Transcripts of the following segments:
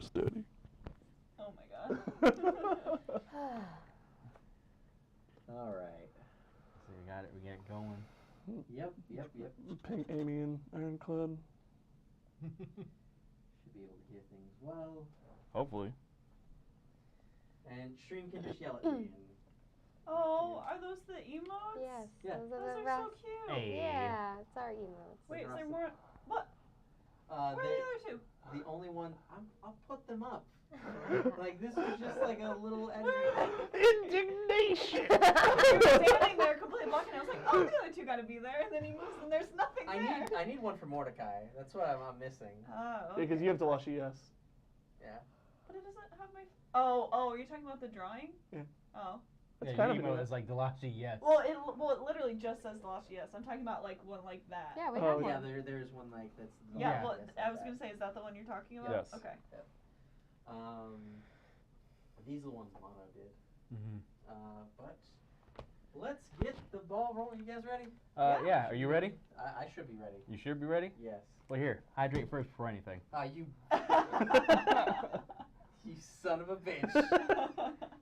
Steady. Oh my god. All right. So we got it. We get it going. Yep. Pink Amy and Ironclad. Should be able to hear things well. Hopefully. And Stream can just yell at me. And Oh, are those the emotes? Yes. Yeah. Those Those are the are rough. so cute. Hey. Yeah, it's our emotes. Wait, is there more? What? Where are the they, other two? the only one. I'll put them up. Like this was just like a little. Indignation. You were standing there completely blocking. I was like, oh, the other two got to be there. And then he moves, and there's nothing there. I need one for Mordecai. That's what I'm missing. Oh. Yeah, because you have to watch yes. Yeah. But it doesn't have my. Oh, you're talking about the drawing? Yeah. Oh. That's Yeah, kind your of emote is like Delashi, yes. Well, it literally just says the last yes. I'm talking about like one like that. Yeah, we Oh, have Yeah, one. there's one like that's. Yeah. Yeah. Well, that's I like was that. gonna say, is that the one you're talking about? Yes. Okay. These are the ones Mono did. Mm-hmm. But let's get the ball rolling. You guys ready? Yeah. Are you ready? I should be ready. You should be ready? Yes. Well, here. Hydrate first before anything. You you son of a bitch.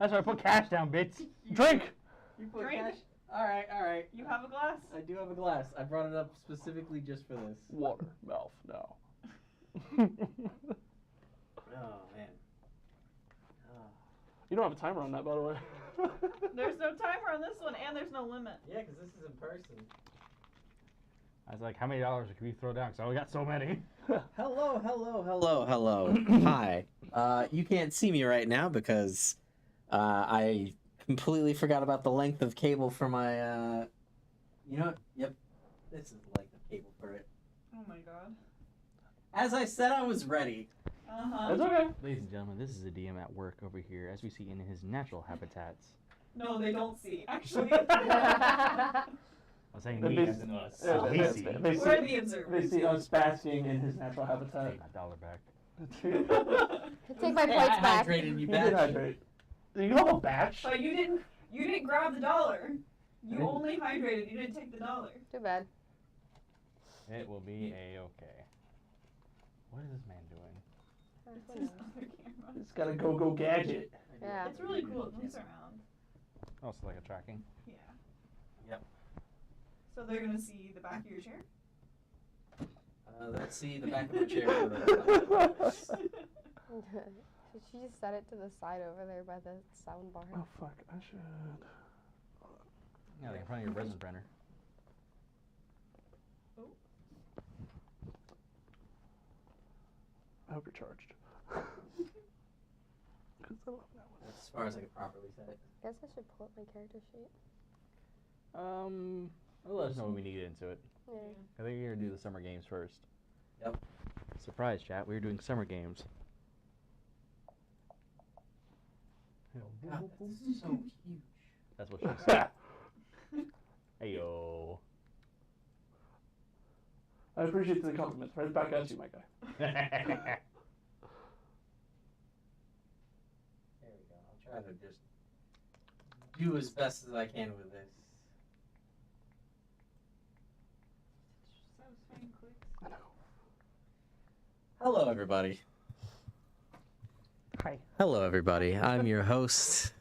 That's why I put cash down, bitch. Drink. You put Drink. cash. All right. You have a glass? I do have a glass. I brought it up specifically just for this. Water. Mouth. Now. Oh man. You don't have a timer on that, by the way. There's no timer on this one, and there's no limit. Yeah, because this is in person. I was like, how many dollars can we throw down? Because I only got so many. Hello. Hi. You can't see me right now because I completely forgot about the length of cable for my. You know what? Yep. This is the length of cable for it. Oh my god. As I said, I was ready. It's okay. Ladies and gentlemen, this is a DM at work over here, as we see in his natural habitats. No, they don't see, actually. I'm saying They me bas- as in us. yeah, So they- we they- see. they We're see- the They observers. see us basking in his natural habitat. Take my dollar back. Take my Hey, plates I back. hydrated you You back. did hydrate. You have a batch? But you didn't grab the dollar. You only hydrated. You didn't take the dollar. Too bad. It will be a-okay. What is this man doing? It's his other camera. It's got a go gadget. Yeah. It's really cool. It moves around. Oh, it's like a tracking. Yeah. Yep. So they're gonna see the back of your chair. Let's see the back of my chair. She just set it to the side over there by the sound bar. Oh fuck, I should. Yeah, like in front of your resin printer. I hope you're charged. 'Cause I love that one. As far as I could properly set it. Guess I should pull up my character sheet. Let us know when we need to get into it. Yeah. I think you're gonna do the summer games first. Yep. Surprise, chat. We're doing summer games. God, that's so huge. That's what she said. Heyo. I appreciate the compliments. Right back at you, my guy. There we go. I'll try to just do as best as I can with this. Satisfying clicks. I know. Hello, everybody. Hi. Hello, everybody. I'm your host,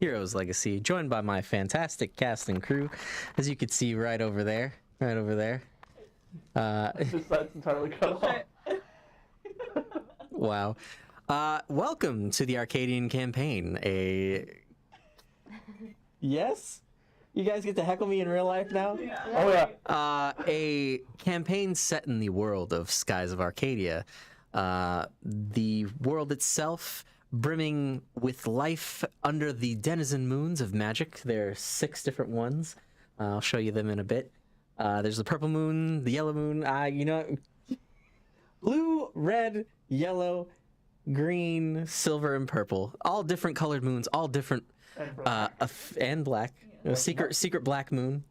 Heroes Legacy, joined by my fantastic cast and crew, as you can see right over there. Right over there. That's entirely cut off. Wow. Welcome to the Arcadian campaign. Yes? You guys get to heckle me in real life now? Yeah. Oh yeah. A campaign set in the world of Skies of Arcadia. The world itself brimming with life under the denizen moons of magic. There are 6 different ones. I'll show you them in a bit. There's the purple moon, the yellow moon, blue, red, yellow, green, silver, and purple. All different colored moons, all different, and black. Yeah. Secret black moon.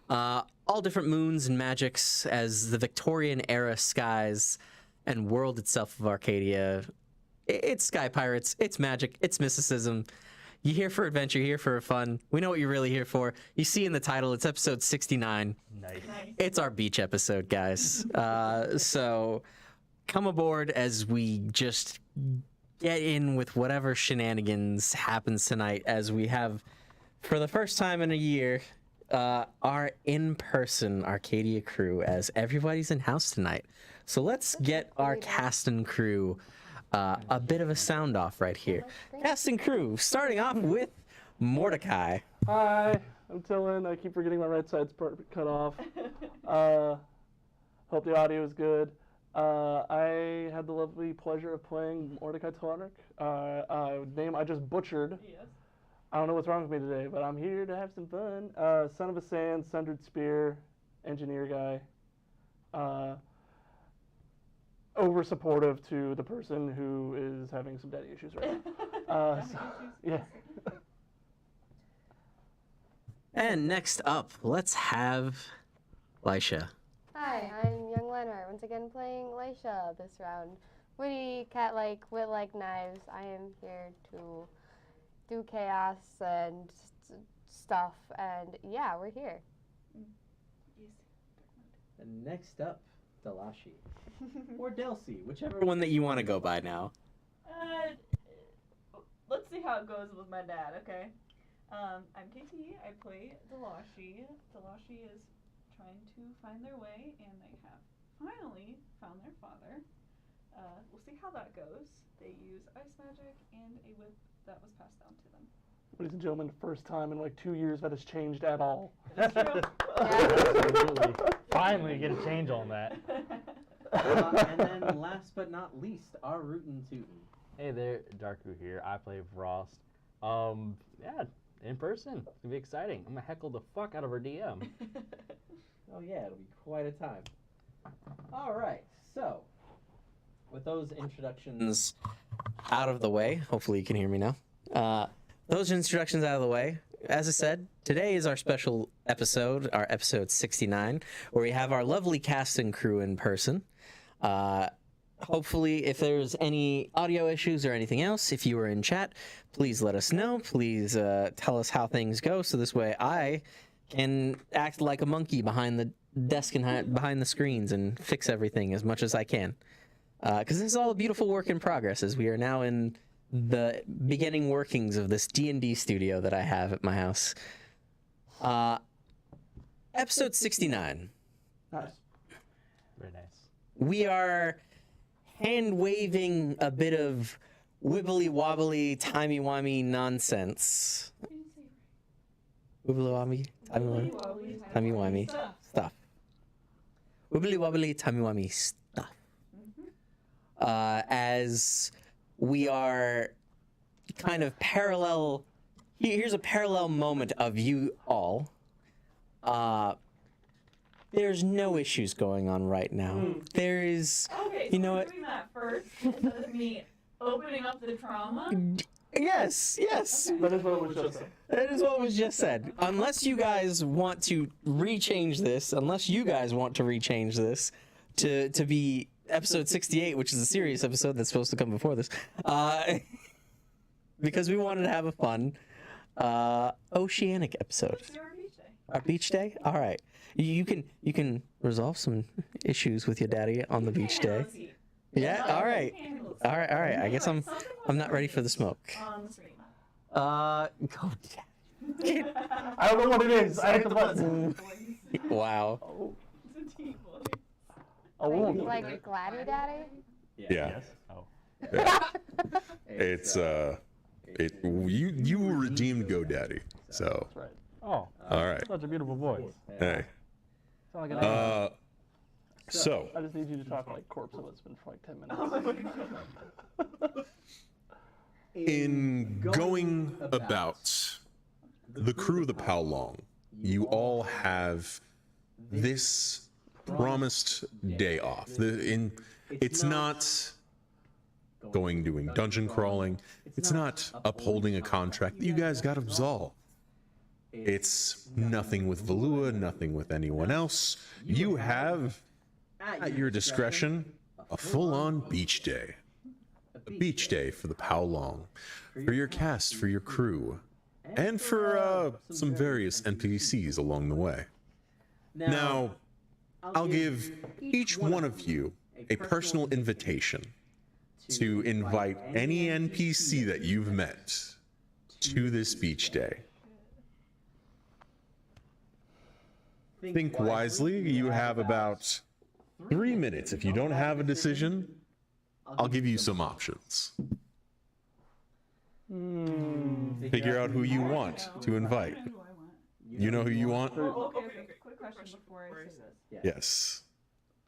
All different moons and magics as the Victorian era skies and world itself of Arcadia. It's sky pirates, it's magic, it's mysticism. You're here for adventure, you're here for fun. We know what you're really here for. You see in the title, it's episode 69. Nice. Nice. It's our beach episode, guys. So come aboard as we just get in with whatever shenanigans happens tonight, as we have, for the first time in a year, our in-person Arcadia crew, as everybody's in house tonight. So let's get our cast and crew a bit of a sound off right here. Cast and crew, starting off with Mordecai. Hi, I'm Dylan. I keep forgetting my right side's cut off. Hope the audio is good. I had the lovely pleasure of playing Mordecai Tolonic, name I just butchered. Yes. I don't know what's wrong with me today, but I'm here to have some fun. Son of a Sand, Sundered Spear, engineer guy. Over supportive to the person who is having some daddy issues right now. Yeah. And next up, let's have Lisha. Hi, I'm young Lenhart, once again playing Laisha this round. Witty, cat-like, wit-like knives. I am here to do chaos and stuff, and yeah, we're here. And next up, Delashi. Or Delcy, whichever one that you want to go by now. Let's see how it goes with my dad, okay? I'm KT. I play Delashi. Delashi is trying to find their way, and they have finally found their father. We'll see how that goes. They use ice magic and a whip that was passed down to them. Ladies and gentlemen, the first time in like 2 years that has changed at all. That's true. Absolutely. Finally get a change on that. And then last but not least, our Rootin' Tootin'. Hey there, Darku here. I play Frost. Yeah, in person. It's gonna be exciting. I'm gonna heckle the fuck out of her DM. Oh yeah, it'll be quite a time. All right, so with those introductions out of the way, hopefully you can hear me now. Those introductions out of the way, as I said, today is our special episode, our episode 69, where we have our lovely cast and crew in person. Hopefully, if there's any audio issues or anything else, if you are in chat, please let us know. Please tell us how things go, so this way I can act like a monkey behind the desk and behind the screens and fix everything as much as I can. Because this is all a beautiful work in progress, as we are now in the beginning workings of this D&D studio that I have at my house. Episode 69. Nice. Very nice. We are hand-waving a bit of wibbly-wobbly, timey-wimey nonsense. Wibbly-wobbly, timey-wimey, timey-wimey stuff. Wibbly-wobbly, timey-wimey stuff. As we are kind of parallel. Here's a parallel moment of you all. There's no issues going on right now. There is, Okay, you so know we're what? doing that first instead of me opening up the trauma. Yes. That is what was just said. That is what was just said. Unless you guys want to rechange this, to be episode 68, which is a serious episode that's supposed to come before this, because we wanted to have a fun oceanic episode. Let's do our beach day. Our beach day? All right. You can resolve some issues with your daddy on the beach day. Yeah. All right. All right. I guess I'm not ready for the smoke. On the screen. Go. I don't know what it is. I hit the button. Wow. Oh. It's a teen voice. Oh. Like Gladdy Daddy? Yeah. Yes. Oh. It's you were redeemed GoDaddy. So That's right. Oh. all right. Such a beautiful voice. Hey. Sound like an So I just need you to talk like Corpse Husband for like 10 Oh minutes. in going about the crew of the Pao Long, you all have this promised day off. It's not doing dungeon crawling. It's not upholding a contract that you guys got absolved. It's nothing with Valua, nothing with anyone else. You have, at your discretion, a full-on beach day. A beach day for the Pao Long, for your cast, for your crew, and for some various NPCs along the way. Now, I'll give each one of you a personal invitation to invite any NPC that you've met to this beach day. Think wisely. You have about 3 minutes. If you don't have a decision, I'll give you some options. Figure out who you want to invite. Who do I want? You know who you want? Oh, okay. Quick question before I say this. Yes.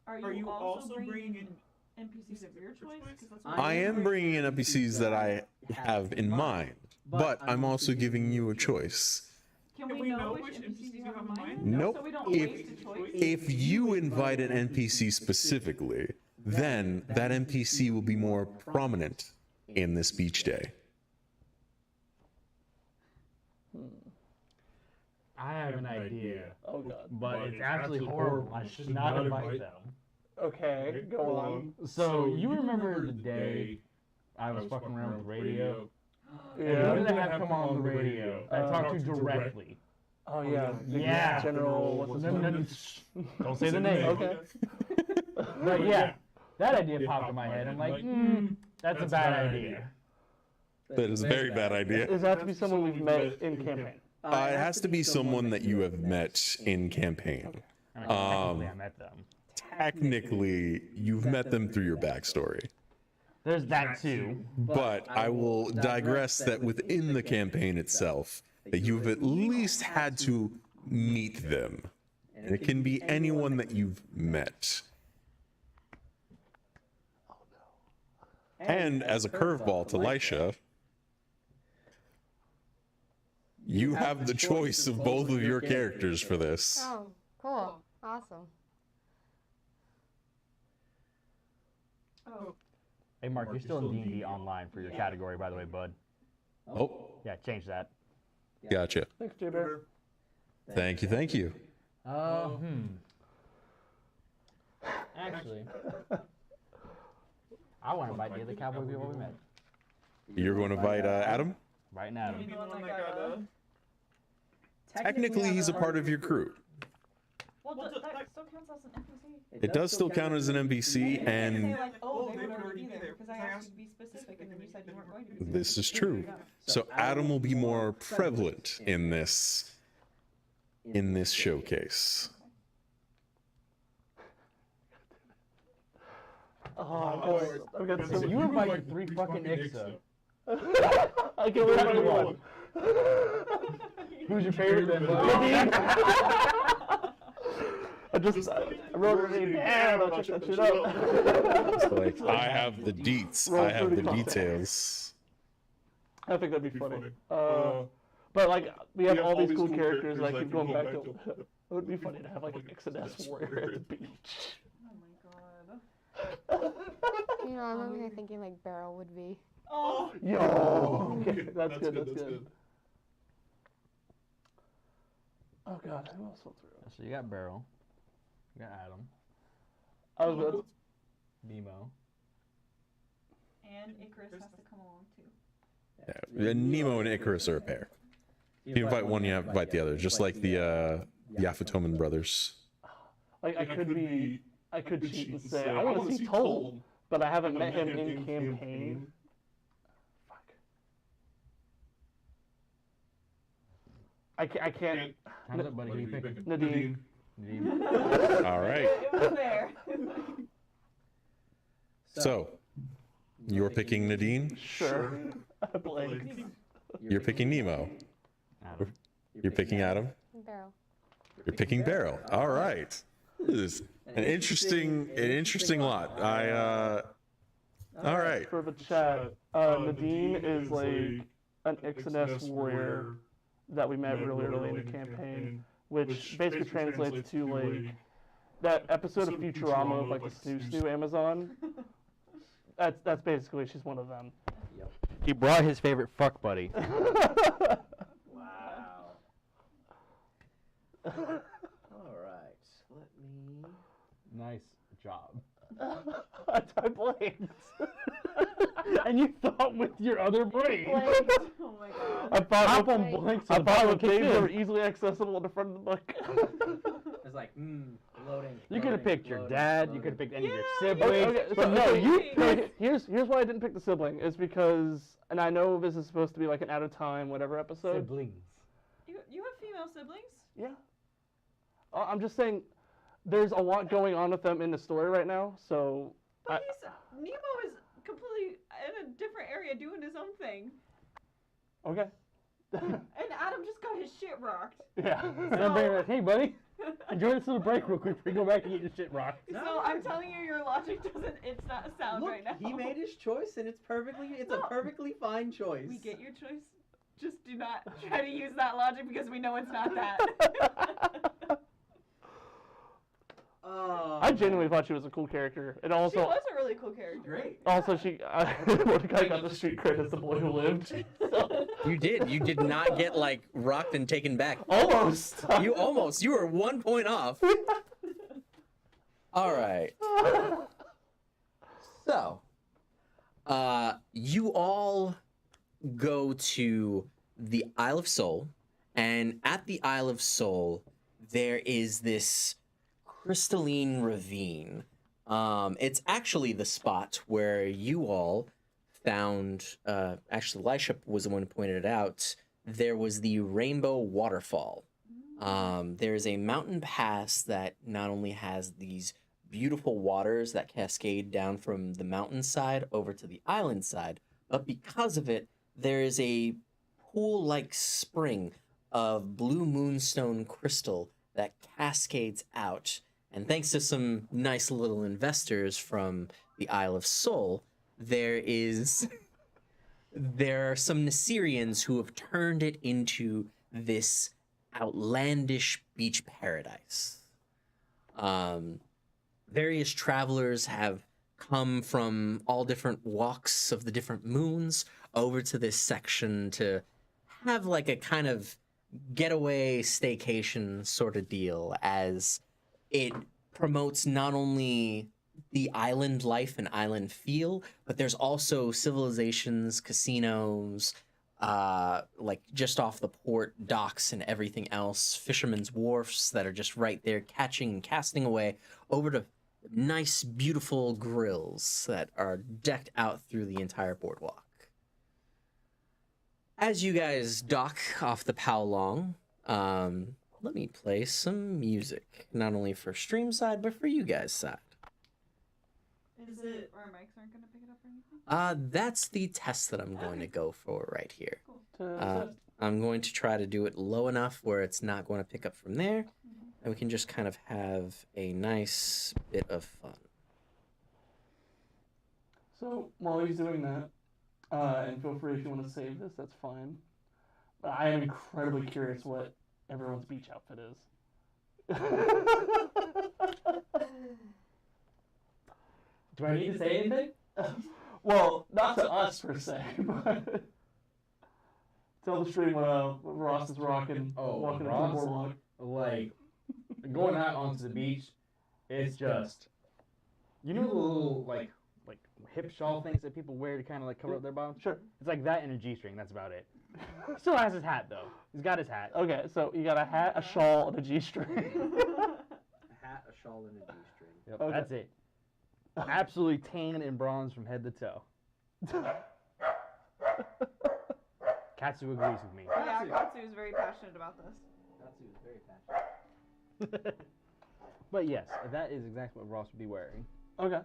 Are you also bringing in NPCs of your choice? 'Cause that's what I am bringing in NPCs that I have in mind, but I'm also giving you a choice. Can we know which NPCs you have in mind? Nope. So we don't waste a choice? If you invite an NPC specifically, then that NPC will be more prominent in this beach day. I have an idea, Oh god. but it's absolutely horrible. I should not invite them. Okay, go on. So you remember the day I was fucking around with the radio? And who Yeah. did I have come on the radio? I talked to directly. Oh yeah. The Yeah. General. What's his No, name? no, no, shh. Don't say the name. Okay. But yeah, that idea popped in my head. I'm like, that's a bad idea. That is a very bad idea. Does it have to be someone we've met in campaign? It has to be someone that you have met in campaign. I mean, technically, I met them. Technically, you've met them through your backstory. There's that too. But I will digress that within the campaign itself, that you've at least had to meet them. And it can be anyone that you've met. And as a curveball to Lisha, you have the choice of both of your characters for this. Oh, cool. Awesome. Oh, Hey, Mark, you're still in D&D online for your category, by the way, bud. Oh, Yeah, change that. gotcha. Thanks, J-Bear. Thank you, thank you. Actually, I want to invite the other cowboy people we met. You're going to invite Adam? Right now. you mean the one that got Technically, he's a part of your crew. Well, that still counts as an NPC. It does still count as an NPC, Say and like, oh, they would already be there because I asked you to be specific, and then you said you weren't going to be. this is true. So Adam will be more prevalent in this showcase. Oh, I've got so You invited 3 fucking Ixa. I can wait for one. Who's your favorite then, bud? I wrote her name down. I'll check that shit out. It's like, I have the deets. I have the details. I think that'd be funny. But like, we have all these cool characters. Like, keep going back to. It would be funny to have like an Exodus warrior at the beach. Oh my god. You know, I'm over here thinking like Beryl would be. Oh. Yo. Okay, that's good. That's good. Oh god, who else went through? So you got Beryl. You got Adam. I was about to. Nemo. And Icarus has to come along too. Yeah, Nemo and Icarus are a pair. If you invite one, you invite the other, just like the Yafatoman brothers. Like, I could cheat and say I want to see Toll, but I haven't met him in campaign. Fuck. I can't. Time's up, buddy. Who you picking? Nadine. All right. It was there. So, you're picking Nadine. Sure. I blanked. You're picking Nemo. Adam. You're picking Adam. Beryl. You're picking Beryl. All right. This is an interesting lot. All right. For the chat, Nadine is like an Exodus warrior that we met really early in the campaign, which basically translates to like that episode of Futurama of like the Snoo Amazon. That's basically she's one of them. He brought his favorite fuck buddy. Wow. All right. Let me. Nice job. I blanked. And you thought with your other brain. Oh my god. I thought Hop with, on blanks. I thought with kick things that in. were easily accessible in the front of the book. It's like, Loading. You could have loading, picked your loading, dad. You loading. could have picked any of your Yeah, siblings. Okay, but so, no, okay, you okay, here's why I didn't pick the sibling. Is because, and I know this is supposed to be like an out of time whatever episode. siblings. You have female siblings? Yeah. I'm just saying, there's a lot going on with them in the story right now. So But Nemo is completely in a different area doing his own thing. okay. And Adam just got his shit rocked. Yeah. And I'm bringing like, hey, buddy, enjoy this little break real quick before you go back and get your shit rocked. So I'm telling you, your logic doesn't, it's not sound Look, right now. he made his choice, and it's No. a perfectly fine choice. We get your choice. Just do not try to use that logic because we know it's not that. I genuinely thought she was a cool character, and She also was a really cool character. Great. also she Mordecai got the street cred as the boy who lived. So, You did. You did not get like rocked and taken back. almost. You almost. You were 1 point off. All right. So, you all go to the Isle of Soul, and at the Isle of Soul, there is this crystalline ravine. It's actually the spot where you all found. Actually, Elisha was the one who pointed it out. There was the Rainbow Waterfall. There's a mountain pass that not only has these beautiful waters that cascade down from the mountainside over to the island side, but because of it, there is a pool-like spring of blue moonstone crystal that cascades out. And thanks to some nice little investors from the Isle of Soul, there are some Nasirians who have turned it into this outlandish beach paradise. Various travelers have come from all different walks of the different moons over to this section to have like a kind of getaway staycation sort of deal, as it promotes not only the island life and island feel, but there's also civilizations, casinos, like just off the port docks and everything else, fishermen's wharfs that are just right there catching and casting away over to nice, beautiful grills that are decked out through the entire boardwalk. As you guys dock off the Powlong, let me play some music, not only for stream side, but for you guys' side. Is it our mics aren't going to pick it up or anything? That's the test that I'm going to go for right here. Cool. I'm going to try to do it low enough where it's not going to pick up from there, and we can just kind of have a nice bit of fun. So while he's doing that, and feel free if you want to save this, that's fine. But I am incredibly curious what everyone's beach outfit is. Do I need to say anything? Well, not to us per se, but tell the stream what Ross is rocking. Oh, walking Ross? into the boardwalk. Like, going out onto the beach, it's just, you know the little, like hip shawl things that people wear to kind of, like, cover up their bottoms? Sure. It's like that and a G-string, that's about it. He still has his hat, though. He's got his hat. Okay, so you got a hat, a shawl, and a G-string. A hat, a shawl, and a G-string. Yep, Okay. that's it. Absolutely tan and bronze from head to toe. Katsu agrees with me. Yeah, Katsu is very passionate about this. Katsu is very passionate. But yes, that is exactly what Ross would be wearing. Okay.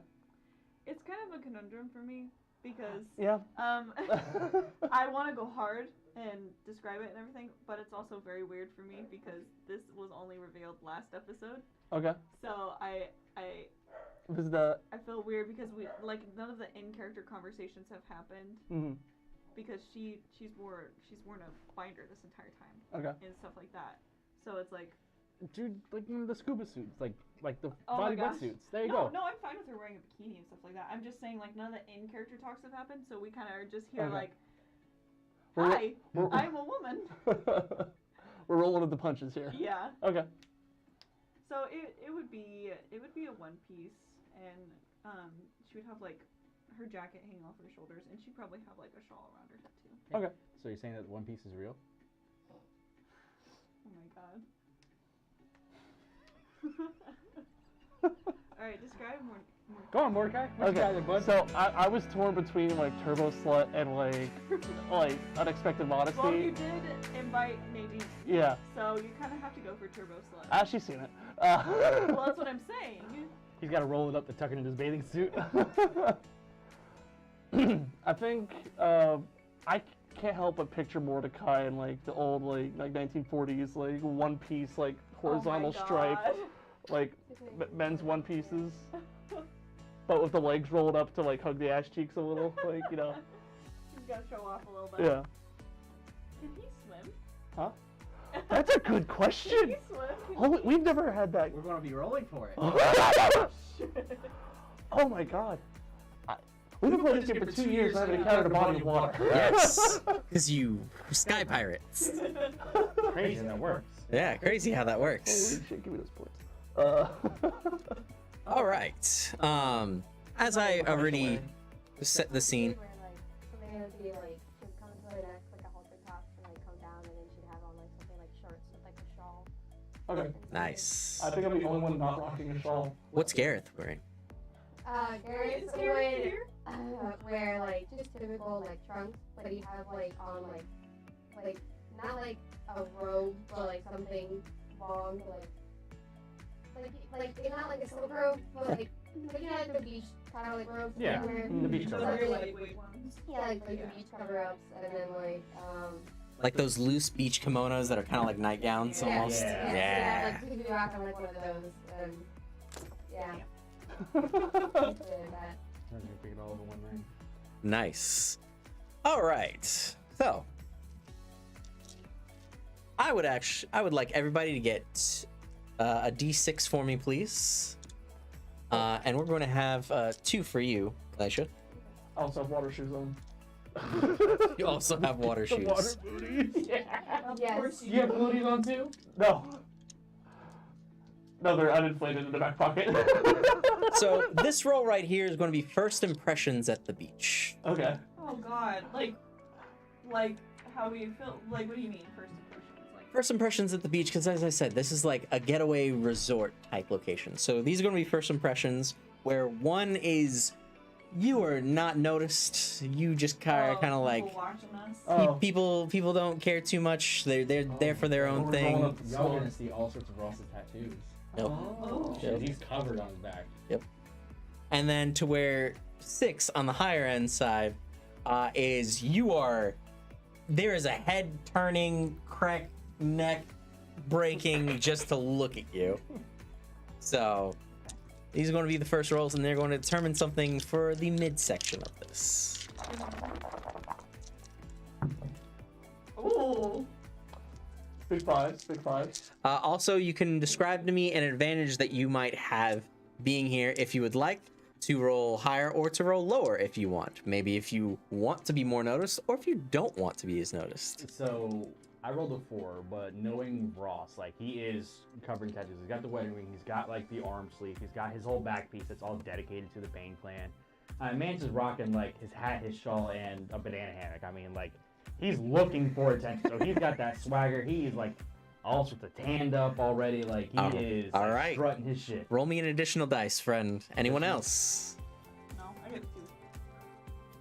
It's kind of a conundrum for me because Yeah. I want to go hard and describe it and everything, but it's also very weird for me because this was only revealed last episode. Okay. So I Was the feel weird because we like none of the in-character conversations have happened because she's worn a binder this entire time okay. and stuff like that. So it's like, Dude, like one of the scuba suits, like the oh my body gosh. wetsuits. There you no, go. No, I'm fine with her wearing a bikini and stuff like that. I'm just saying like none of the in-character talks have happened, so we kind of are just here Okay. like, We're- hi, I'm a woman. We're rolling with the punches here. Yeah. Okay. So it would be a one piece, and she would have like her jacket hanging off her shoulders, and she'd probably have like a shawl around her head too. Okay. So you're saying that One Piece is real? Oh my god. Alright, describe more. Go on, Mordecai. What you got there, bud? So I was torn between like Turbo Slut and like Unexpected Modesty. Well, you did invite Nadine, Yeah, so you kind of have to go for Turbo Slut. I've actually seen it. Well, that's what I'm saying. He's got to roll it up to tuck it in his bathing suit. I think I can't help but picture Mordecai in like the old like 1940s like one piece like horizontal Oh my stripe God. like men's one pieces, but with the legs rolled up to like hug the ass cheeks a little, like He's got to show off a little bit. Yeah. Can he swim? Huh? That's a good Can question. he swim? Oh, we've never had that. We're gonna be rolling for it. Oh my god. We've been playing this game for 2 years and I haven't encountered a body of water. Yes, because you sky pirates. Crazy that works. Yeah, crazy how that works. Holy shit, give me those points. All right. As I already set the scene. Where, like, something would be like she'd come to her neck like a halter top and like come down and then she'd have on like something like shorts with like a shawl. Okay. Nice. I think I'm the only one not rocking a shawl. What's Gareth wearing? Garrett Is Garrett here? would wear like just typical like trunks, but he'd have like on like not like a robe, but like something long, like it's not like a silk robe, but like you know like the beach kind of like robes. Yeah, that you wear? the beach The cover. very lightweight ones. Yeah, like the beach cover ups, and then Like those loose beach kimonos that are kind of like nightgowns Yeah. almost. Yeah. Yeah. Like you could be rocking like one of those, and yeah. I'm gonna pick it all over one night. Nice. All right. So, I would like everybody to get a D6 for me, please. And we're going to have 2 for you, Elisha. I also have water shoes on. You also have water The shoes. water booties. Of Yes. course You have booties on too? No. No, they're uninflated in the back pocket. So this roll right here is going to be first impressions at the beach. Okay. Oh God, like how do you feel? Like, what do you mean first impressions? Like, First impressions at the beach, because as I said, this is like a getaway resort type location. So these are going to be first impressions, where one is you are not noticed. You just kind of people like watching us. Oh. people don't care too much. They're there for their own We're thing. going up Y'all gonna see all sorts of Ross's tattoos. Yep. Oh. Yep. He's covered on his back. And then to where 6 on the higher end side is there is a head turning, crack neck breaking just to look at you. So these are going to be the first rolls, and they're going to determine something for the midsection of this. Ooh. Big fives, big fives. Also, you can describe to me an advantage that you might have being here if you would like to roll higher or to roll lower if you want. Maybe if you want to be more noticed or if you don't want to be as noticed. So I rolled a 4, but knowing Ross, like he is covered in tattoos. He's got the wedding ring. He's got like the arm sleeve. He's got his whole back piece that's all dedicated to the Bane clan. Man's is rocking like his hat, his shawl, and a banana hammock. I mean, like he's looking for attention. So he's got that swagger. He's like all sorts of tanned up already. Like he is all like, right. strutting his shit. Roll me an additional dice, friend. Anyone else? No, I get 2.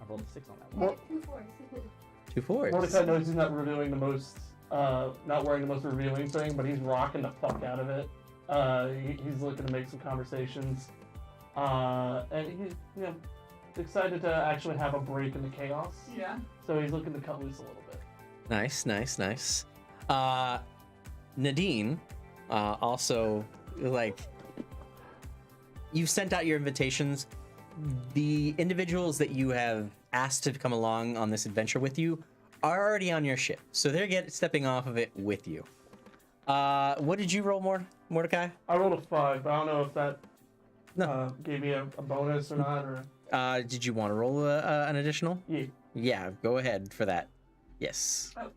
I rolled a 6 on that one. Mor- 2 4s. 2 4s. Mordecai knows he's not revealing the most, not wearing the most revealing thing, but he's rocking the fuck out of it. He's looking to make some conversations, and he's excited to actually have a break in the chaos. Yeah. So he's looking to cut loose a little bit. Nice. Nadine, also, like, you've sent out your invitations. The individuals that you have asked to come along on this adventure with you are already on your ship, so they're stepping off of it with you. What did you roll, Mordecai? I rolled a 5, but I don't know if that gave me a bonus or not. Or Did you want to roll an additional? yeah, Yeah, go ahead for that. Yes. Oh,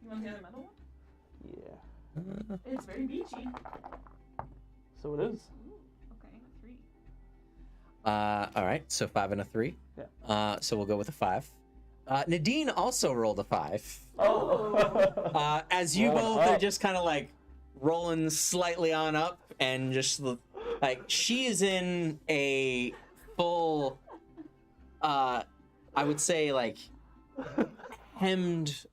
you want the other metal one? yeah. It's very beachy. So it is. Ooh, okay, 3. All right, so 5 and a 3. Yeah. So we'll go with a 5. Nadine also rolled a 5. Oh. As you Roll both are up. just kind of like rolling slightly on up and just Like she is in a full, I would say like hemmed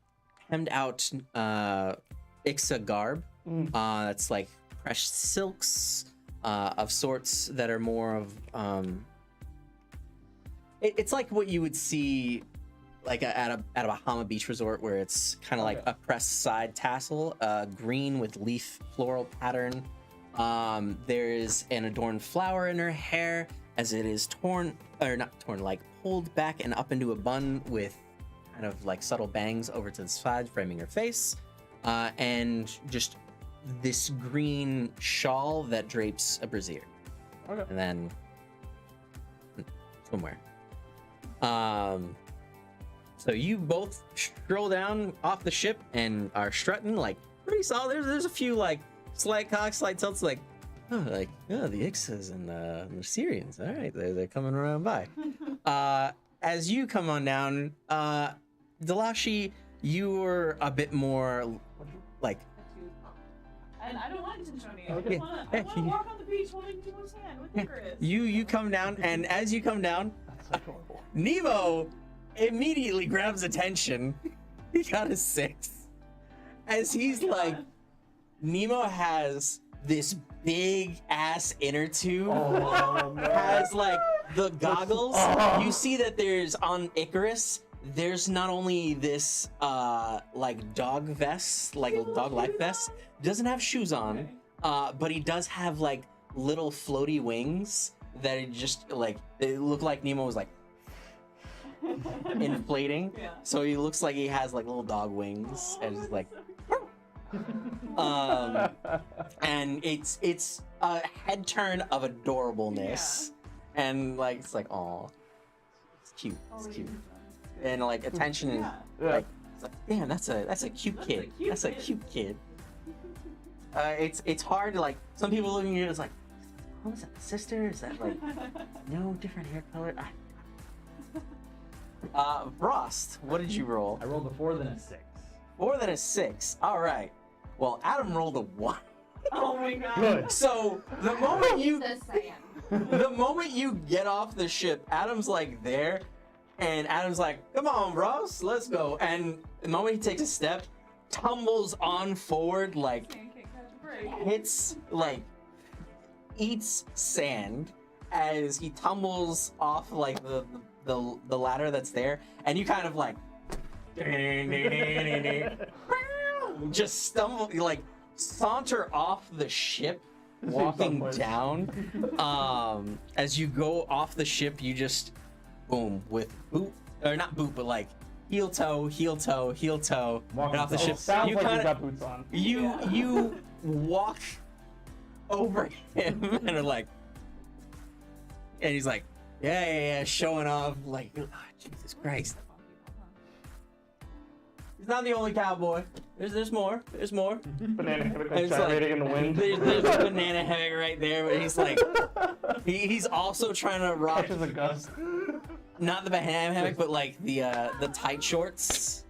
out Ixa garb. That's like pressed silks of sorts that are more of it's like what you would see like at a Bahama Beach resort, where it's kind of like a pressed side tassel, green with leaf floral pattern. There is an adorned flower in her hair, as it is torn, or not torn, like pulled back and up into a bun with kind of like subtle bangs over to the side, framing her face, and just this green shawl that drapes a brassiere. Okay. And then swimwear. So you both stroll down off the ship and are strutting like pretty solid. There's a few like slight cocks, slight tilts, like the Ixas and the Syrians. All right, they're coming around by. As you come on down, Delashi, you were a bit more like. And I don't want Tinchoni. Okay. I want to walk on the beach holding Nemo's hand with Icarus. You come down, and as you come down, Nemo immediately grabs attention. He got a 6. As he's like, Nemo has this big ass inner tube, has like the goggles. You see that there's on Icarus, there's not only this like dog vest, like dog life vest, doesn't have shoes on, but he does have like little floaty wings that it just like, they look like Nemo was like inflating. Yeah. So he looks like he has like little dog wings, and it's like and it's a head turn of adorableness, and like it's like, oh, it's cute, it's cute, and like attention is like, it's like, damn, that's a cute kid, that's a cute kid. It's hard to like, some people looking at you, it's like, oh, is that a sister? Is that like no different hair color? Frost, what did you roll? I rolled a 4, then a 6. More than a 6. All right. Well, Adam rolled a 1. Oh my god. Good. So the moment you Just saying. the moment you get off the ship, Adam's like there, and Adam's like, "Come on, Ross, let's go." And the moment he takes a step, tumbles on forward, like Can't catch a break. hits, like eats sand as he tumbles off like the ladder that's there, and you kind of like just stumble, like saunter off the ship, walking Someplace. down. As you go off the ship, you just boom with boot, or not boot, but like heel toe, heel toe, heel toe, Walking and off the toe. ship. Sounds You like kinda- you got boots on. you walk over him and are like, and he's like, yeah, showing off, like, oh, Jesus Christ. He's not the only cowboy. There's more. There's more. Banana hammock And it's like- gyrating in the wind. There's a banana hammock right there, but he's like, he's also trying to rock, Catches a gust. not the banana hammock, but like the tight shorts,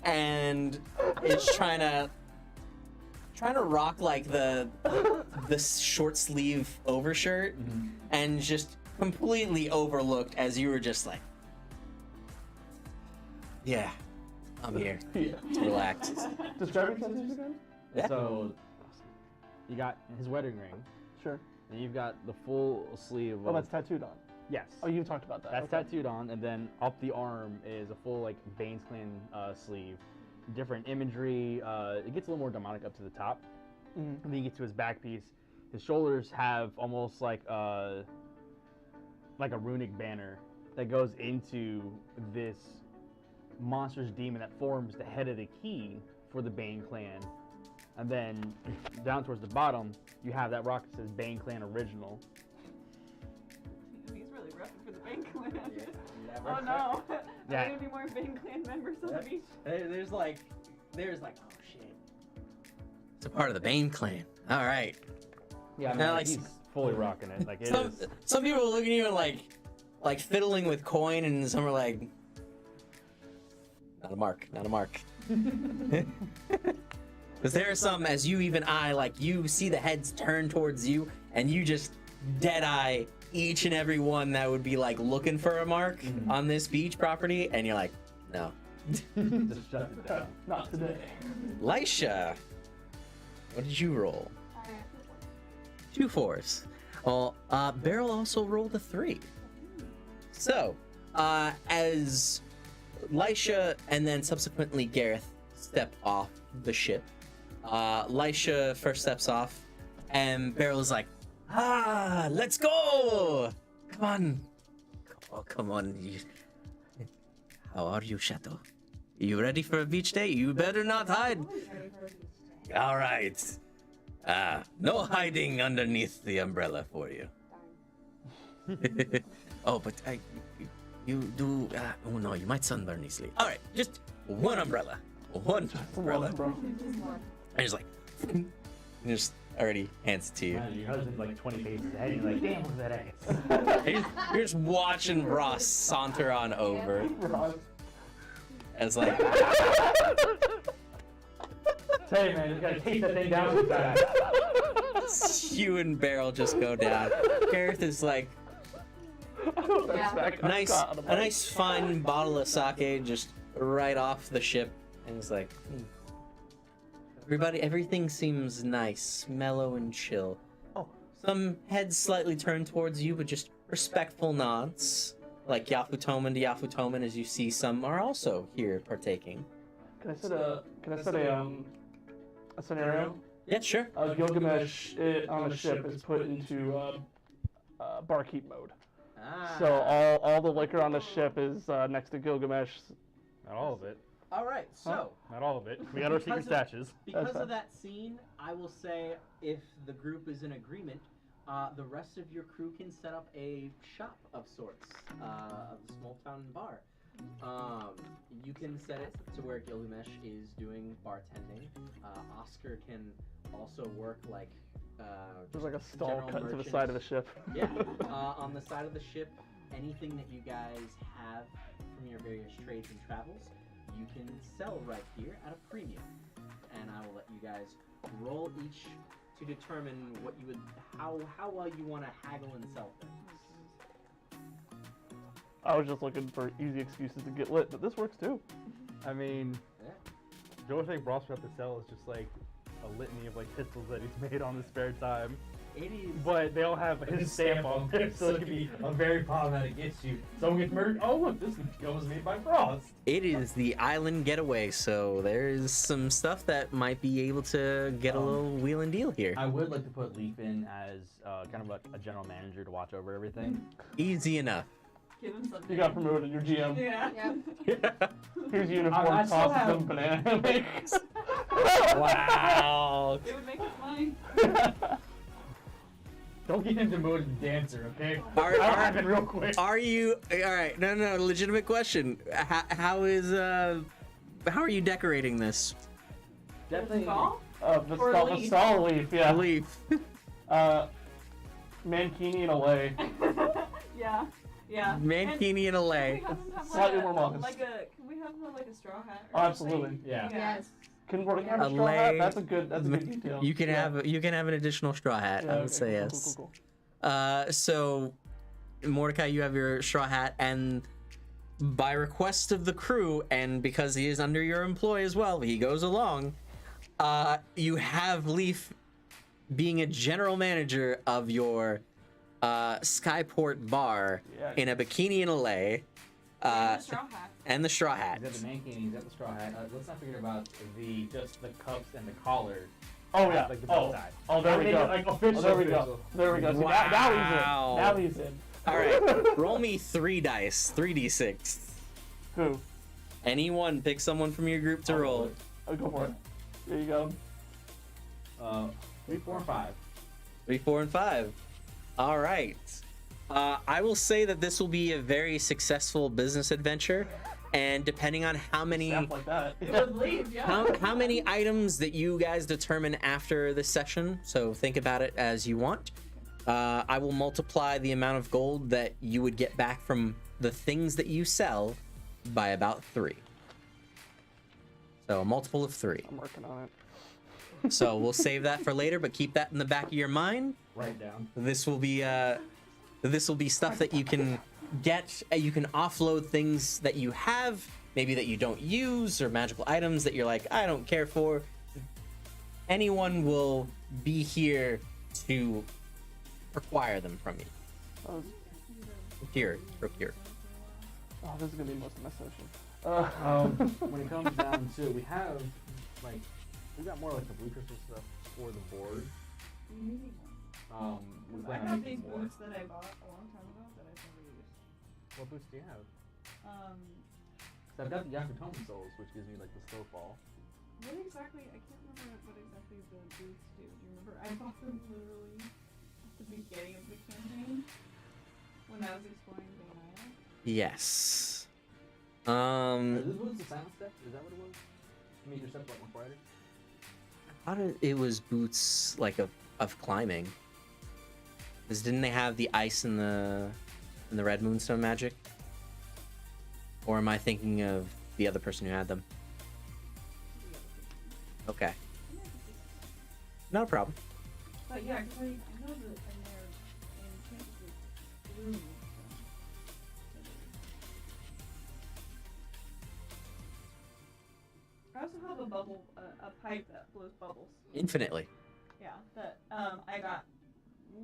and it's trying to rock like the short sleeve overshirt, and just completely overlooked as you were just like, yeah, I'm here Yeah. to relax. Describe your tattoos again? Yeah. So you got his wedding ring, Sure. and you've got the full sleeve. Oh, of, that's tattooed on. yes. Oh, you talked about that. That's okay. tattooed on, and then up the arm is a full like Bane's Clan sleeve, different imagery. It gets a little more demonic up to the top, Mhm. and then you get to his back piece. His shoulders have almost like a runic banner that goes into this monstrous demon that forms the head of the key for the Bane Clan. And then down towards the bottom, you have that rock that says Bane Clan Original. He's really rough for the Bane Clan. Never. Oh no. Are Yeah. there gonna be more Bane Clan members on the beach? There's like, oh shit. It's a part of the Bane clan. All right. Yeah, I mean, Now, like, he's fully rocking it. Like it Some, is. some people look at you and like fiddling with coin, and some are like, not a mark, not a mark. Because there are some, as you even I, like you see the heads turn towards you, and you just dead eye each and every one that would be like looking for a mark on this beach property, and you're like, no. Just shut it down. Not today. Lisha, what did you roll? 2 4s. Well, Beryl also rolled a 3. So, as Lisha and then subsequently Gareth step off the ship, Lisha first steps off, and Beryl is like, let's go! Come on. Oh, come on. How are you, Shadow? You ready for a beach day? You better not hide. All right. No hiding underneath the umbrella for you. Oh, but you do. Oh no, you might sunburn easily. All right, just one umbrella. One umbrella. And he's like, and just already hands it to you. Your husband's like 20 paces ahead, and you're like, damn, look at that ass. You're just watching Ross saunter on over. As like, Hey man, just gotta take that thing down with that. you and Beryl just go down. Gareth is like, Yeah. a nice fine bottle of sake just right off the ship, and he's like, everything seems nice, mellow and chill. Oh. Some heads slightly turned towards you, but just respectful nods, like Yafutoman to Yafutoman, as you see some are also here partaking. Can I set a scenario? Yeah, sure. Gilgamesh on the ship is put into barkeep mode. Ah. So all the liquor on the ship is next to Gilgamesh. Not all of it. All right, so Not all of it. We got our secret stashes. because fine. of that scene, I will say if the group is in agreement, the rest of your crew can set up a shop of sorts, of the small town bar. You can set it to where Gilgamesh is doing bartending. Oscar can also work like There's like a stall general cut to the merchant. side of the ship. Yeah, on the side of the ship, anything that you guys have from your various trades and travels, you can sell right here at a premium. And I will let you guys roll each to determine what you would, how well you want to haggle and sell things. I was just looking for easy excuses to get lit, but this works too. I mean, Yeah. the only thing Ross would have to sell is just like a litany of like pistols that he's made on his spare time. It is. But they all have his stamp on them, so it could be a very problematic against you. Someone gets murdered. Oh look, this gun was made by Frost. It is the island getaway, so there's some stuff that might be able to get a little wheel and deal here. I would like to put Leaf in as kind of like a general manager to watch over everything. Easy enough. Give him something. You got promoted, you're GM. Yeah. Yep. Here's uniform, I still tosses have- some banana mix. Wow. It would make us money. Don't get him demoted to dancer, okay? Are- That'll are- happen real quick. Are you all right? No, legitimate question. How are you decorating this? Definitely. Fall? The Or stall, leaf. the stall leaf, yeah. Leaf. Mankini in a way. Yeah. Yeah. Mankini in a And lay. can we have him have Slightly like more a, modest. can we have him have like a straw hat? Oh, Or absolutely. something? Yeah. Yes. Can we have A a straw hat? lay- That's a good detail. You can Yeah. have an additional straw hat. Yeah, I would okay, say cool, yes. cool, cool. So, Mordecai, you have your straw hat, and by request of the crew, and because he is under your employ as well, he goes along. You have Leaf being a general manager of your Skyport bar Yeah. in a bikini and a lay, And a straw hat. and the straw hat. He's got the mankini, he's got the straw hat. Let's not forget about just the cuffs and the collar. Oh yeah. Like the bow Oh, tie. oh, there we Make go. it, like, Oh, official, there we official. go. There we go. See, Wow. now he's in. All right, roll me 3 dice, 3d6. Who? Anyone, pick someone from your group to roll. Oh, go for it. There you go. 3, 4, and 5. 3, 4, and 5. All right. I will say that this will be a very successful business adventure, and depending on how many Snap like that. It would leave, yeah. how many items that you guys determine after this session, so think about it as you want. I will multiply the amount of gold that you would get back from the things that you sell by about 3. So a multiple of 3. I'm working on it. So we'll save that for later, but keep that in the back of your mind. Write down. This will be stuff that you can get. You can offload things that you have, maybe that you don't use, or magical items that you're like, I don't care for. Anyone will be here to acquire them from you. Procure. Oh, this is gonna be most of my session. When it comes down to it, we got more like the blue crystal stuff for the board. I have these boots that I bought a long time ago that I've never used. What boots do you have? Um, So I've got the Yakutome Souls, which gives me like the slow fall. what exactly? I can't remember what exactly the boots do. Do you remember? I bought them literally at the beginning of the campaign when I was exploring Bane Island. Yes. Are those boots the silent step? Is that what it was? You made your step like Mark Rider? How did it was boots like of climbing? Because didn't they have the ice and the red moonstone magic? Or am I thinking of the other person who had them? Okay. No problem. But yeah, because I know that in there in Kansas it's blue. I also have a bubble, a pipe that blows bubbles. Infinitely. Yeah, that I got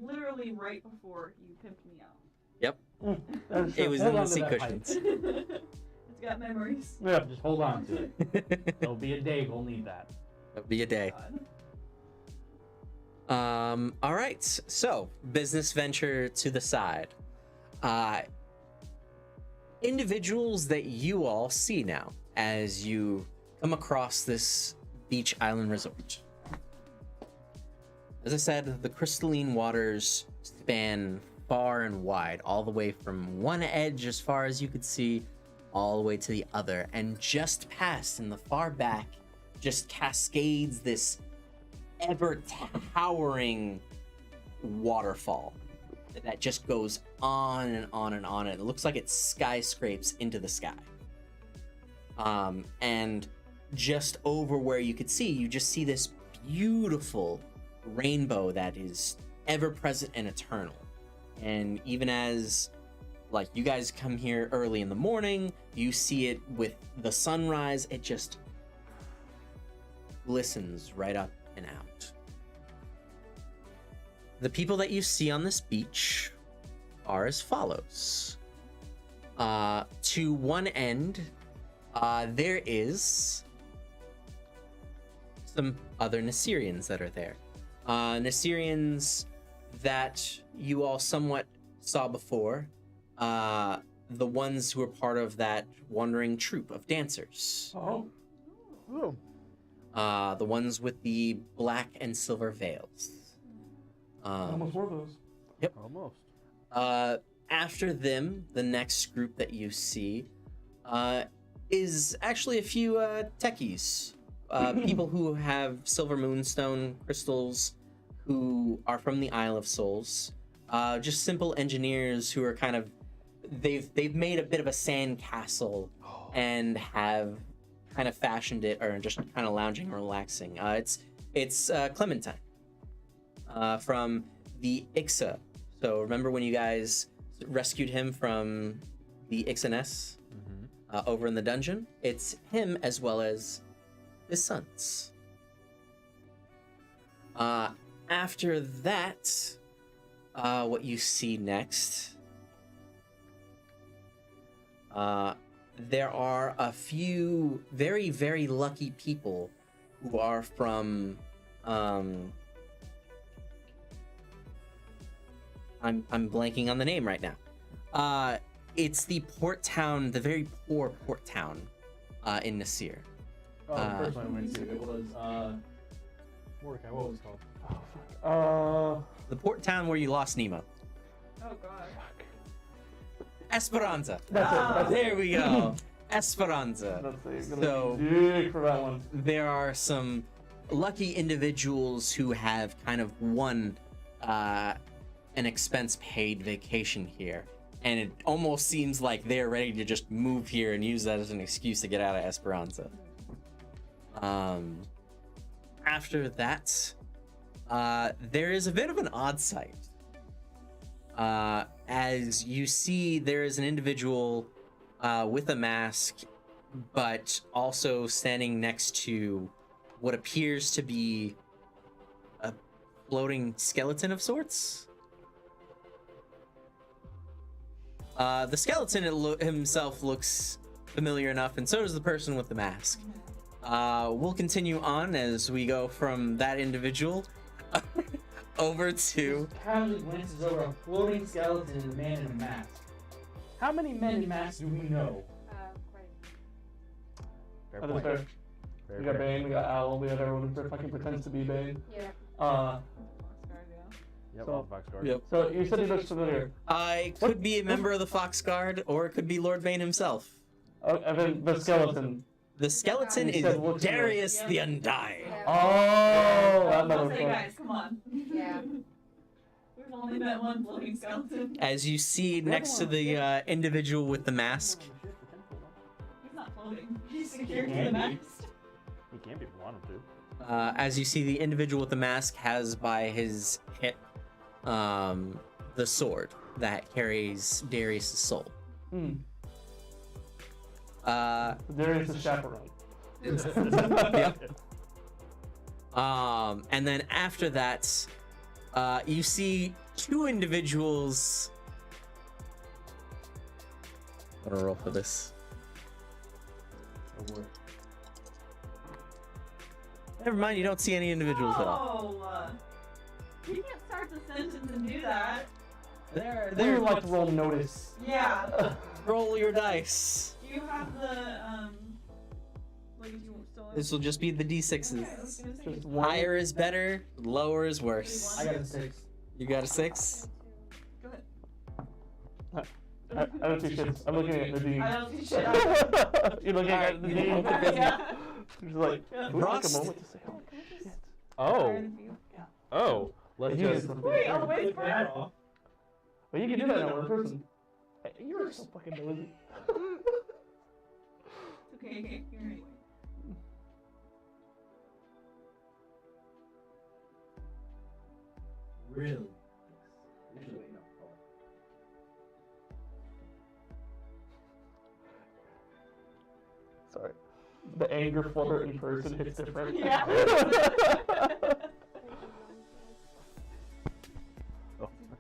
literally right before you pimped me out. Yep. That is It true. was Hold in the on to sea that cushions. It's got memories. Yeah. Just hold on to it. There'll be a day we'll need that. That'll be a day. God. All right. So, business venture to the side. Individuals that you all see now as you come across this beach island resort. As I said, the crystalline waters span far and wide, all the way from one edge as far as you could see, all the way to the other. And just past in the far back, just cascades this ever towering waterfall that just goes on and on and on. It looks like it skyscrapes into the sky. And just over where you could see, you just see this beautiful rainbow that is ever present and eternal. And even as like you guys come here early in the morning, you see it with the sunrise, it just glistens right up and out. The people that you see on this beach are as follows. To one end, there is some other Nasirians that are there. Nasirians that you all somewhat saw before. The ones who are part of that wandering troupe of dancers. Oh. Ooh. The ones with the black and silver veils. Almost wore those. Yep. Almost. After them, the next group that you see is actually a few techies. People who have silver moonstone crystals, who are from the Isle of Souls. Just simple engineers who are kind of they've made a bit of a sand castle and have kind of fashioned it, or just kind of lounging and relaxing. It's Clementine from the Ixa. So remember when you guys rescued him from the Ixness over in the dungeon? It's him as well as his sons. After that, what you see next, there are a few very, very lucky people who are from, I'm blanking on the name right now. It's the port town, the very poor port town in Nasir. Oh, the first one I went to, it was, Mordecai, what was it called? The port town where you lost Nemo. Oh god. Esperanza. That's it. That's There we go. Esperanza. That's it. So- Dig for that one. There are some lucky individuals who have kind of won an expense-paid vacation here. And it almost seems like they're ready to just move here and use that as an excuse to get out of Esperanza. After that, there is a bit of an odd sight. As you see, there is an individual with a mask, but also standing next to what appears to be a floating skeleton of sorts. The skeleton himself looks familiar enough, and so does the person with the mask. We'll continue on as we go from that individual over to... Casually glances over a floating skeleton and a man in a mask. How many men in masks do we know? Quite. Fair That is point. fair. We got Bane, we got Owl, we have everyone who fucking pretends to be Bane. Yeah. Yep, So- all Fox Guard. Yep. So you said he looks familiar. I could be a member of the Fox Guard, or it could be Lord Bane himself. Oh, and then the skeleton. The skeleton You is said looks familiar. Darius the Undying. Yeah. Oh, that I'll say, motherfucker. guys, come on. Yeah. We've only met one floating skeleton. As you see next to the individual with the mask, He's not floating. He's secured to the mast. He can be if you want him to. as you see the individual with the mask has by his hip the sword that carries Darius' soul. Hmm. There is a chaperone. Yep. And then after that, you see two individuals. I'm gonna roll for this. Never mind, you don't see any individuals at all. Oh, you can't start the sentence and do that. There, We would like to roll notice. Yeah. roll your dice. Do you have the like, do you still have... This will just be the Okay, I was d6s. gonna say, Just one. Higher is better, lower is worse. I got a 6. You got a 6? go ahead. I don't see shit. I'm looking at Nadine. I don't see shit either. You're looking at Nadine. Yeah. She's like, Yeah. we would like a Ross- moment to say, oh shit. Oh. Oh. Let's You just. just- Wait, I'll wait for it. Well, you can do that now in person. Hey, you're so fucking nosy. Okay, you're right. Really? Actually, wait, no. Hold Sorry. The anger flutter in person hits different. Yeah.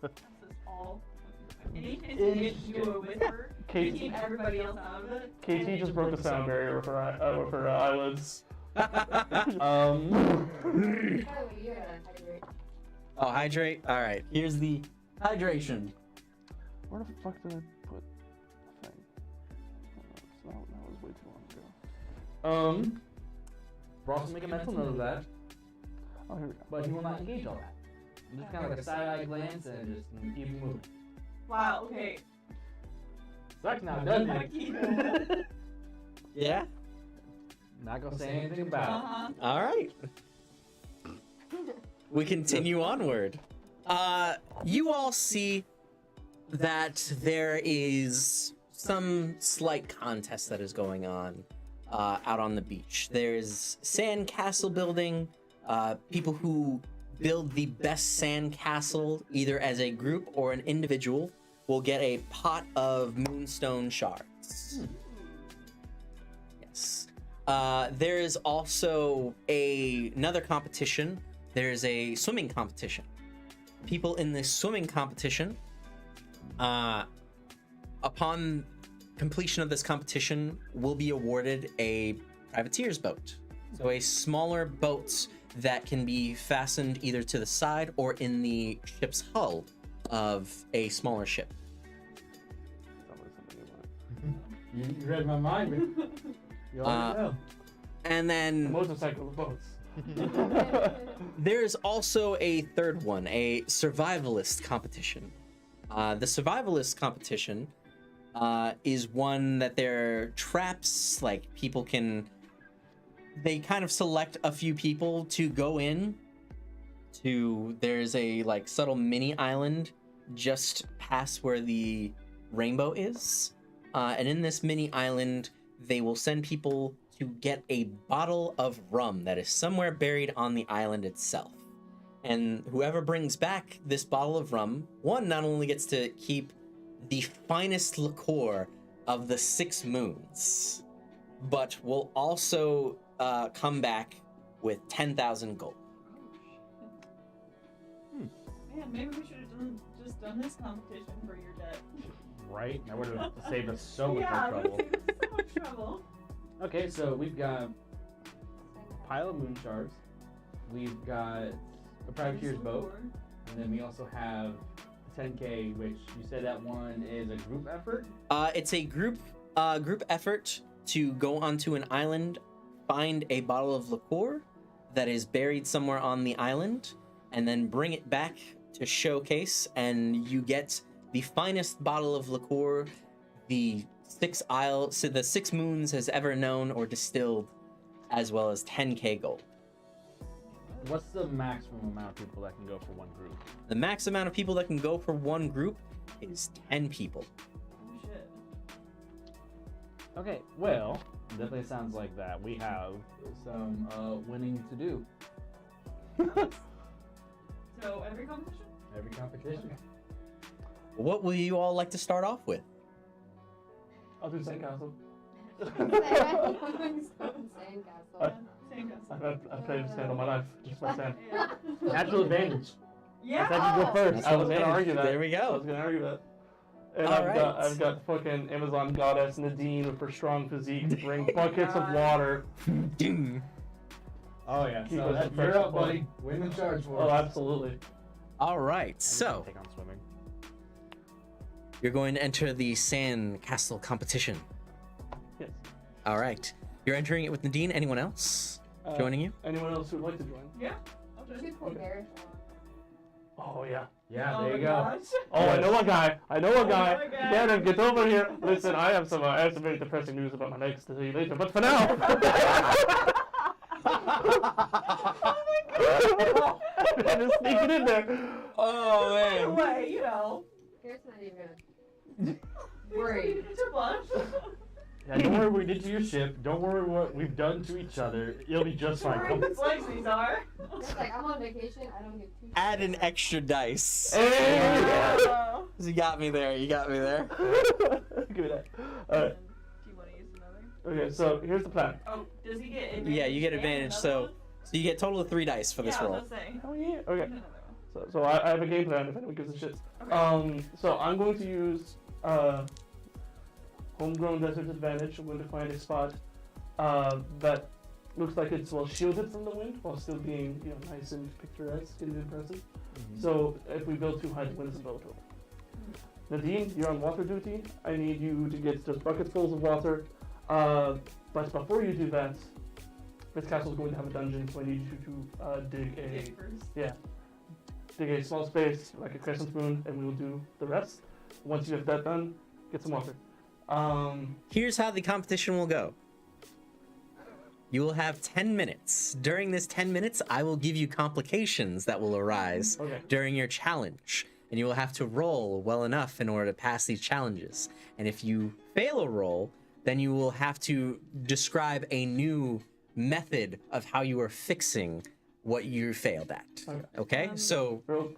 This is all. Any hint you do a whisper, Kate- keep everybody else out of it. KT just broke the sound barrier with her eyelids. Oh, you're gonna hydrate. Oh, hydrate? Alright, here's the hydration. Where the fuck did I put the thing? That was way too long ago. Ross will make a mental note of that, Oh, here we go. but he will not engage all that. Just kind of like a side-eye glance and just keep moving. Wow, okay. Sucks now, doesn't I it? keep- Yeah? Not gonna say anything about it. Uh-huh. Alright. We continue onward. You all see that there is some slight contest that is going on out on the beach. There's sand castle building, people who build the best sand castle, either as a group or an individual, will get a pot of moonstone shards. Yes. There is also another competition. There's a swimming competition. People in this swimming competition, upon completion of this competition, will be awarded a privateer's boat. So a smaller boat that can be fastened either to the side or in the ship's hull of a smaller ship. You read my mind, man. You already know. And then Motorcycle boats. there's also a third one, a survivalist competition. The survivalist competition is one that there are traps, like people can... They kind of select a few people to go in to... There's a like subtle mini island just past where the rainbow is. And in this mini island, they will send people to get a bottle of rum that is somewhere buried on the island itself. And whoever brings back this bottle of rum, one not only gets to keep the finest liqueur of the 6 moons, but will also come back with 10,000 gold. Man, maybe we should have just done this competition for your debt. Right? That would have saved us so much Yeah, more it would trouble. save us so much trouble. Okay, so we've got a pile of moon shards. We've got a privateer's boat. And then we also have 10K, which you said that one is a group effort? It's a group effort to go onto an island, find a bottle of liqueur that is buried somewhere on the island, and then bring it back to showcase, and you get the finest bottle of liqueur the 6 moons has ever known or distilled, as well as 10K gold. What's the maximum amount of people that can go for one group? The max amount of people that can go for one group is 10 people. Oh shit. Okay, well, definitely sounds like that. We have some winning to do. So every competition? Every competition. What will you all like to start off with? I'll do sandcastle. Sandcastle. Sandcastle. I've played sand all my life, just like sand. Yeah. Natural advantage. Yeah. I said you go first. I was gonna argue that. There we I was go. gonna argue that. And All I've got fucking Amazon goddess Nadine with her strong physique to bring buckets of water. Ding. Oh yeah, Keep so us that, fresh you're up, and fun. buddy. Win in charge for Oh, us. absolutely. All right, I need to so take on swimming. you're going to enter the sand castle competition. Yes. All right, you're entering it with Nadine. Anyone else joining you? Anyone else who'd like to join? Yeah. I'll do You it. should play Marathon. Oh yeah. Yeah, Oh there you my go. gosh. Oh, I know a guy. I know a guy. know a guy. Gannon, get over here. Listen, I have some very depressing news about my legs to tell you later. But for now. I'm just sneaking in there. Oh Anyway, you know. Here's not even worried. It's a bunch. Yeah, don't worry what we did to your ship. Don't worry what we've done to each other. You'll be just fine. Sorry, the slices these are. It's like I'm on vacation. I don't get 2. Add an extra dice. Hey! Oh. You got me there. You got me there. Give me that. Alright. Do you want to use another? Okay, so here's the plan. Oh, does he get advantage? Yeah, you get and advantage. another So one? you get total of 3 dice for this yeah, roll. I was gonna say. Oh yeah. Okay. Another one. So I have a game plan if anyone gives a shit. Okay. So I'm going to use homegrown desert advantage. I'm going to find a spot that looks like it's well shielded from the wind while still being nice and picturesque and impressive. So if we build too high, the wind doesn't blow it over. Nadine, you're on water duty. I need you to get just buckets full of water. But before you do that, this castle is going to have a dungeon, so I need you to dig Dig first. dig a small space like a crescent moon, and we will do the rest. Once you have that done, get some water. Here's how the competition will go. You will have 10 minutes. During this 10 minutes, I will give you complications that will arise Okay. during your challenge. And you will have to roll well enough in order to pass these challenges. And if you fail a roll, then you will have to describe a new method of how you are fixing what you failed at. Okay? So, Roll.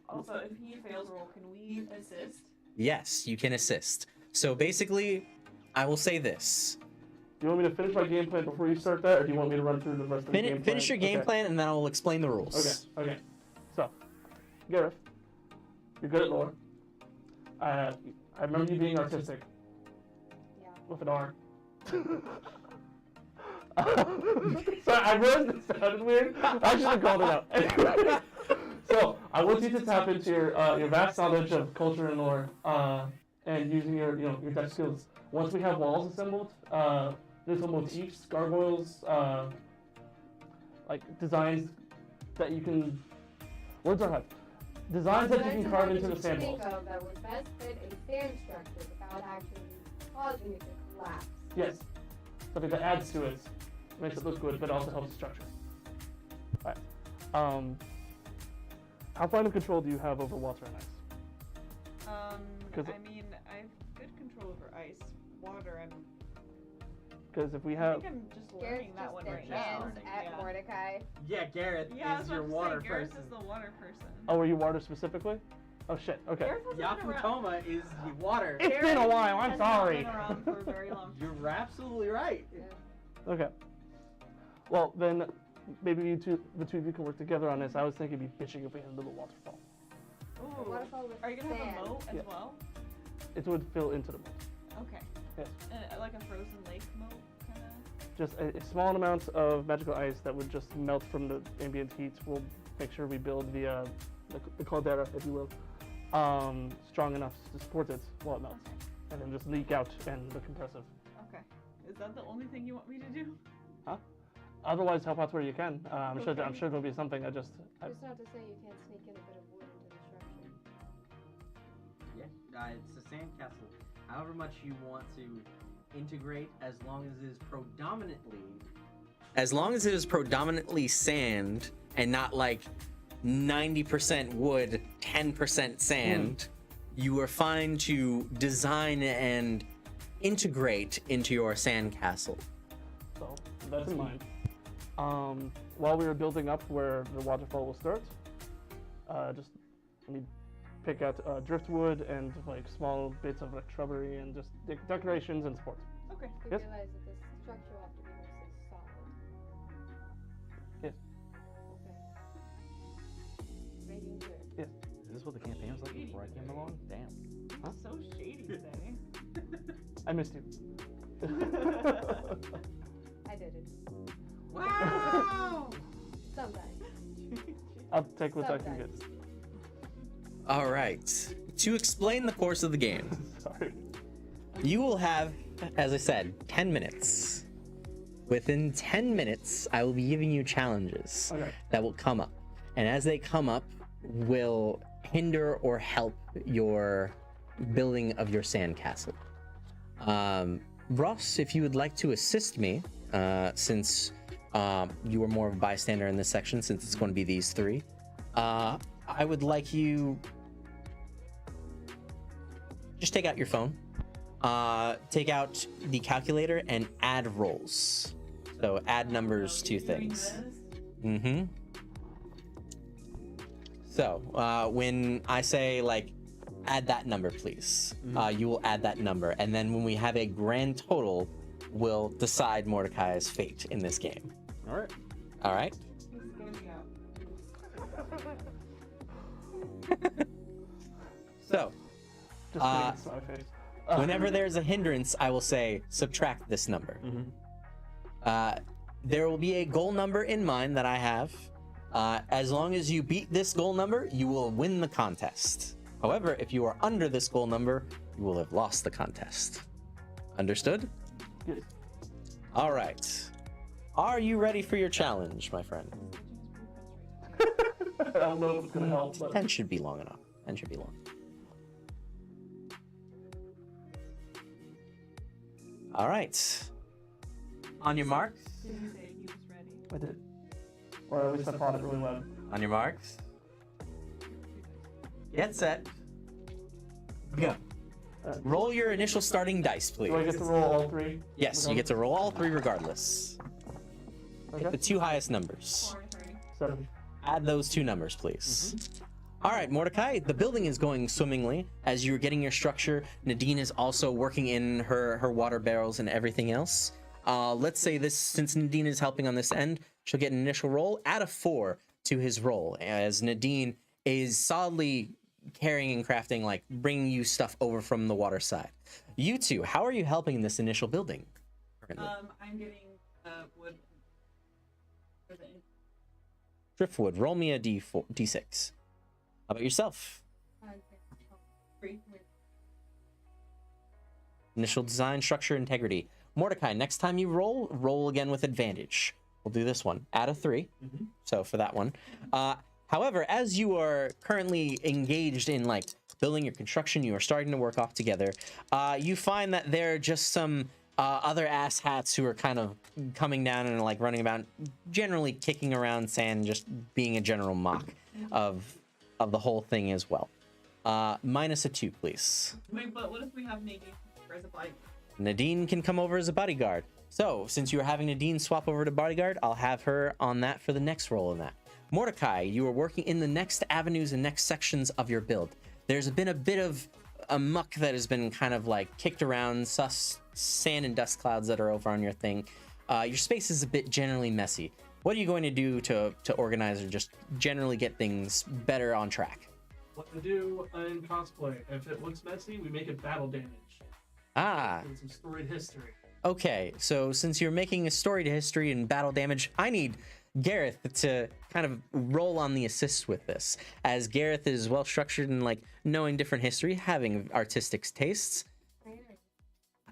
Also, if he fails a roll, can we assist? yes, you can assist. So basically, I will say this. Do you want me to finish my game plan before you start that, or do you want me to run through the rest of the game plan? Finish your game Okay. plan, and then I will explain the rules. Okay. So, Gareth, you're good at lore. I remember you being artistic Yeah. with an R. Sorry, I realized it sounded weird. I should have called it out. Anyway, so I want you to tap into your vast knowledge of culture and lore, and using your Dutch skills. Once we have walls assembled, little motifs, gargoyles, like designs that you can. Words are hard. Designs that you can carve into the sand walls. Think of that would best fit a sand structure without actually causing it to collapse. Yes. Something that adds to it, makes it look good, but also helps the structure. Alright. How fine of control do you have over water and ice? 'Cause- I mean, I have good control over ice. Water, I'm Because if we I have, think I'm just Garrett's learning that just one dead right hands now. at Yeah. Mordecai. Yeah, Garrett Yeah, I was is your about to water say, Garrett person. is the water person. oh, are you water specifically? Oh shit. Okay. Garrett hasn't been around. Yafutoma is the water. It's been a while. I'm has sorry. Not been around for a very long time. You're absolutely right. Yeah. Okay. Well, then maybe the two of you can work together on this. I was thinking it'd be bitching if we had a little waterfall. Ooh. Waterfall with Are you gonna have sand. a moat as Yeah. well? It would fill into the moat. Okay. Yes. Like a frozen lake moat, kind of. Just a small amount of magical ice that would just melt from the ambient heat. We'll make sure we build the caldera, if you will, strong enough to support it while it melts, and then just leak out and look impressive. Okay. Is that the only thing you want me to do? Otherwise, help out where you can. I'm sure Okay. there'll be something. Who's not to say you can't sneak in a bit of wood into the structure? Yeah, it's a sandcastle. However much you want to integrate, as long as it is predominantly sand and not like 90% wood, 10% sand, you are fine to design and integrate into your sandcastle. So that's in mind. While we were building up where the waterfall will start, just let me pick out driftwood and like small bits of like shrubbery and just decorations and support. Okay. You Yes. realize that this structure will have to be mostly solid. Yes. Okay. Making clear. Yes. Is this what the campaign was like before I came along? Damn. Huh? So shady today. I missed you. I did it. Wow! Sometimes. I'll take what I can get. All right. To explain the course of the game, Sorry. you will have, as I said, 10 minutes. Within 10 minutes, I will be giving you challenges Okay. that will come up. And as they come up, will hinder or help your building of your sandcastle. Ross, if you would like to assist me, since you are more of a bystander in this section, since it's going to be these three, I would like you just take out your phone, take out the calculator, and add rolls. So add numbers to things. Mm-hmm. So when I say like add that number, please, you will add that number, and then when we have a grand total, we'll decide Mordecai's fate in this game. All right. All right. He's going out. So Just kidding, it's my face. whenever there's a hindrance, I will say subtract this number. There will be a goal number in mind that I have. As long as you beat this goal number, you will win the contest. However, if you are under this goal number, you will have lost the contest. Understood? Yes. All right. Are you ready for your challenge, my friend? I don't know if it's gonna help, but 10 should be long enough. 10 should be long. All right. On your marks. Did he say he was ready? I did. Or at least I thought it really well. On your marks. Get set. Go. Roll your initial starting dice, please. Do I get to roll all three? Yes, you get to roll all three regardless. Pick the Okay. two highest numbers. 4 and 3. 7. Add those two numbers, please. All right, Mordecai, the building is going swimmingly. As you're getting your structure, Nadine is also working in her water barrels and everything else. Let's say this, since Nadine is helping on this end, she'll get an initial roll. Add a 4 to his roll, as Nadine is solidly carrying and crafting, like bringing you stuff over from the water side. You two, how are you helping in this initial building? currently? I'm getting wood for the Driftwood, roll me a D6. How about yourself? 3. Initial design, structure, integrity. Mordecai, next time you roll again with advantage. We'll do this one. Add a 3. So for that one. However, as you are currently engaged in like building your construction, you are starting to work off together. You find that there are just some other asshats who are kind of coming down and like running about, generally kicking around sand, just being a general mock of the whole thing as well. Minus a 2, please. Wait, but what if we have Nadine as a body? Nadine can come over as a bodyguard. So, since you are having Nadine swap over to bodyguard, I'll have her on that for the next roll in that. Mordecai, you are working in the next avenues and next sections of your build. There's been a bit of a muck that has been kind of like kicked around, sand and dust clouds that are over on your thing. Your space is a bit generally messy. What are you going to do to organize or just generally get things better on track? What to do in cosplay. If it looks messy, we make it battle damage. Ah. With some storied history. Okay, so since you're making a storied history and battle damage, I need Gareth to kind of roll on the assist with this, as Gareth is well structured and like knowing different history, having artistic tastes.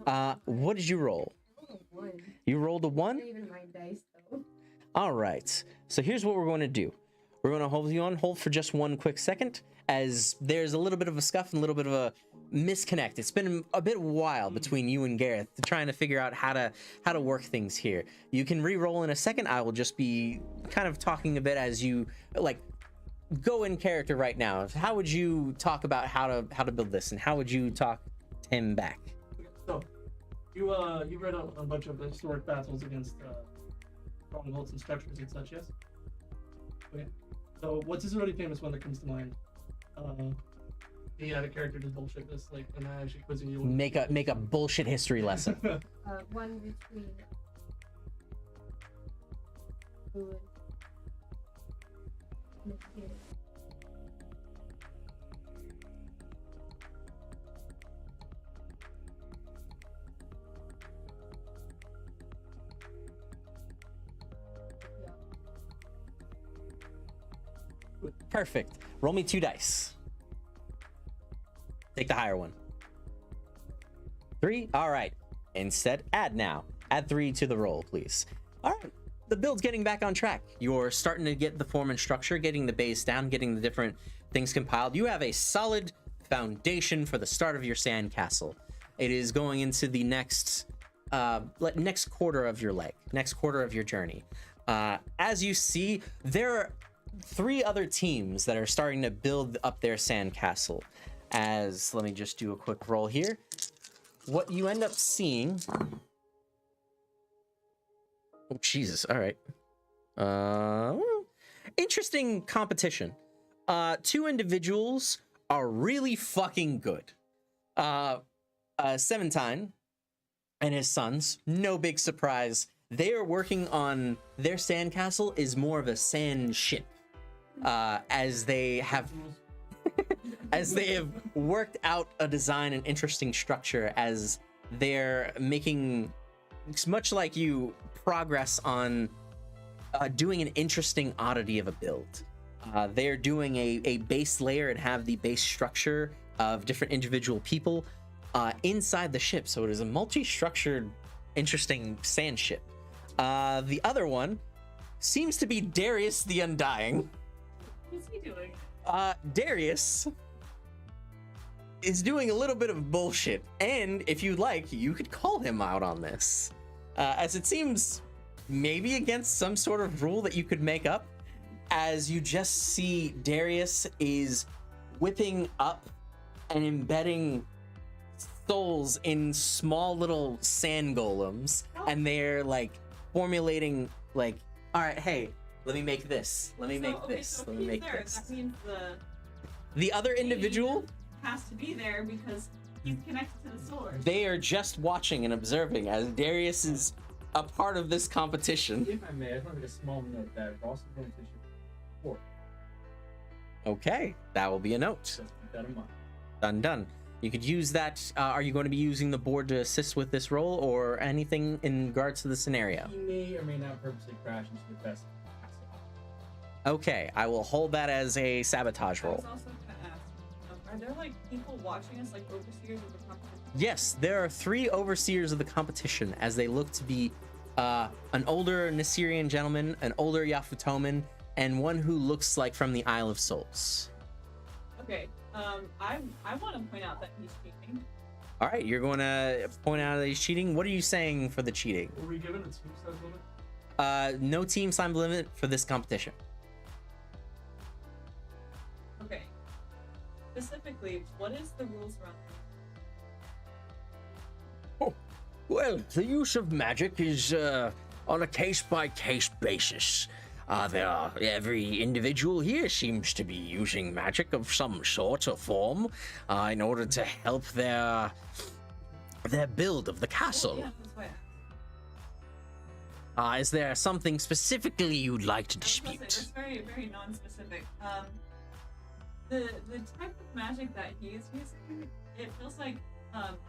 What did you roll? You rolled a 1? Not even my dice though. All right, so here's what we're going to do. We're going to hold you on hold for just one quick second, as there's a little bit of a scuff and a little bit of a misconnect. It's been a bit wild between you and Gareth trying to figure out how to work things here. You can re-roll in a second. I will just be kind of talking a bit as you like go in character right now. How would you talk about how to build this, and how would you talk him back? So, you read a bunch of historic battles against strongholds and structures and such, yes? Okay. So, what's his really famous one that comes to mind? He had a character just bullshit this, like, and I'm actually quizzing you. Make a bullshit history lesson. One between food. Perfect. Roll me 2 dice. Take the higher one. 3. All right. Instead, add now. Add 3 to the roll, please. All right. The build's getting back on track. You're starting to get the form and structure, getting the base down, getting the different things compiled. You have a solid foundation for the start of your sand castle. It is going into the next quarter of your leg, next quarter of your journey. As you see, there are 3 other teams that are starting to build up their sand castle. Let me just do a quick roll here. What you end up seeing... Oh, Jesus. All right. Interesting competition. 2 individuals are really fucking good. Sementine and his sons, no big surprise. They are working on their sand castle is more of a sand ship. As they have worked out a design and interesting structure, as they're making, much like you, progress on doing an interesting oddity of a build. They're doing a base layer and have the base structure of different individual people inside the ship, so it is a multi-structured, interesting sand ship. The other one seems to be Darius the Undying. What's he doing? Darius is doing a little bit of bullshit, and if you'd like, you could call him out on this, as it seems maybe against some sort of rule that you could make up, as you just see Darius is whipping up and embedding souls in small little sand golems, and they're like formulating like, all right, hey, let me make this. Let me make this. So Let me make this. That means The other individual has to be there because he's connected to the sword. They are just watching and observing as Darius is a part of this competition. If I may, I just want to make a small note that Ross is going to issue 4. Okay, that will be a note. Just keep that in mind. Done. You could use that. Are you going to be using the board to assist with this roll or anything in regards to the scenario? He may or may not purposely crash into the best. Okay, I will hold that as a sabotage I roll. was also going to ask, are there like people watching us, like overseers of the competition? Yes, there are 3 overseers of the competition, as they look to be an older Nasirian gentleman, an older Yafutoman, and one who looks like from the Isle of Souls. Okay, I want to point out that he's cheating. All right, you're going to point out that he's cheating. What are you saying for the cheating? Were we given a team size limit? No team time limit for this competition. Okay. Specifically, what is the rules around? Well, the use of magic is on a case-by-case basis. Every individual here seems to be using magic of some sort or form in order to help their build of the castle. Yeah, that's why. Is there something specifically you'd like to dispute? It's very, very non-specific. The type of magic that he is using, it feels like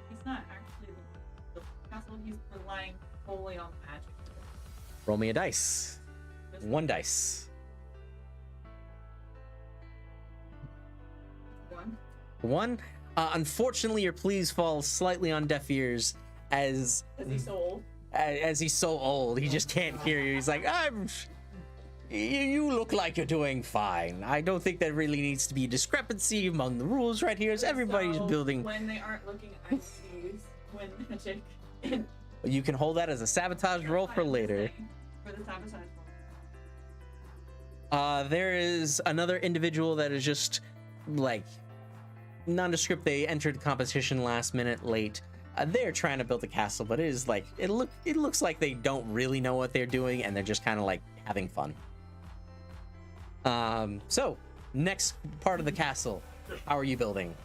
he's not actually the castle. He's relying fully on magic. Roll me a dice. One dice. One. Unfortunately, your pleas fall slightly on deaf ears as Is he so old? as he's so old, he just can't hear you. He's like, you look like you're doing fine. I don't think there really needs to be a discrepancy among the rules right here. As everybody's So, building. When they aren't looking, I see when magic. You can hold that as a sabotage roll for later. For the sabotage There is another individual that is just like nondescript. They entered the competition last minute late. They're trying to build a castle, but it is like it looks like they don't really know what they're doing, and they're just kind of like having fun. So next part of the castle, how are you building?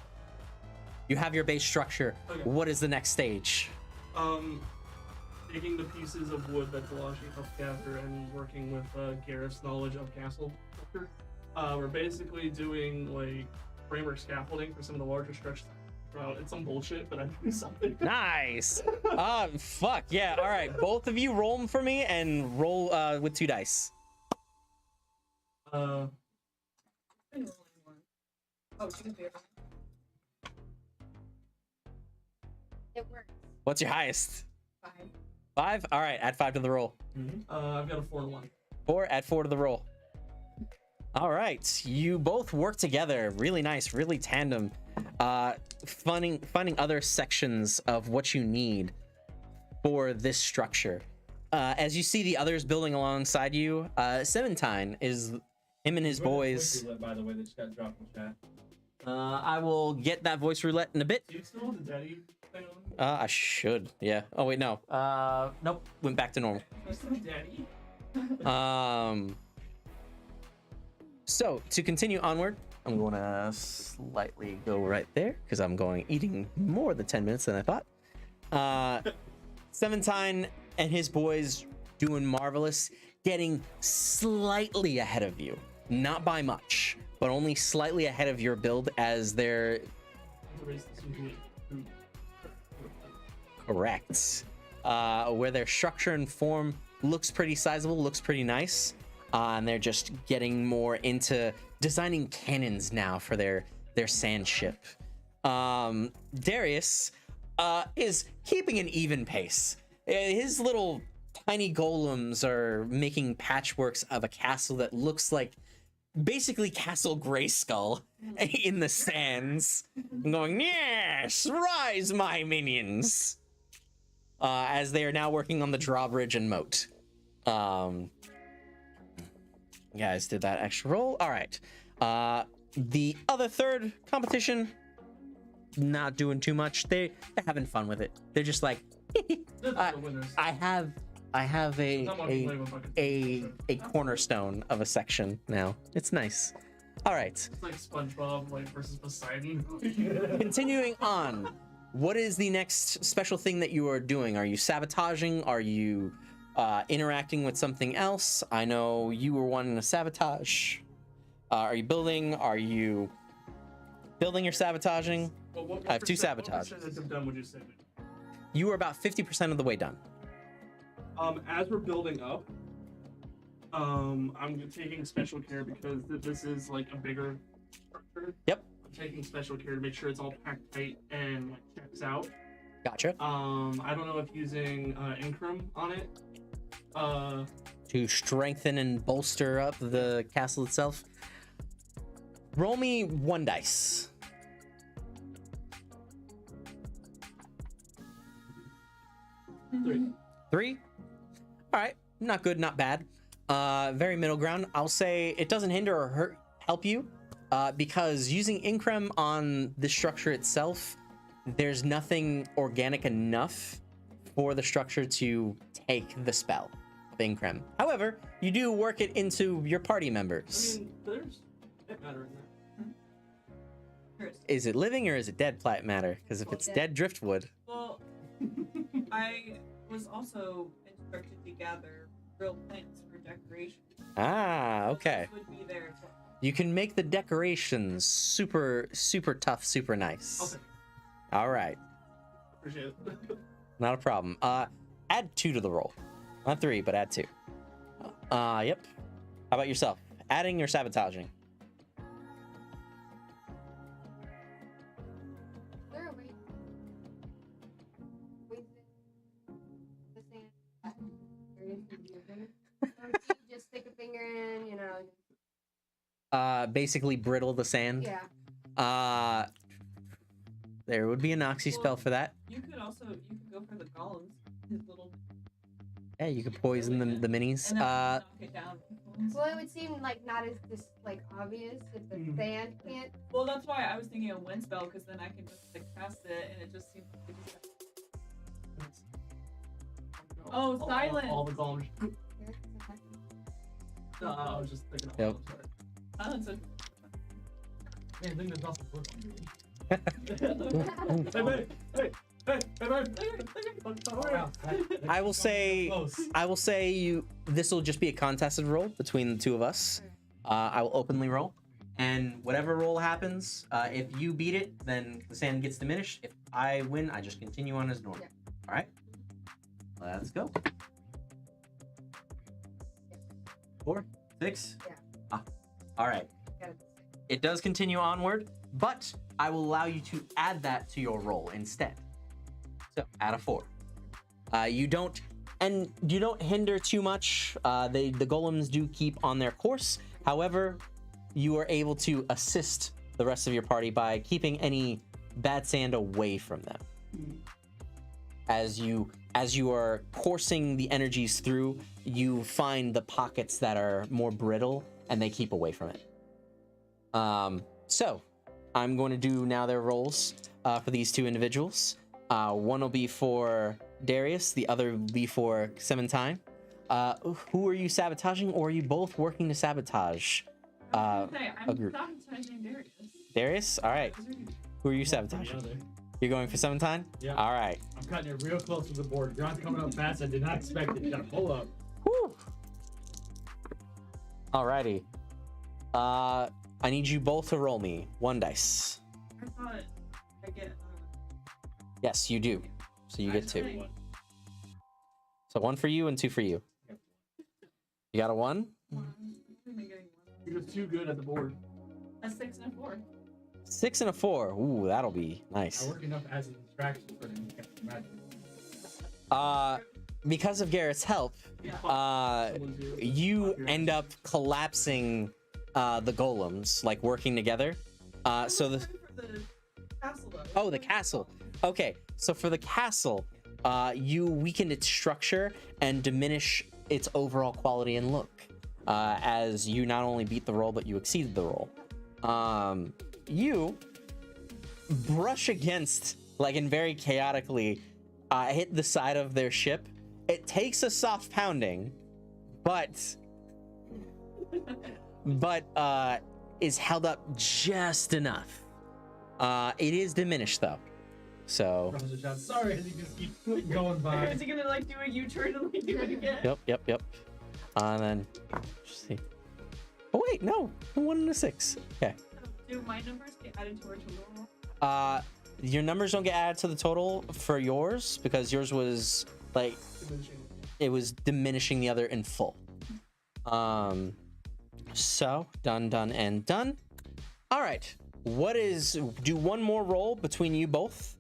You have your base structure. Okay. What is the next stage? Taking the pieces of wood that Delashi helped gather and working with Gareth's knowledge of castle structure. We're basically doing like framework scaffolding for some of the larger structures. It's some bullshit, but I'm doing something. Nice. Fuck yeah. All right, both of you roll 'em for me and roll with 2 dice. Oh, she can do it. It works. What's your highest? 5. 5. All right, add 5 to the roll. I've got a 4 and 1. 4, add 4 to the roll. All right, you both work together. Really nice, really tandem. Finding other sections of what you need for this structure. As you see the others building alongside you, Sementine is him and his boys. By the way, that just got dropped in chat. I will get that voice roulette in a bit. Do you still have the daddy thing on? I should, yeah. Oh wait, no. Nope, went back to normal. Daddy? So to continue onward, I'm going to slightly go right there because I'm eating more than 10 minutes than I thought. Sementine and his boys doing marvelous, getting slightly ahead of you, not by much, but only slightly ahead of your build as they're correct. Where their structure and form looks pretty sizable, looks pretty nice. And they're just getting more into designing cannons now for their sand ship. Darius is keeping an even pace. His little tiny golems are making patchworks of a castle that looks like basically Castle Grayskull in the sands. Going, yes, rise, my minions. As they are now working on the drawbridge and moat. Guys did that extra roll. All right. The other third competition, not doing too much. They're having fun with it. They're just like, I have a cornerstone of a section now. It's nice. All right. It's like SpongeBob versus Poseidon. Continuing on. What is the next special thing that you are doing? Are you sabotaging? Are you interacting with something else? I know you were wanting to sabotage. Are you building? Are you building or sabotaging? I have 2 sabotages. What percentage of done would you say? You were about 50% of the way done. As we're building up, I'm taking special care because this is like a bigger structure. Yep. I'm taking special care to make sure it's all packed tight and like checks out. Gotcha. I don't know if using Incrum on it. To strengthen and bolster up the castle itself. Roll me 1 dice. 3. 3? All right, not good, not bad. Very middle ground. I'll say it doesn't hinder or help you because using Increm on the structure itself, there's nothing organic enough for the structure to take the spell of Increm. However, you do work it into your party members. I mean, there's plant matter in there. Is it living or is it dead plant matter? Because if it's dead driftwood, Well, I was also instructed to gather real plants for decoration. okay. This would be there as well. You can make the decorations super tough, super nice. Okay. All right, Appreciate it. not a problem. Add 2 to the roll, not 3, but add 2. Yep. How about yourself? Adding or sabotaging? Is there a way? The sand. Or do you just stick a finger in, you know? Basically brittle the sand. Yeah. There would be a Noxy spell for that. You could go for the golems, his little, Yeah, you could poison the minis. and then knock it down. Well, it would seem like not as obvious if the sand can't. Well, that's why I was thinking of wind spell, because then I can just like cast it, and it just seems like it just... Oh, silence! All the columns. Here, No, I was just thinking. Yep. Silence is... Man, I think there's nothing work on doing. Hey, I will say this will just be a contested roll between the two of us. I will openly roll, and whatever roll happens, if you beat it, then the sand gets diminished. If I win, I just continue on as normal. Yeah. All right, let's go. 4, 6. Yeah. All right. Got it. It does continue onward, but I will allow you to add that to your roll instead. So add a 4. You don't hinder too much. The golems do keep on their course. However, you are able to assist the rest of your party by keeping any bad sand away from them. As you are coursing the energies through, you find the pockets that are more brittle, and they keep away from it. So I'm going to do now their rolls for these 2 individuals. One will be for Darius, the other will be for Sementine. Who are you sabotaging, or are you both working to sabotage? I'm a group. sabotaging Darius. Darius? All right. Who are you sabotaging? You're going for Sementine? Yeah. All right. I'm cutting it real close to the board. Ground's coming up fast. I did not expect it. You gotta pull up. Woo! Alrighty. I need you both to roll me 1 dice. I thought I get... Yes, you do. So you get 2. Okay. So 1 for you and 2 for you. You got a 1? One. I'm getting one. You're just too good at the board. A 6 and a 4. 6 and a 4. Ooh, that'll be I nice. work enough as a distraction for him to catch the magic. Because of Garrett's help, you end up collapsing the golems, like working together. So the Castle, though. Oh, the castle. Okay, so for the castle, you weaken its structure and diminish its overall quality and look, as you not only beat the roll, but you exceeded the roll. You brush against, like, and very chaotically hit the side of their ship. It takes a soft pounding, but is held up just enough. It is diminished though. So. Sorry, as you just keep going by. Is he gonna like do a U-turn and like do it again? Yep. And then, just see. Oh wait, no, a 1 and a 6. Okay. Do my numbers get added to our total? Your numbers don't get added to the total for yours because yours was like it was diminishing the other in full. So done and done. All right. Do one more roll between you both.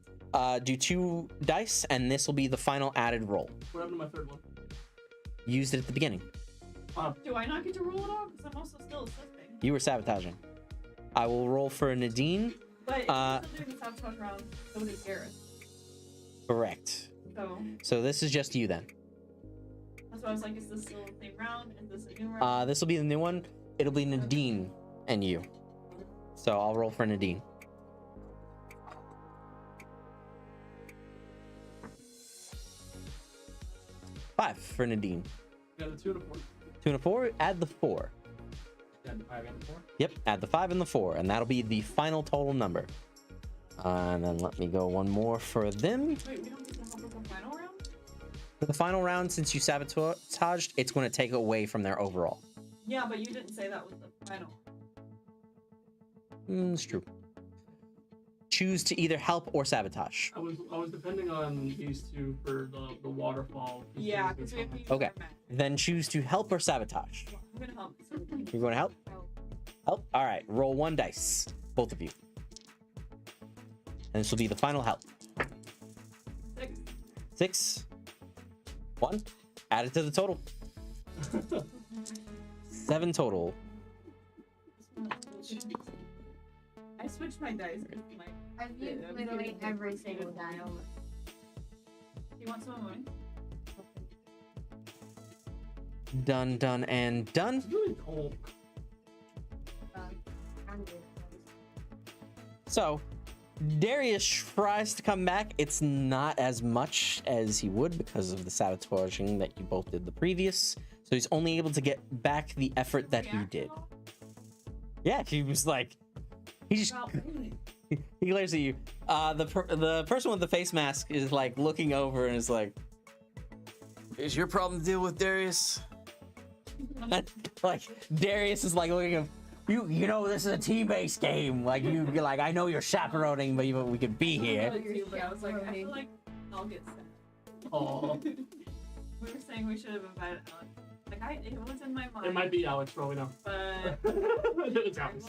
Do 2 dice, and this will be the final added roll. What happened to my 3rd one? Used it at the beginning. Do I not get to roll it off? Because I'm also still assisting. You were sabotaging. I will roll for Nadine. But if you're still doing the sabotage round, so did Garrett. Correct. So this is just you then. that's why I was like, is this still the same round? Is this a new round? This will be the new one. It'll be Nadine and you. So I'll roll for Nadine. 5 for Nadine. Yeah, the 2 and a 4. 2 and a 4, add the 4. Add the 5 and the 4. Yep, add the 5 and the 4, and that'll be the final total number. And then let me go one more for them. Wait, we don't get to help with the final round? For the final round, since you sabotaged, it's going to take away from their overall. Yeah, but you didn't say that was the final. It's true. Choose to either help or sabotage. I was depending on these two for the waterfall. Yeah, because we have to use Okay. our magic. Then choose to help or sabotage. I'm gonna help. You're going to help? Help? All right, roll 1 dice, both of you. And this will be the final help. 6. 6. 1. Add it to the total. 7 total. I switched my dice. 'Cause my. I've used literally every single die. You want some of mine? Done, done, and done. It's really cold. So, Darius tries to come back. It's not as much as he would because of the sabotaging that you both did the previous. So he's only able to get back the effort that he did. Yeah, he was like, he just he glares at you. The person with the face mask is like looking over and is like, "Is your problem to deal with Darius?" And, like Darius is like looking at him. You know this is a team-based game. Like you're like, I know you're chaperoning, but we could be here. I was like, I feel like I'll get sent. Oh, We were saying we should have invited Alex. Like it was in my mind. it might be Alex, probably now. But It's Alex.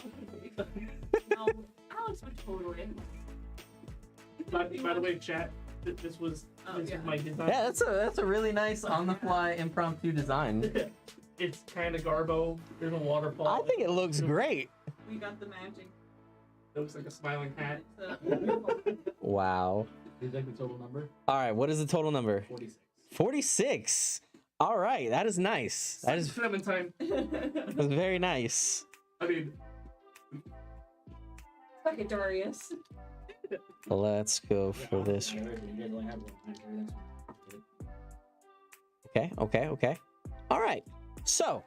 no, Alex would totally. By the way, chat. This was my design. Yeah, that's a really nice on-the-fly impromptu design. It's kind of garbo. There's a waterfall. I think it looks great. We got the magic. It looks like a smiling cat. Wow. Is that the total number? All right, what is the total number? 46. 46. All right, that is nice. That is Clementine. very nice. I mean, Fuck it, Darius. Let's go for this. You guys only have 100. Okay. All right. So,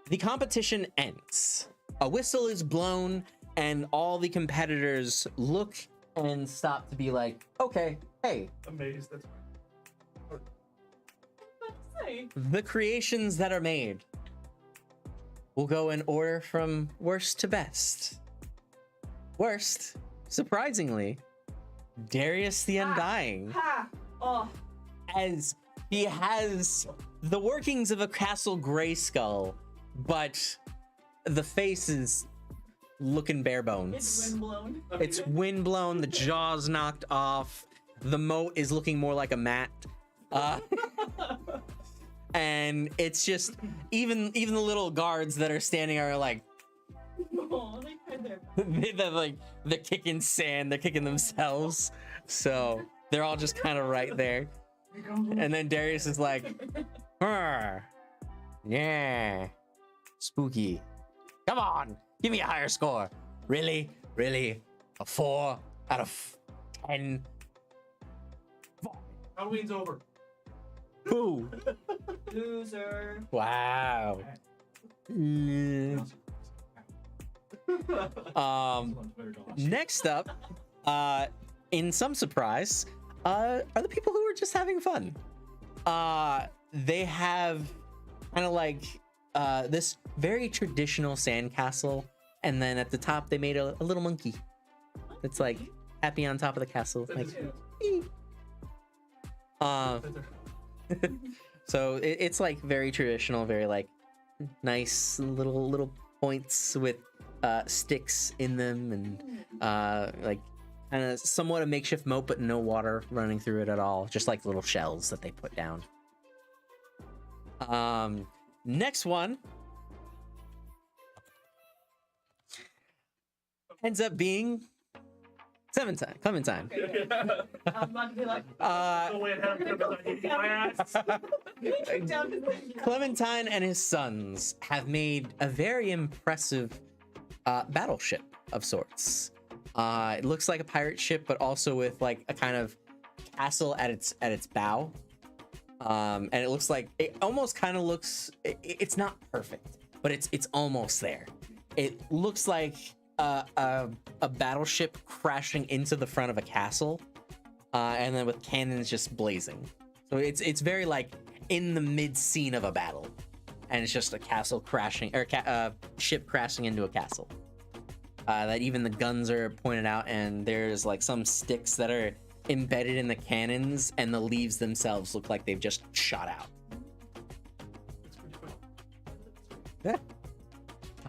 the competition ends. A whistle is blown, and all the competitors look and stop to be like, okay, hey, amazed. That's fine. Let's say. the creations that are made will go in order from worst to best. Worst, surprisingly, Darius the Undying, Ha! Oh. as he has the workings of a Castle Grayskull, but the face is looking bare bones. It's windblown. It's windblown, the jaw's knocked off, the moat is looking more like a mat. And it's just even the little guards that are standing are like Oh, they tried their they're kicking sand, they're kicking themselves. So they're all just kind of right there. And then Darius is like, "Arr, yeah, spooky. Come on, give me a higher score. Really? A 4 out of 10? Halloween's over. Boo. loser. Wow. Next up, in some surprise, are the people who are just having fun. They have kind of like this very traditional sandcastle, and then at the top they made a little monkey that's like happy on top of the castle. Like, so it's like very traditional, very like nice little points with sticks in them, and like kind of somewhat a makeshift moat, but no water running through it at all, just like little shells that they put down. Next one ends up being Clementine. Okay, I'm about to be like, No way in hell I'm gonna be my ass. kick down his leg. Clementine and his sons have made a very impressive battleship of sorts. It looks like a pirate ship, but also with like a kind of castle at its bow. And it looks like it almost kind of looks. It's not perfect, but it's almost there. It looks like a battleship crashing into the front of a castle, and then with cannons just blazing. So it's very like in the mid scene of a battle, and it's just a castle crashing or ship crashing into a castle. That even the guns are pointed out, and there's like some sticks that are embedded in the cannons, and the leaves themselves look like they've just shot out.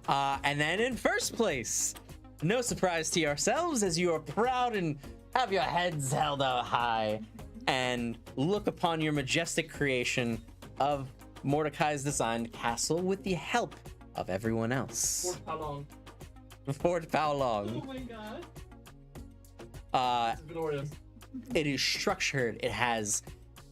And then in first place, no surprise to yourselves, as you are proud and have your heads held out high and look upon your majestic creation of Mordecai's designed castle with the help of everyone else. Fort Palong. Fort Palong. Oh my god. It's glorious. It is structured. It has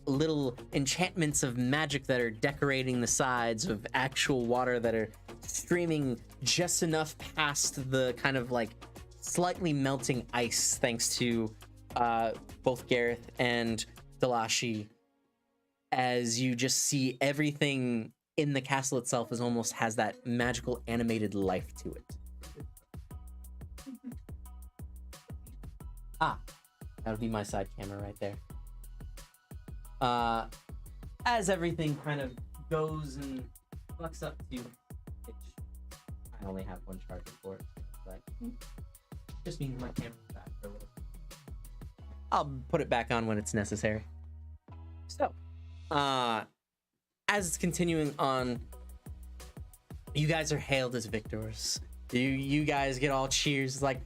little enchantments of magic that are decorating the sides, of actual water that are streaming just enough past the kind of like slightly melting ice, thanks to both Gareth and Dalashi, as you just see everything in the castle itself is almost has that magical animated life to it. That would be my side camera right there. As everything kind of goes and bucks up to pitch. I only have one charger for it, but just means my camera's back for a little. I'll put it back on when it's necessary. So, as it's continuing on, you guys are hailed as victors. You guys get all cheers like,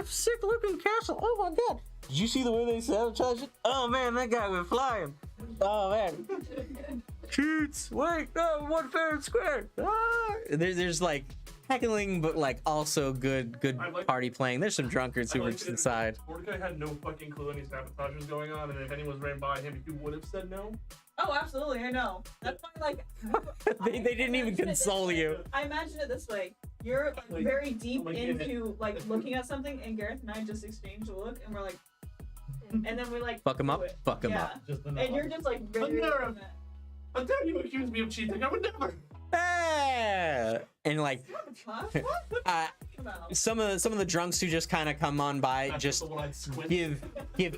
sick looking castle. Oh my god. Did you see the way they sabotaged it? Oh man, that guy went flying. Oh man. Shoots. Wait, no, one fair and square. Ah. There's like heckling, but like also good party playing. There's some drunkards who were just inside. Mordecai had no fucking clue any sabotage was going on, and if anyone ran by him, he would have said no. Oh, absolutely, I know. That's why, like, they didn't even console you. I imagine it this way. You're like very deep into like looking at something, and Gareth and I just exchange a look, and we're like, and then we like fuck him up, fuck him yeah. up. And you're just like very. How dare you accuse me of cheating? I would never. And like some of the drunks who just kind of come on by just give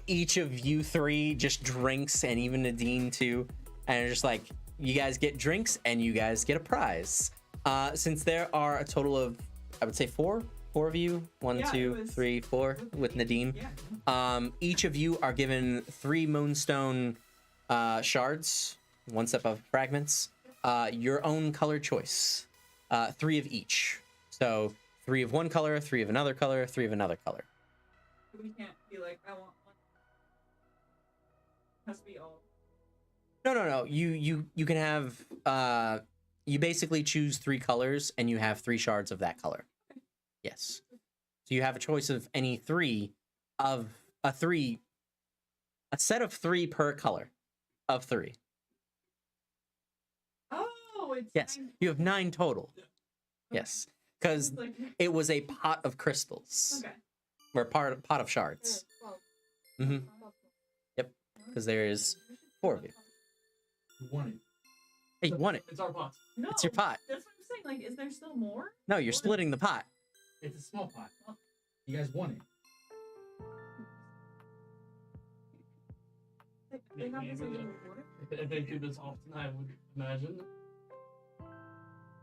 each of you three just drinks, and even Nadine too, and just like, you guys get drinks and you guys get a prize. Since there are a total of, I would say four of you, one, two, three, four with Nadine. Each of you are given 3 moonstone shards, 1 step of fragments, your own color choice, 3 of each. So 3 of one color, 3 of another color, 3 of another color. We can't be like, I want one. It has to be all. No. You can have you basically choose 3 colors and you have 3 shards of that color. Yes. So you have a choice of any 3 of a set of 3 per color of 3. Oh, it's yes. 9. You have 9 total. Okay. Yes, because it was a pot of crystals. Okay. Or pot of shards. Mm-hmm. Yep. Because there's 4 of you. You won it. Hey, you won it. It's our pot. No, It's your pot. That's what I'm saying. Like, is there still more? No, you're splitting the pot. It's a small pot. You guys won it. They have this in the water? If they do this often, I would imagine.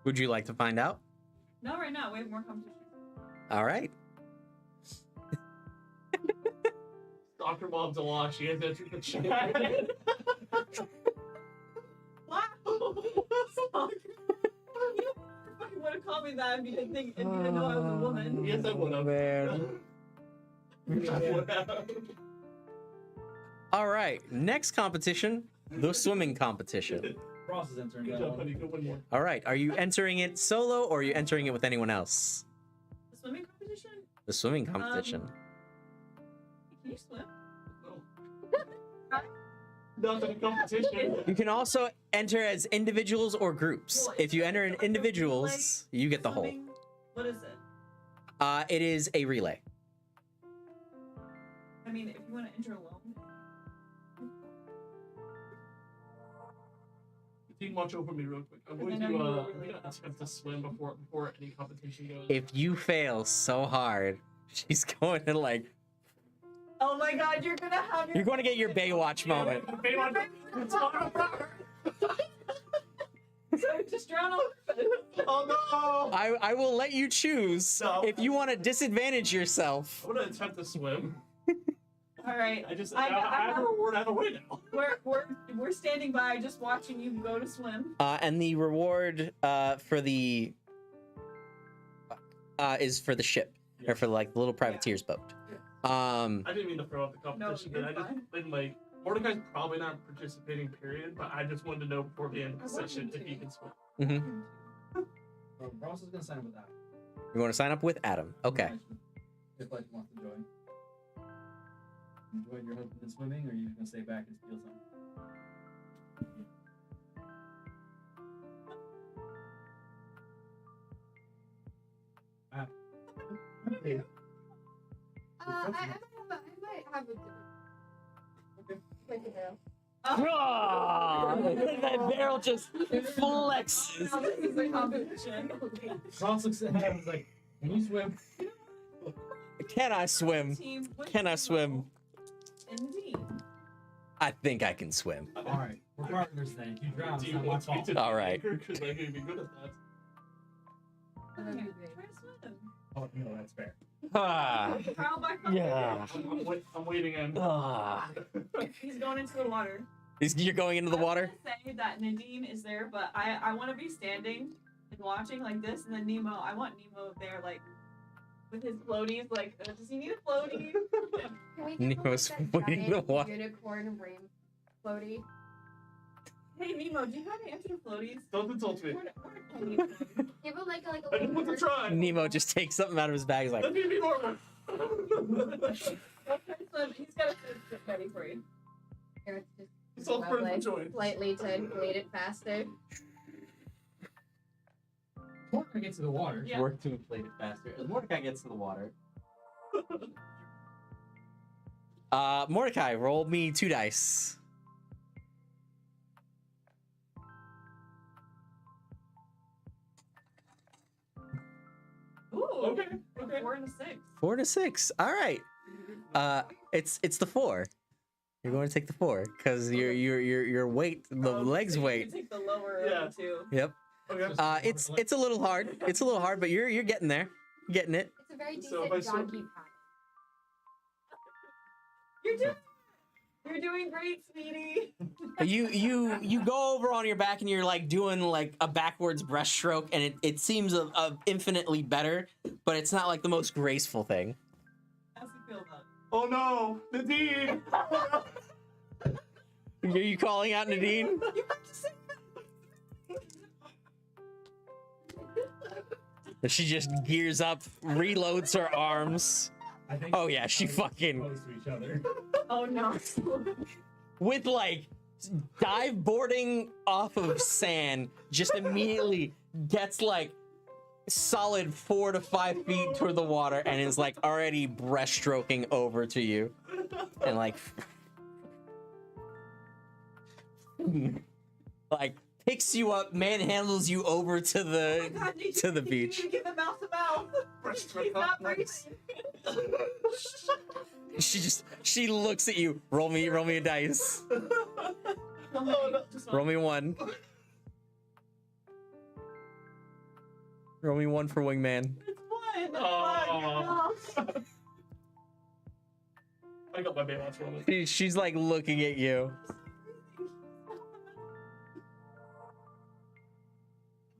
Would you like to find out? No, right now. We have more competition. All right. Dr. Bob Delash, has entered the chat. Wow! You fucking would have called me that if you didn't know I was a woman. Yes, I would have. Man. I would have. All right. Next competition, the swimming competition. Ross is entering Good that job, one. honey. Good one more. All right. Are you entering it solo or are you entering it with anyone else? The swimming competition? The swimming competition. Can you swim? Not a competition. You can also enter as individuals or groups. Well, If you enter in like a individuals, you get the whole. Swimming? What is it? It is a relay. I mean, if you want to enter alone. Nadine, watch over me real quick. I'm Because going I to know you were really attempt to swim before any competition goes. If you fail so hard, she's going to like. Oh my God, you're gonna have your. You're going to get your Baywatch moment. Baywatch. So just drown over. Oh no! I will let you choose No. if you want to disadvantage yourself. I'm gonna attempt to swim. All right. I have a reward either way now. We're standing by, just watching you go to swim. And the reward for the is for the ship or for like the little privateer's boat. I didn't mean to throw out the competition, No, but I you're just been like Mordecai's probably not participating, period. But I just wanted to know before the end of the I want session him if to. he can swim. Mm-hmm. Ross is gonna sign up with that. You're going to sign up with Adam. Okay. If like wants to join. Enjoyed your husband in swimming, or are you just gonna stay back and steal some? I might have a different. Okay. Point of view. That barrel just flexes. Now this is a competition. Ross looks at him and is like, "Can you swim?" Can I swim? Team with Can I swim? Indeed. I think I can swim. All right, we're partners then. If you drown, Do it's you not my want me fault. to All right. Because I'm gonna be good at that. Try to swim. Oh no, that's fair. Ah. Trial by fire. Yeah. I'm waiting in. Ah. He's going into the water. You're going into the water? I was gonna say that Nadine is there, but I want to be standing and watching like this, and then Nemo. I want Nemo there, like with his floaties. Like, does he need a floaty? Can we Nemo's get like wading that the giant water. unicorn rain floaty? Hey Nemo, do you have answer floaties? Don't insult me. We're not Give him like a I just want to try. Nemo just takes something out of his bag. He's like, Let me be normal. He's got a food ready for you. Here, it's just It's all for the joy. slightly to inflate it faster. Mordecai gets to the water. Yeah. Work to inflate it faster. As Mordecai gets to the water, Mordecai, roll me 2 dice. Ooh. Okay. 4 and a 6. 4 to 6. All right. It's the 4. You're going to take the 4 because your weight, the legs so weight. You take the lower Yeah. of the two. Yep. Okay. It's a little hard. It's a little hard, but you're getting there. You're getting it. It's a very So decent if I swim- doggy paddle. You're doing great, sweetie. You go over on your back and you're like doing like a backwards breaststroke, and it seems infinitely better, but it's not like the most graceful thing. How's it feel about it? Oh no, Nadine! Are you calling out Nadine? You have to say She just gears up, reloads her arms. I think. Oh yeah, she fucking Close to each other. oh no. with like dive boarding off of sand, just immediately gets like solid 4 to 5 feet toward the water and is like already breaststroking over to you, and like picks you up, manhandles you over to Oh my the God, you to the you beach. need to give him mouth to mouth. He's not breathing. She looks at you. Roll me a dice. Roll me 1. Roll me 1 for wingman. It's one. Aw. Fuck. I got my Baywatch moment. She's like looking at you.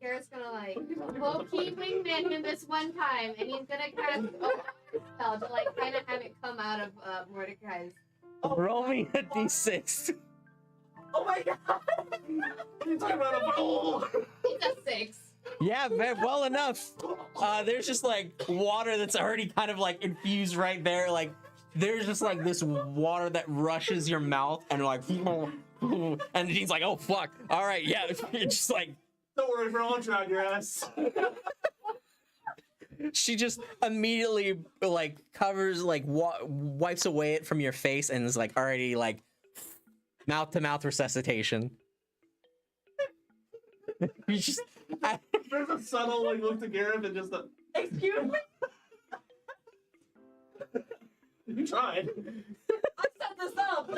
Garrett's gonna like low-key wingman him this one time, and he's gonna cast a water spell to like kind of have it come out of Mordecai's. Roll me a d6. Oh my God. You talking about a bowl? It's a 6. Yeah, well enough. There's just like water that's already kind of like infused right there. Like there's just like this water that rushes your mouth and like, and he's like, oh fuck. All right, yeah. It's just like Don't worry, bro. I'll drown your ass. she just immediately like covers like wipes away it from your face and is like already like mouth to mouth resuscitation. You just, There's a subtle like look to Gareth and just a. Excuse me? You tried. I set this up!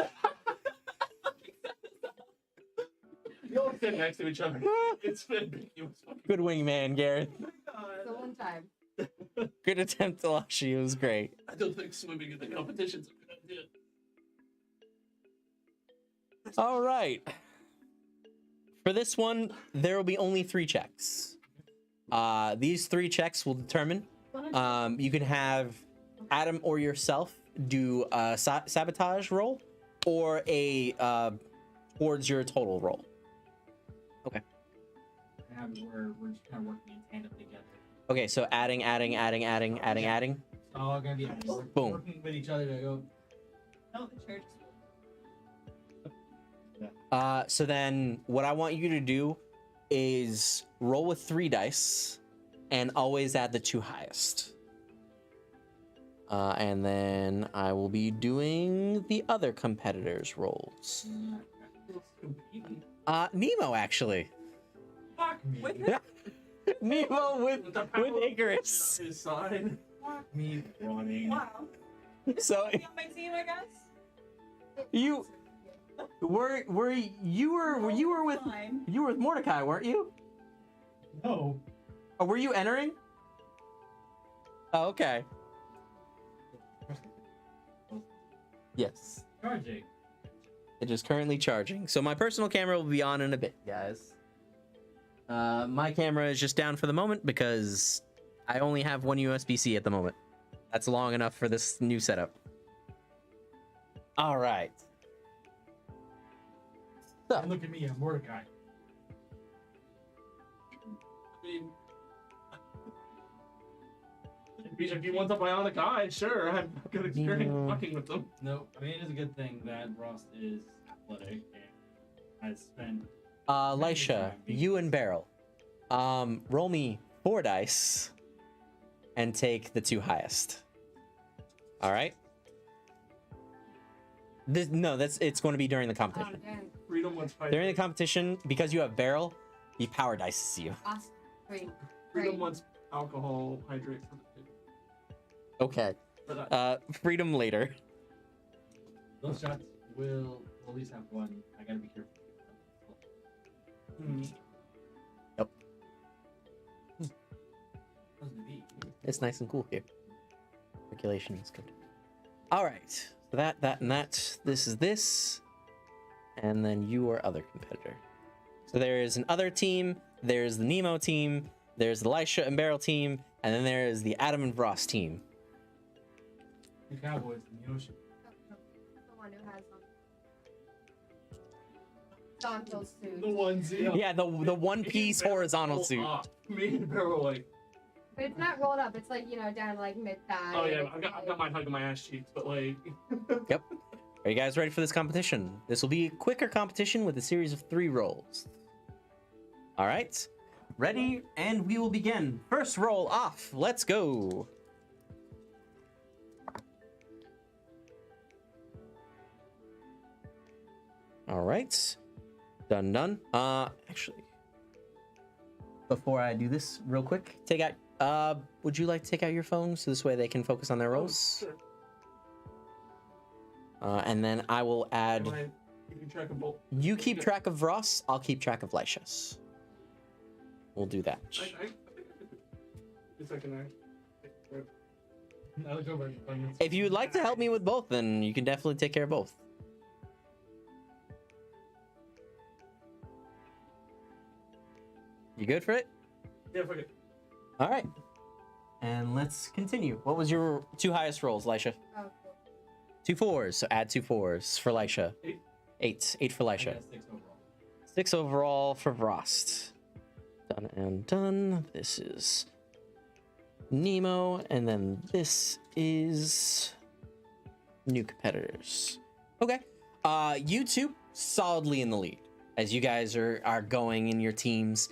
You all sit next to each other. It's ambiguous. good wingman, Gareth. The one time. Good attempt, Elashi. It was great. I don't think swimming in the competition's a good idea. All right. For this one, there will be only 3 checks. These 3 checks will determine. You can have Adam or yourself do a sabotage roll or a towards your total roll. Okay. We're just kind of working in tandem together. Okay, so adding. All gonna be Boom. working with each other to go. No, the church. So then what I want you to do is roll with 3 dice and always add the 2 highest. And then I will be doing the other competitors' rolls. Nemo, actually. Fuck me. Nemo with Icarus. His side. Fuck me running. Wow. So Be on my team, I guess? you were you were with Fine. Mordecai, weren't you? No. Or were you entering? Oh, okay. Yes. Charging. It is currently charging. So my personal camera will be on in a bit, guys. My camera is just down for the moment because I only have one USB-C at the moment. That's long enough for this new setup. All right. So, And look at me, I'm Mordecai. I mean, if you want the bionic eye, sure. I have good experience fucking with them. No, I mean it is a good thing that Ross is athletic and has spent. Lisha, you and Beryl, roll me 4 dice and take the 2 highest. All right. It's going to be during the competition. Freedom wants fight. During the competition, because you have Beryl, he power dices you. Awesome. Great. Freedom wants alcohol hydrate for the kid. Okay. Freedom later. Those shots will at least have one. I gotta be careful. Yep. How's the beat? It's nice and cool here. Circulation is good. All right. So that, and that. This is this. And then you are other competitor. So there is an other team. There's the Nemo team. There's the Lisha and Beryl team. And then there is the Adam and Ross team. The Cowboys in the ocean. The one who has horizontal suit. The onesie. Yeah, the one-piece horizontal suit. Me and Beryl were like, But it's not rolled up. It's like, down to like mid-thigh. oh yeah, I've got mine hugging my ass cheeks, but like. Yep. Are you guys ready for this competition? This will be a quicker competition with a series of 3 rolls. All right. Ready, and we will begin. First roll off. Let's go. All right. Done. Actually, before I do this real quick, would you like to take out your phone so this way they can focus on their rolls? Sure. And then I will add. Am I keeping track of both? You keep track of Ross. I'll keep track of Lycia's. We'll do that. I think I could. Just a second. I look over and find If you would like to help me with both, then you can definitely take care of both. You good for it? Yeah, fuck it. All right. And let's continue. What was your 2 highest rolls, Lisha? Oh, cool. 2 4s. So add 2 4s for Lisha. 8. 8 for Lisha. 6 overall. 6 overall for Vrost. Done and done. This is Nemo, and then this is new competitors. Okay. You two solidly in the lead as you guys are going in your teams.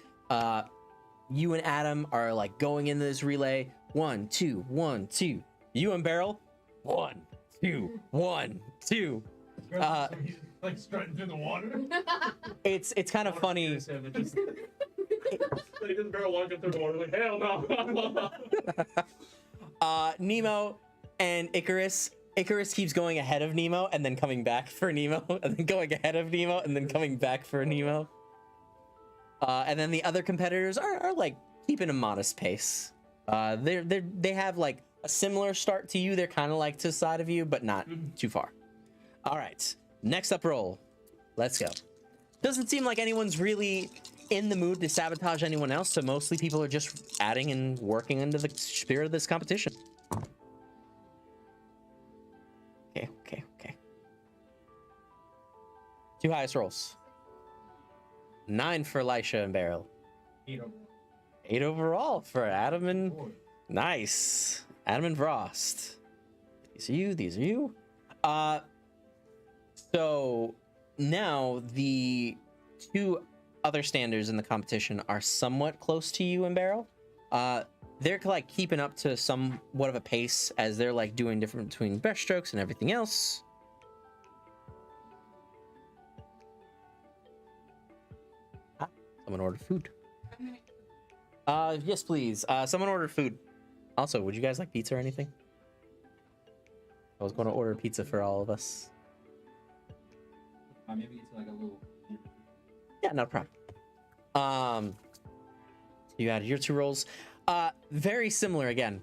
You and Adam are like going into this relay. 1, 2, 1, 2. You and Beryl. 1, 2, 1, 2. He's like strutting through the water. It's kind of funny. Like this barrel walking through the water, like hell no. Nemo and Icarus. Icarus keeps going ahead of Nemo and then coming back for Nemo, and then going ahead of Nemo and then coming back for Nemo. And then the other competitors are like keeping a modest pace. They have like a similar start to you. They're kind of like to the side of you, but not too far. All right, next up roll. Let's go. Doesn't seem like anyone's really in the mood to sabotage anyone else, so mostly people are just adding and working into the spirit of this competition. Okay. 2 highest rolls. 9 for Elisha and Beryl. 8 overall for Adam and... Nice. Adam and Frost. These are you. So now the 2 other standers in the competition are somewhat close to you and Beryl. They're like keeping up to somewhat of a pace as they're like doing different between breaststrokes and everything else. Someone ordered food. Yes, please. Someone ordered food. Also, would you guys like pizza or anything? I was going to order pizza for all of us. Maybe it's like a little. Yeah, no problem. You added your 2 rolls. Very similar again.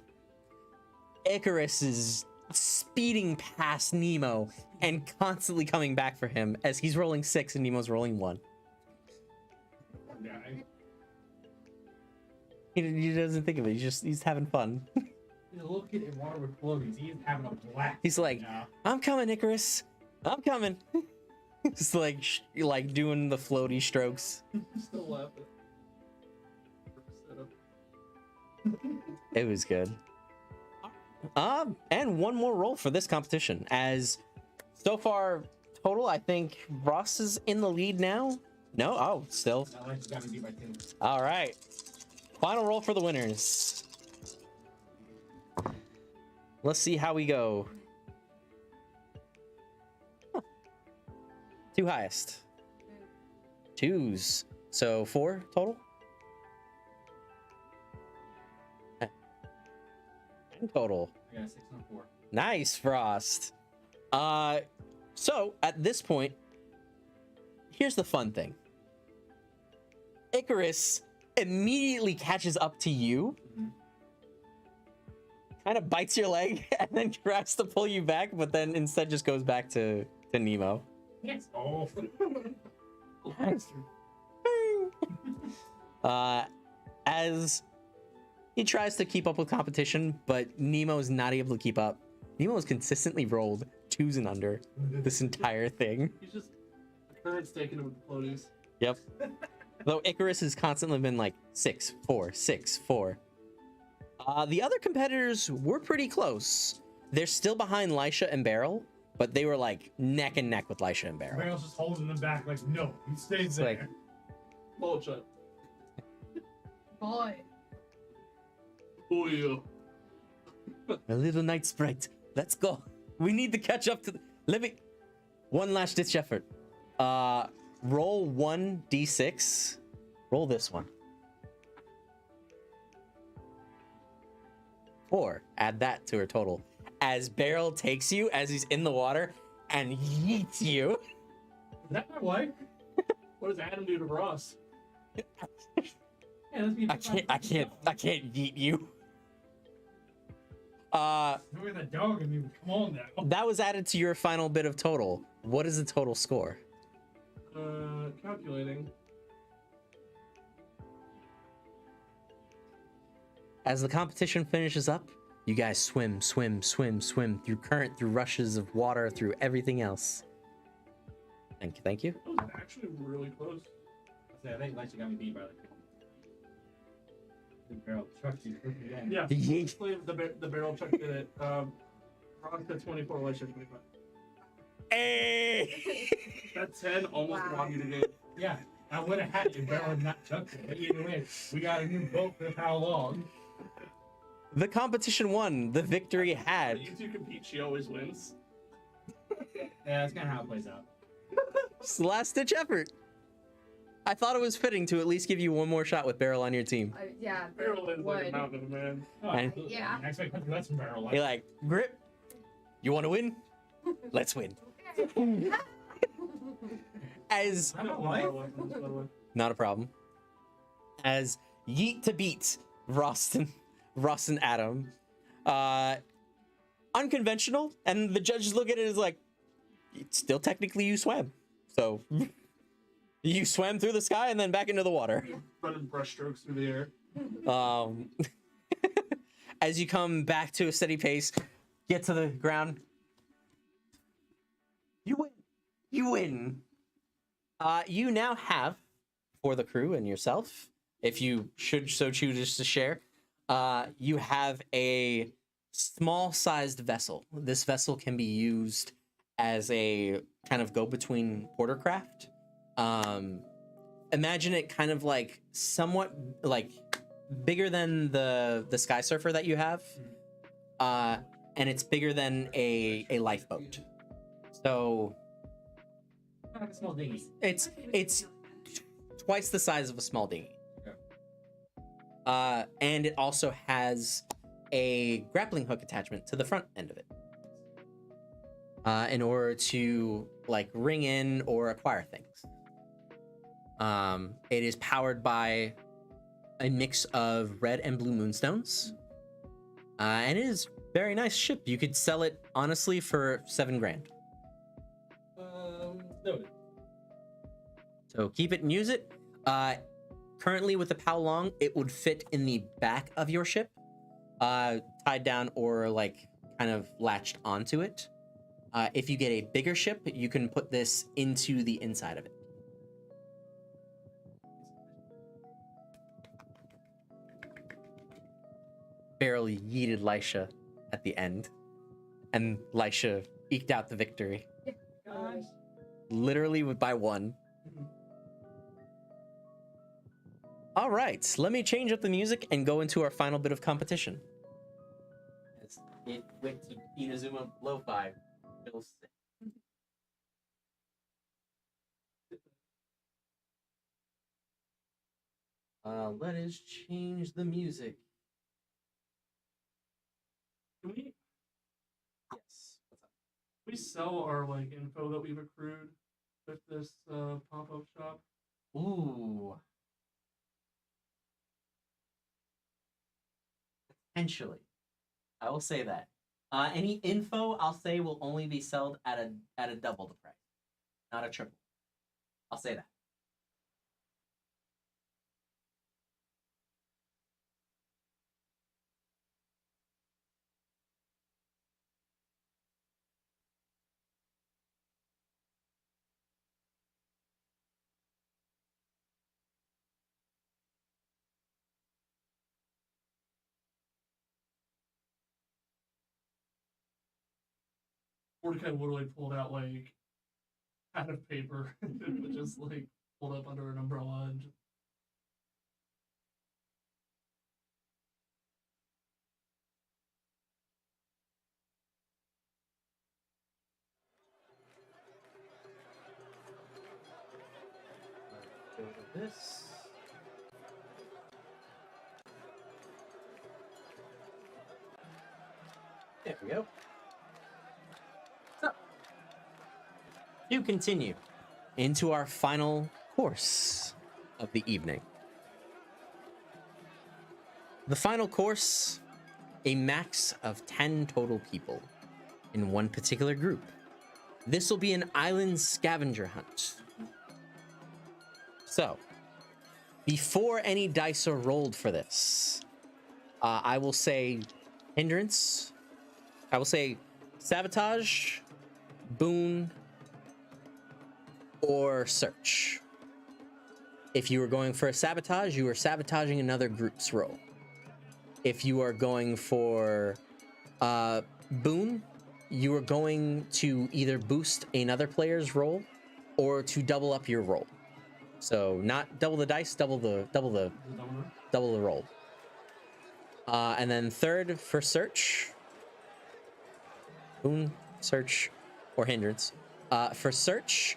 Icarus is speeding past Nemo and constantly coming back for him as he's rolling 6 and Nemo's rolling 1. He doesn't think of it. He's having fun. He's a little kid in water with floaties. He's having a blast. He's like, I'm coming, Icarus. I'm coming. Just like doing the floaty strokes. Still laughing. It was good. And one more roll for this competition. As so far total, I think Ross is in the lead now. No, oh, still. All right. Final roll for the winners. Let's see how we go. 2 highest. 2s. So 4 total. Total. Yeah, 6 and 4. Nice, Frost. So at this point, here's the fun thing. Icarus immediately catches up to you, kind of bites your leg, and then tries to pull you back, but then instead just goes back to Nemo. Yes. Oh. As he tries to keep up with competition, but Nemo's not able to keep up. Nemo's consistently rolled 2s and under this entire thing. He's just a current staking with the floaties. Yep. Though Icarus has constantly been like 6, 4, 6, 4. The other competitors were pretty close. They're still behind Lisha and Beryl, but they were like neck and neck with Lisha and Beryl. Beryl's just holding them back like, no, he stays It's there. like, Bullet shot. Boy. Oh yeah. a little night sprite. Let's go. We need to catch up to let me. One last ditch effort. Roll 1d6. Roll this one. 4. Add that to her total. As Beryl takes you as he's in the water and yeets you. Is that my wife? What does Adam do to Ross? I can't yeet you. Look at that dog and you come on now. That was added to your final bit of total. What is the total score? Calculating. As the competition finishes up, you guys swim through current, through rushes of water, through everything else. Thank you. That was actually really close. I think Lexi got me beat by like. The barrel truck you again. Yeah. Yeet. Basically, the barrel chuck did it. Ross at 24, Lisha 25. Hey! That 10 almost won you today. Yeah, I would have had it. Barrel not chucked it. But either way, we got a new boat for how long? The competition won. The victory had. You two compete, she always wins. Yeah, that's kind of how it plays out. It's the last ditch effort. I thought it was fitting to at least give you one more shot with Beryl on your team. Yeah, Barrel is like a would. mountain, man. And Yeah. I expect that's barrel. you're like, Grip, you want to win? Let's win. As I don't What? know. By the way. not a problem. As yeet to beat Ross and Adam, unconventional, and the judges look at it as like, it's still technically you swam, so you swam through the sky and then back into the water. Running brushstrokes through the air. As you come back to a steady pace, get to the ground, you win. You win. You now have, for the crew and yourself, if you should so choose to share, you have a small-sized vessel. This vessel can be used as a kind of go-between portercraft. Imagine it kind of like somewhat like bigger than the Sky Surfer that you have, and it's bigger than a lifeboat. So Like a small dinghy. it's twice the size of a small dinghy. Okay. And it also has a grappling hook attachment to the front end of it. In order to like ring in or acquire things. It is powered by a mix of red and blue moonstones. And it is a very nice ship. You could sell it honestly for $7,000. Noted. So keep it and use it. Currently with the Pow Long, it would fit in the back of your ship, tied down or like kind of latched onto it. If you get a bigger ship, you can put this into the inside of it. Barely yeeted Lisha at the end, and Lisha eked out the victory. Gosh. Literally by one. All right, let me change up the music and go into our final bit of competition. As it went to Inazuma Lo-Fi. Let us change the music. Can we Yes. What's up? we sell our like info that we've accrued with this pop-up shop? Ooh. Potentially. I will say that. Any info I'll say will only be sold at a double the price, not a triple. I'll say that. Mordecai literally pulled out like pad of paper and just like pulled up under an umbrella and just Go to this. There we go. So, to continue into our final course of the evening. The final course, a max of 10 total people in one particular group. This will be an island scavenger hunt. So, before any dice are rolled for this, I will say hindrance. I will say sabotage, boon, or search. If you are going for a sabotage, you are sabotaging another group's roll. If you are going for boon, you are going to either boost another player's roll or to double up your roll. So not double the dice, double the roll. And then third for search, boon, search, or hindrance. For search,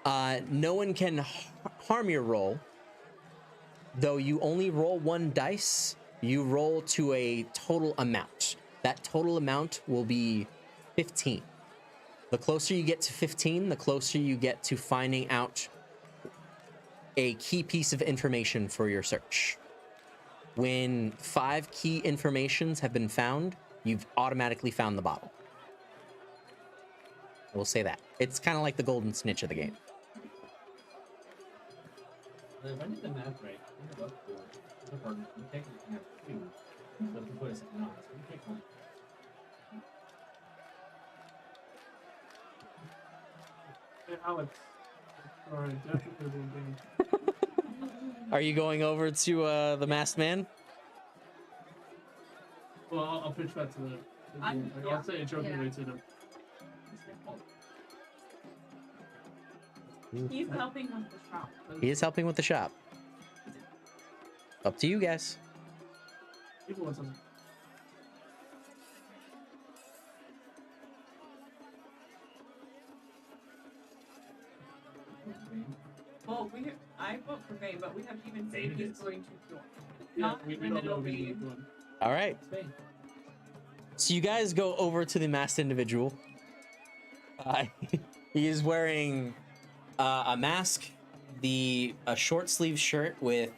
no one can harm your roll. Though you only roll 1 dice, you roll to a total amount. That total amount will be 15. The closer you get to 15, the closer you get to finding out a key piece of information for your search. When 5 key informations have been found, you've automatically found the bottle. We'll say that. It's kind of like the golden snitch of the game. If I did the math right, I have up to the partner. We technically have 2. So if we put us at 9, so we take 1. Hey, Alex. Sorry, definitely will be. Are you going over to the masked man? Well, I'll pitch that to the I'm- like, yeah. I'll say it jokingly to them. He's helping with the shop. He is helping with the shop. Up to you guys. People want something. Well, I vote for Vane, but we have to even say Vane it he's is. going to join. Yeah, Not we when don't know it'll what be. we're doing. All right. Spain. So you guys go over to the masked individual. He is wearing a mask, a short sleeve shirt with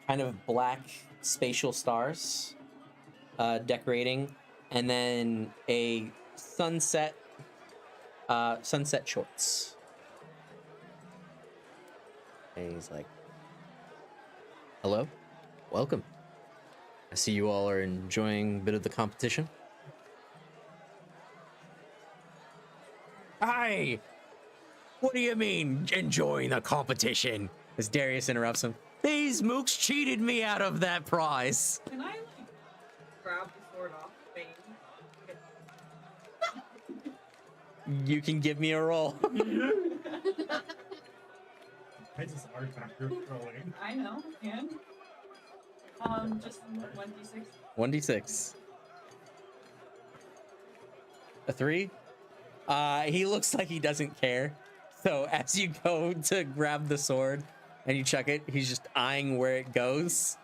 kind of black spatial stars decorating, and then a sunset shorts. And he's like, "Hello, welcome. I see you all are enjoying a bit of the competition." Hi! What do you mean, enjoying the competition? As Darius interrupts him. These mooks cheated me out of that prize. Can I, like, grab the sword off Vane? You can give me a roll. I just artifact group throwing. I know, and just 1d6. 1d6. A 3? He looks like he doesn't care. So as you go to grab the sword and you chuck it, he's just eyeing where it goes.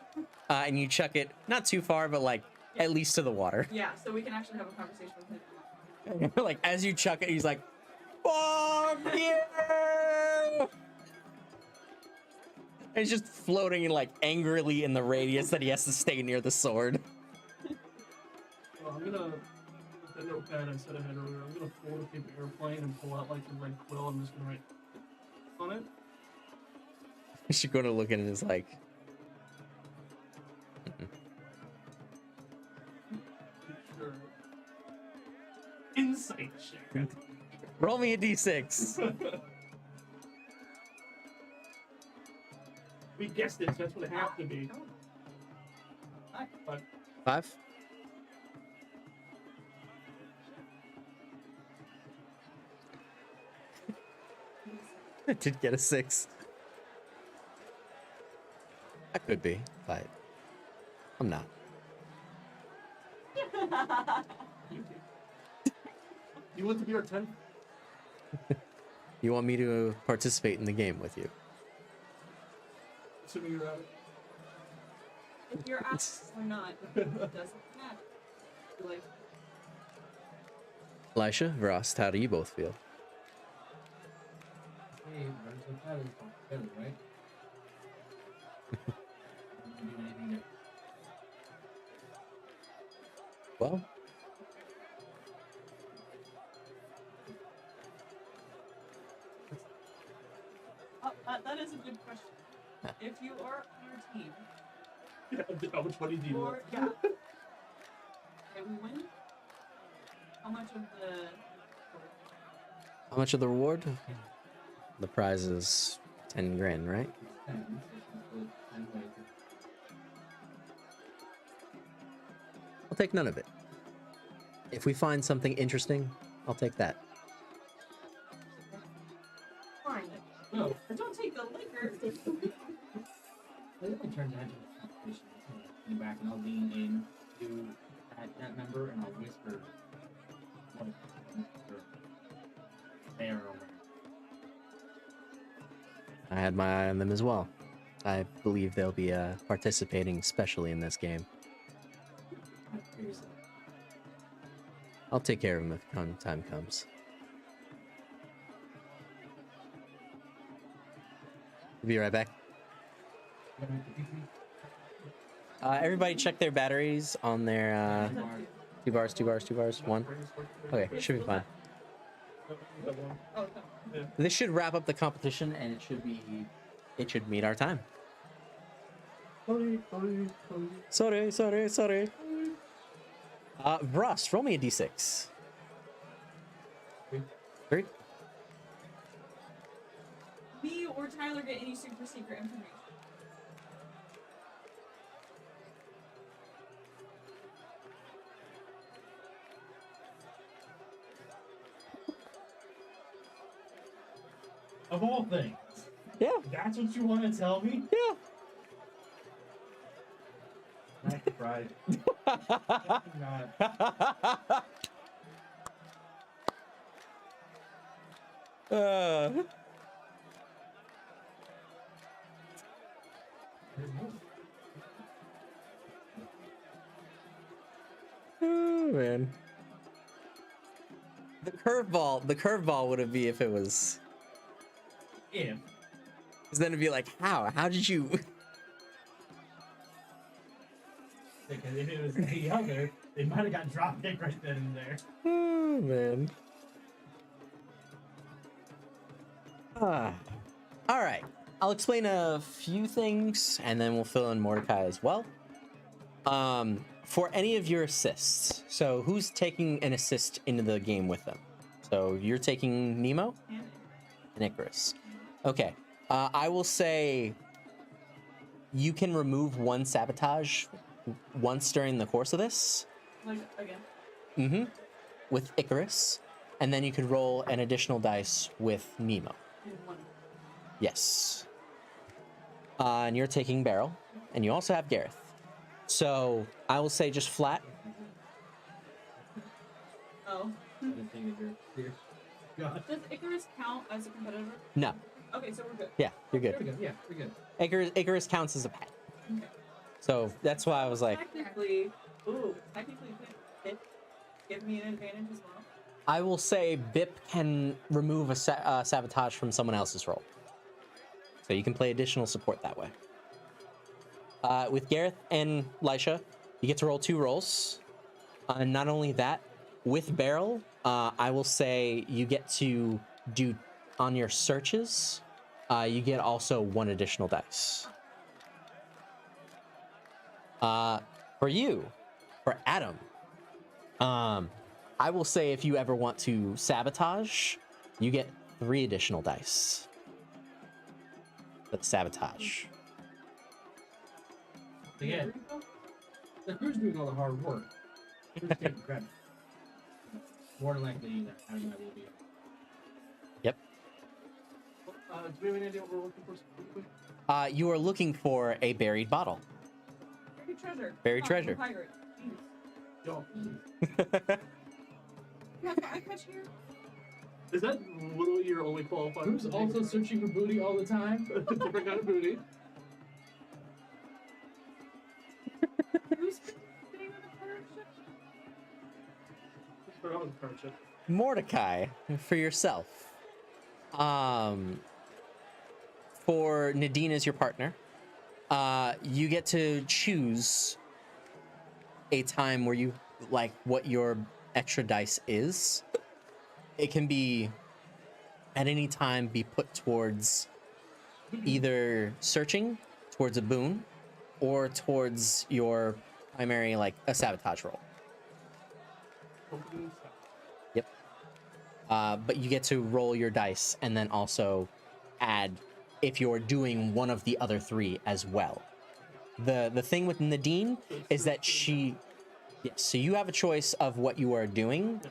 And you chuck it not too far, but like at least to the water. Yeah, so we can actually have a conversation with him. Like as you chuck it, he's like, "Fuck you!" And he's just floating like angrily in the radius that he has to stay near the sword. Well, I'm gonna, with the notepad I said I had earlier, I'm gonna fold a paper airplane and pull out like a red quill. I'm just gonna write on it. You should go to look at it and it's like, Sure. Insight check. roll me a d6. We guessed it, so that's what it has to be. But 5. I did get a 6. I could be, but I'm not. you want to be our 10th? You want me to participate in the game with you? Assuming you're at it. If you're asked or not, it doesn't matter. Like, Elisha, Vrost, how do you both feel? Hey, runs with that is better, right? Don't do anything there. Well, that is a good question. If you are on our team, Yeah, how much money do you want? or yeah, okay, we win. How much of the? how much of the reward? The prize is 10 grand, right? 10. And wait. I'll take none of it. If we find something interesting, I'll take that. Fine. No. But don't take the liquor. I think we turn that into a competition. Go back and I'll lean in to that member and I'll whisper what there or I had my eye on them as well. I believe they'll be participating especially in this game. I'll take care of them if time comes. Be right back. Everybody check their batteries on their 2 bars, 2 bars, 2 bars, 1. Okay, should be fine. This should wrap up the competition, and it should meet our time. Sorry. Ross, roll me a d6. 3. Me or Tyler get any super secret information? Of all things. Yeah. That's what you want to tell me? Yeah. Not surprised. Not. Oh man. The curveball would it be if it was. If. Because then it'd be like, how? How did you? Because if it was any other, they might have got drop kicked right then and there. Oh man. All right. I'll explain a few things, and then we'll fill in Mordecai as well. For any of your assists, so who's taking an assist into the game with them? So you're taking Nemo and Icarus. Okay. I will say you can remove 1 sabotage once during the course of this. Like, again? Mm-hmm. With Icarus. And then you could roll an additional dice with Nemo. Yes. And you're taking Beryl. And you also have Gareth. So I will say just flat. Oh. Does Icarus count as a competitor? No. Okay, so we're good. Yeah, you're good. We're good. Yeah, we're good. Icarus counts as a pet. Okay. So that's why I was like, Technically, could it give me an advantage as well? I will say Bip can remove a sabotage from someone else's roll. So you can play additional support that way. With Gareth and Lisha, you get to roll 2 rolls. Not only that, with Beryl, I will say you get to do, on your searches, you get also 1 additional dice. For you, for Adam, I will say if you ever want to sabotage, you get 3 additional dice. But sabotage. Again, the crew's doing all the hard work. Here's taking credit. More than likely, Adam and I will be. Yep. Do we have any idea what we're looking for? You are looking for a buried bottle. Buried treasure. Buried treasure. Pirate. Don't. Yeah, I catch here. Is that literally your only qualifier? Who's also searching for booty all the time? Different kind of booty. Who's sitting on the pirate ship? Forgot what the pirate ship. Mordecai, for yourself. For Nadine as your partner, you get to choose a time where you like what your extra dice is. It can be at any time be put towards either searching, towards a boon, or towards your primary, like a sabotage roll. Yep. But you get to roll your dice and then also add if you're doing one of the other 3 as well. The thing with Nadine is that she... Yes, so you have a choice of what you are doing.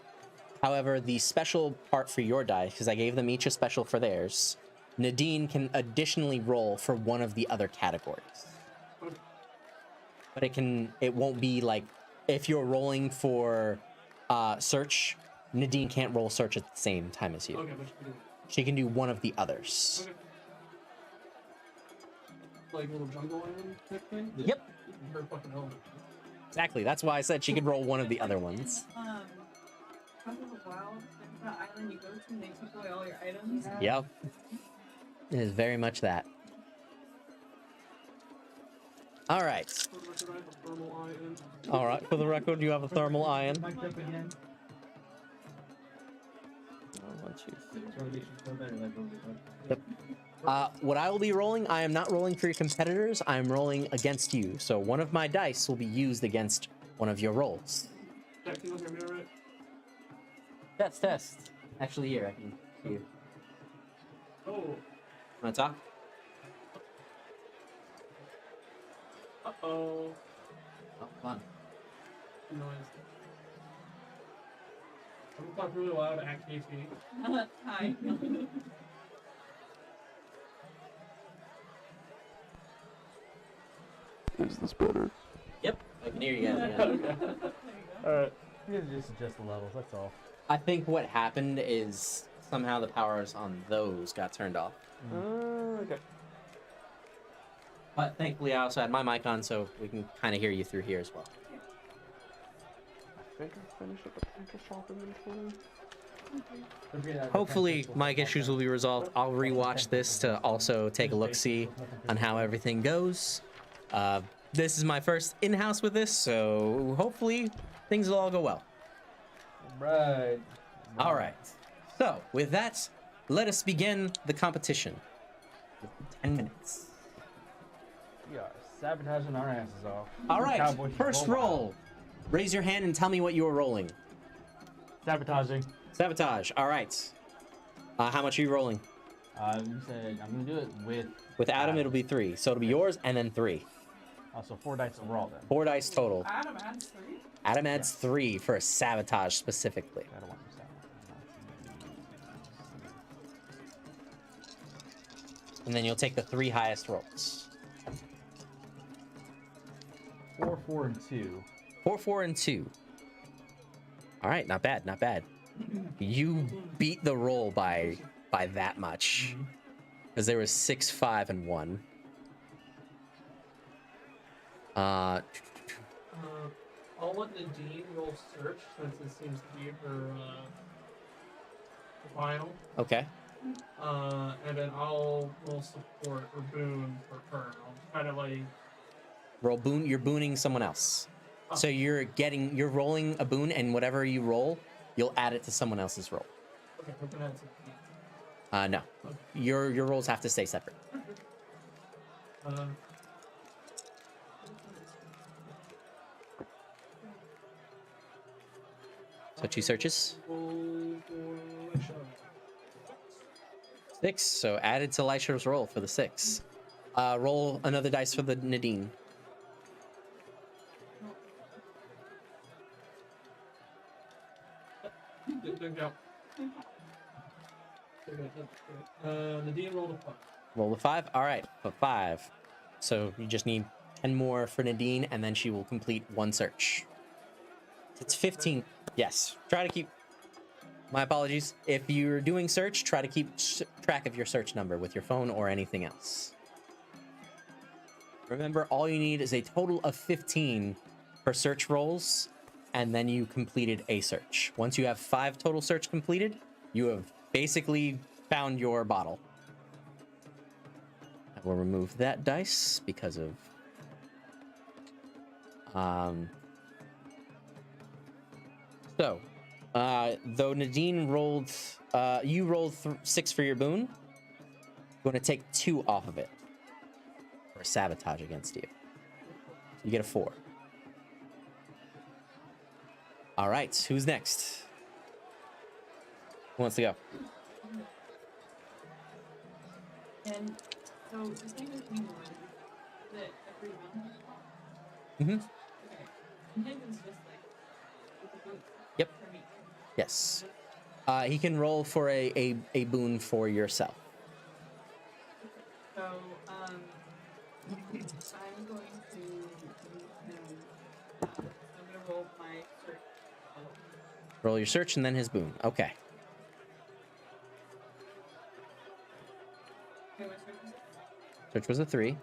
However, the special part for your dice, because I gave them each a special for theirs, Nadine can additionally roll for one of the other categories. But it won't be like, if you're rolling for search, Nadine can't roll search at the same time as you. Okay, She can do one of the others. Okay. like little jungle island type thing? Yep. Her fucking hell. Exactly. That's why I said she could roll one of the other ones. Breath of the Wild, there's that island you go to and they take away all your items. Yep. It is very much that. All right. All right. For the record, you have a thermal ion. Mic'd up again. Yep. What I will be rolling, I am not rolling for your competitors. I am rolling against you. So one of my dice will be used against one of your rolls. Jack, can you look at me all right? Test. Actually, here, I can see you. Oh. Want to talk? Uh-oh. Oh, fun. Noise. I'm gonna talk really loud at Casey. Hi. Is this better? Yep, I can hear you guys. Okay. There you go. Alright. You gotta just adjust the levels, that's all. I think what happened is somehow the powers on those got turned off. Okay. But thankfully, I also had my mic on, so we can kind of hear you through here as well. I think I finished up the paper shop inventory. Hopefully, mic issues will be resolved. I'll rewatch this to also take a look-see on how everything goes. This is my first in-house with this, so hopefully things will all go well. Right. All right. So, with that, let us begin the competition. 10 minutes. We are sabotaging our asses off. All right, Cowboys first roll roll. Raise your hand and tell me what you are rolling. Sabotaging. Sabotage. All right. How much are you rolling? You said I'm gonna do it with. With Adam, it'll be 3. So it'll be yours and then 3. So 4 dice overall then. 4 dice total. Adam adds 3. Adam adds 3 for a sabotage specifically. I don't want to And then you'll take the 3 highest rolls. 4, 4, and 2. 4, 4, and 2. All right, not bad, not bad. You beat the roll by that much. Because there was 6, 5, and 1. I'll let Nadine roll search since it seems to be her final. Okay. And then I'll roll support or boon for her. I'll kind of like Roll boon. You're booning someone else. So you're rolling a boon, and whatever you roll, you'll add it to someone else's roll. okay, we're gonna add some. No. Your rolls have to stay separate. So 2 searches. Roll for Alicia. 6. So added to Lisha's roll for the 6. Roll another dice for the Nadine. Good job. Nadine rolled a 5. Roll the 5. All right, for 5. So you just need 10 more for Nadine, and then she will complete 1 search. It's 15. Yes. Try to keep. My apologies. If you're doing search, try to keep track of your search number with your phone or anything else. Remember, all you need is a total of 15 for search rolls, and then you completed a search. Once you have 5 total search completed, you have basically found your bottle. I will remove that dice because of so though Nadine rolled you rolled 6 for your boon. I'm going to take 2 off of it for sabotage against you. You get a 4. All right, who's next? Who wants to go? And so the thing with me was that every round. Mm-hmm. Okay. Contingent's just like with the boot. Yep. For me. Yes. He can roll for a boon for yourself. So I'm going to I'm gonna roll my search. Roll your search and then his boon. Okay. Okay, my search is Search was a 3.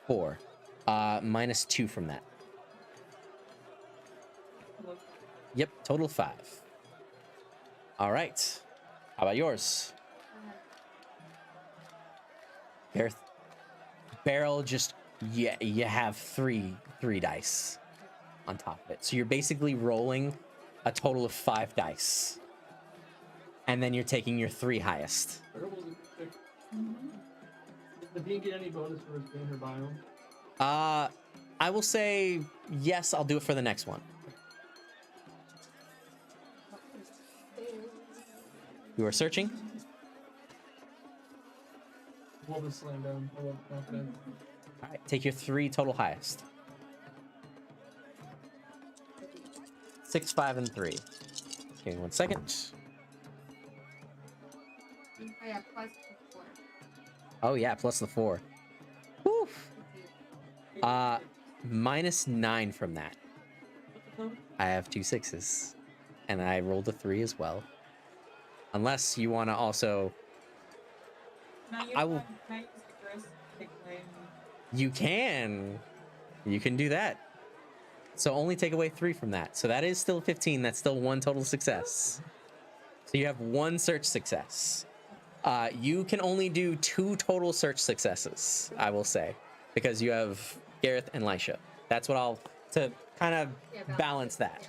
4. Minus 2 from that. Yep, total 5. All right. How about yours? Gareth. Barrel just, yeah, you have three dice on top of it. So you're basically rolling a total of 5 dice. And then you're taking your 3 highest. Did he get any bonus for being her biome? I will say yes, I'll do it for the next one. You are searching? We'll just slam down. I won't confident. All right, take your 3 total highest. 6, 5, and 3. Give me 1 second. Oh yeah, plus 4. Oh yeah, plus the 4. Woo! Minus 9 from that. I have 2 6s. And I rolled a 3 as well. Unless you want to also... I will... You can. You can do that. So only take away 3 from that. So that is still 15. That's still 1 total success. So you have 1 search success. You can only do 2 total search successes, I will say, because you have Gareth and Lisha. That's what I'll to kind of balance that,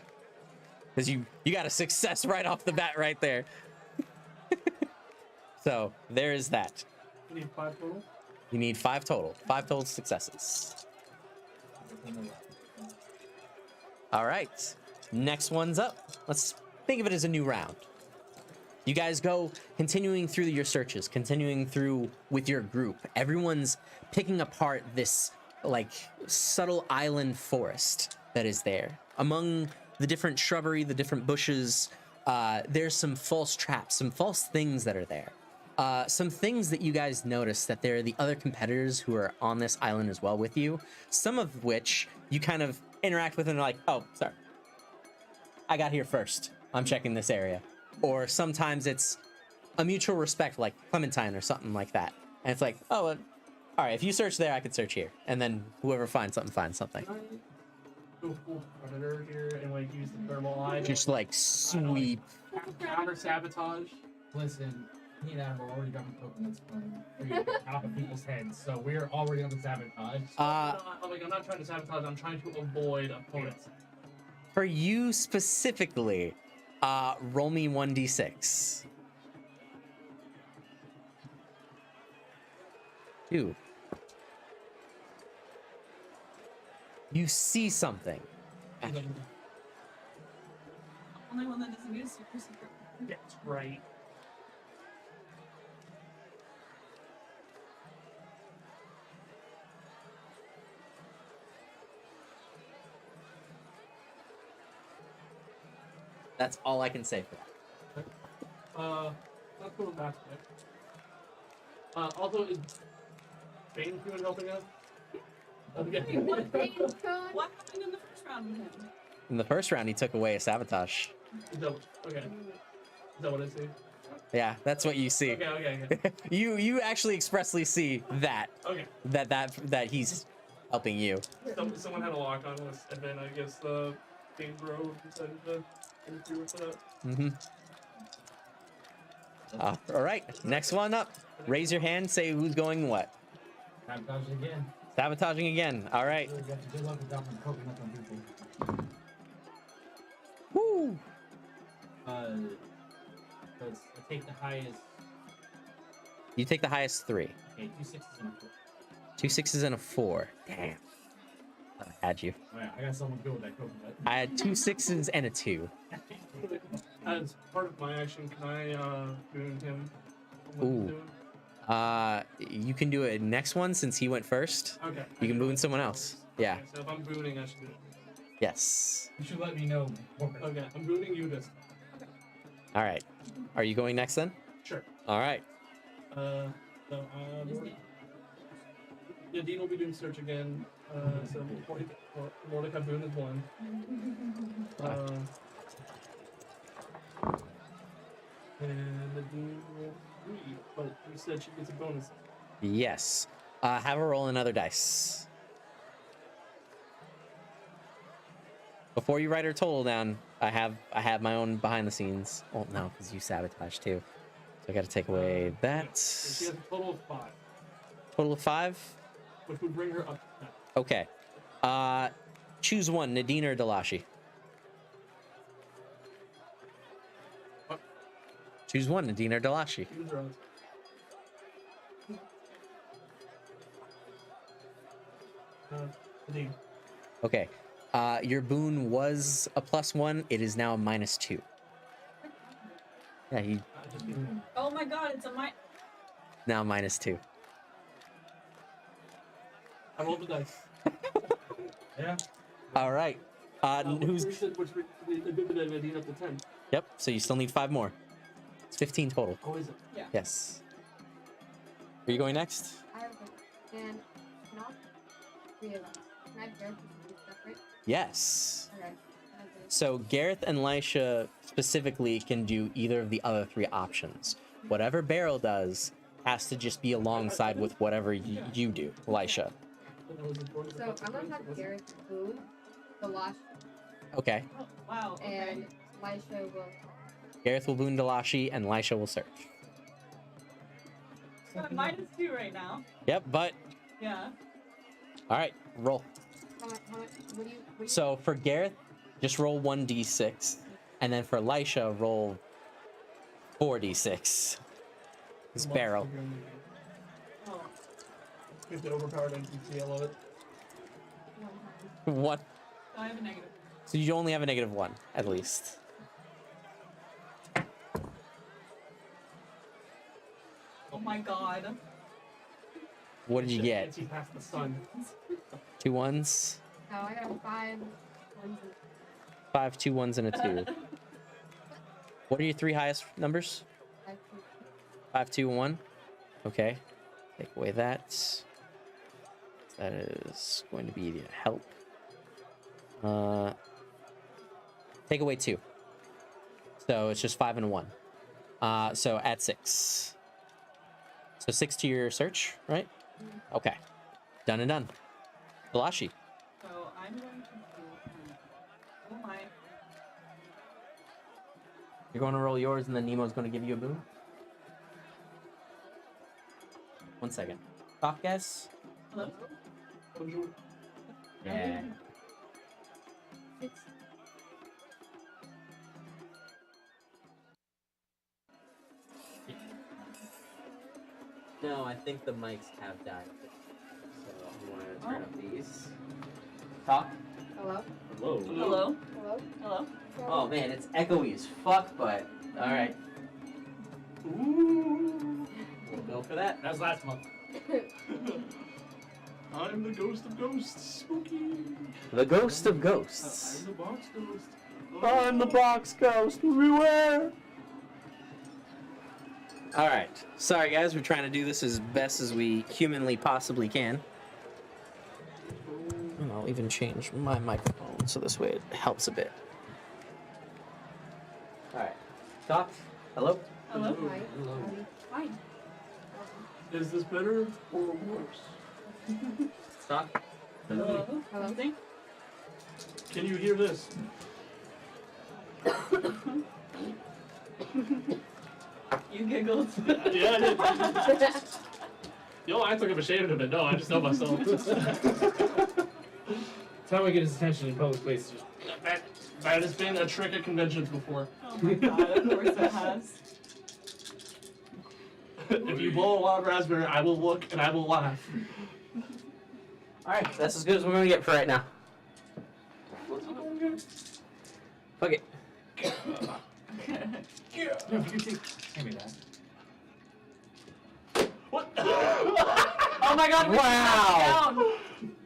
because you got a success right off the bat right there. So there is that. You need 5 total. You need 5 total. 5 total successes. All right. Next one's up. Let's think of it as a new round. You guys go continuing through your searches, continuing through with your group. Everyone's picking apart this like subtle island forest that is there. Among the different shrubbery, the different bushes, there's some false traps, some false things that are there. Some things that you guys notice that there are the other competitors who are on this island as well with you, some of which you kind of interact with and are like, oh, sorry, I got here first. I'm checking this area. Or sometimes it's a mutual respect, like Clementine or something like that. And it's like, oh, all right, if you search there, I could search here. And then whoever finds something, finds something. Can I go full predator here and like use the thermal eye? Just like sweep. Counter sabotage. Listen, me and Adam are already dropping coconuts from top of people's heads, so we're already on the sabotage. I'm not trying to sabotage. I'm trying to avoid opponents. For you specifically, roll me 1d6. 2. You see something. Only one that doesn't get a super secret. That's right. That's all I can say for that. Let's go back there. Also, is Bane Coon helping us? Okay. What happened in the first round with him? In the first round, he took away a sabotage. Okay. Is that what I see? Yeah, that's what you see. Okay. You actually expressly see that. Okay. That he's helping you. Someone had a lock on us, and then I guess Bane Bro decided to interfere with that. Mm-hmm. All right, next one up. Raise your hand, say who's going what. Sabotaging again. Sabotaging again. All right. Good luck with dropping coconuts on people. Woo! So I take the highest. You take the highest 3. Okay, 2 6s and a 4. 2 6s and a 4. Damn. I had you. Alright, I got someone good with that coconut. I had 2 6s and a 2. As part of my action, can I boon him? Ooh. You can do it next one since he went first. Okay. You can boon someone else. Yeah. Okay, so if I'm booning, I should do it. Yes. You should let me know. Okay, I'm booning you this. All right. Are you going next then? Sure. All right. Yeah, Dean will be doing search again. So Mordecai Boone is 1. And the Dean will 3. But you said she gets a bonus. Yes. Have her roll another dice. Before you write her total down, I have my own behind the scenes. Oh no, because you sabotage too. So I got to take away that. She has a total of 5, Total of 5. which would bring her up to 10. Okay. Choose one, Nadine or Delashi. What? Choose one, Nadine or Delashi. Choose her own. Nadine. Okay. Your boon was a +1. It is now a -2. Yeah, you Oh my god, it's a now -2. I rolled the dice. Yeah. All right. Who's? We did Nadine up to 10. Yep. So you still need 5 more. It's 15 total. Oh, is it? Yeah. Yes. Are you going next? I have a question. And not 3 of us. Can I have Gareth be separate? Yes. Okay. So Gareth and Lisha specifically can do either of the other 3 options. Whatever Beryl does has to just be alongside with whatever you do, Lisha. So I'm gonna have Gareth boon the last, Okay. Oh, wow. Okay. and Lisha will. Gareth will boon Delashi and Lisha will search. So I'm -2 right now. Yep, but Yeah. all right, roll. How much? What do you? So for Gareth, just roll 1d6, and then for Lisha, roll 4d6. It's Beryl. Oh. Get the overpowered NPC, I love it. What? So I have a negative. So you only have a -1 at least. Oh my god. What did you Shit, get? can't see past the sun. 2 1s, No, I got 5 ones. 5 2 1s, and a 2. What are your 3 highest numbers? 5 2 1. Okay. Take away that. That is going to be the help. Take away 2. So it's just 5 and a 1. So add 6. So 6 to your search, right? Okay. Done and done. Delashi. So I'm going to do. Oh my. You're going to roll yours, and then Nemo's going to give you a boon. 1 second. Talk, guys. Hello? Bonjour. Yeah. No, I think the mics have died. So I'm going to turn up these. Talk. Hello. Hello. Hello? Hello. Hello? Oh man, it's echoey as fuck, but alright. Ooh. We'll go for that. That was last month. I'm the ghost of ghosts. Spooky. The Ghost of Ghosts. I'm the box ghost. I'm the box ghost. Beware. Alright. Sorry guys, we're trying to do this as best as we humanly possibly can. And I'll even change my microphone so this way it helps a bit. Alright. Talk. Hello? Hello? Hi. Fine. Is this better or worse? Talk. Hello? Hello. Something? Can you hear this? You giggled. Yeah, I did. Yo, I took I'm ashamed of it. No, I just know myself. That's how we get his attention in public places. That has been a trick at conventions before. Oh my god, of course it has. If you blow a wild raspberry, I will look and I will laugh. Alright, that's as good as we're gonna get for right now. Fuck it. No, if you take. Hand me that. What? Oh my god, we Wow. Wow.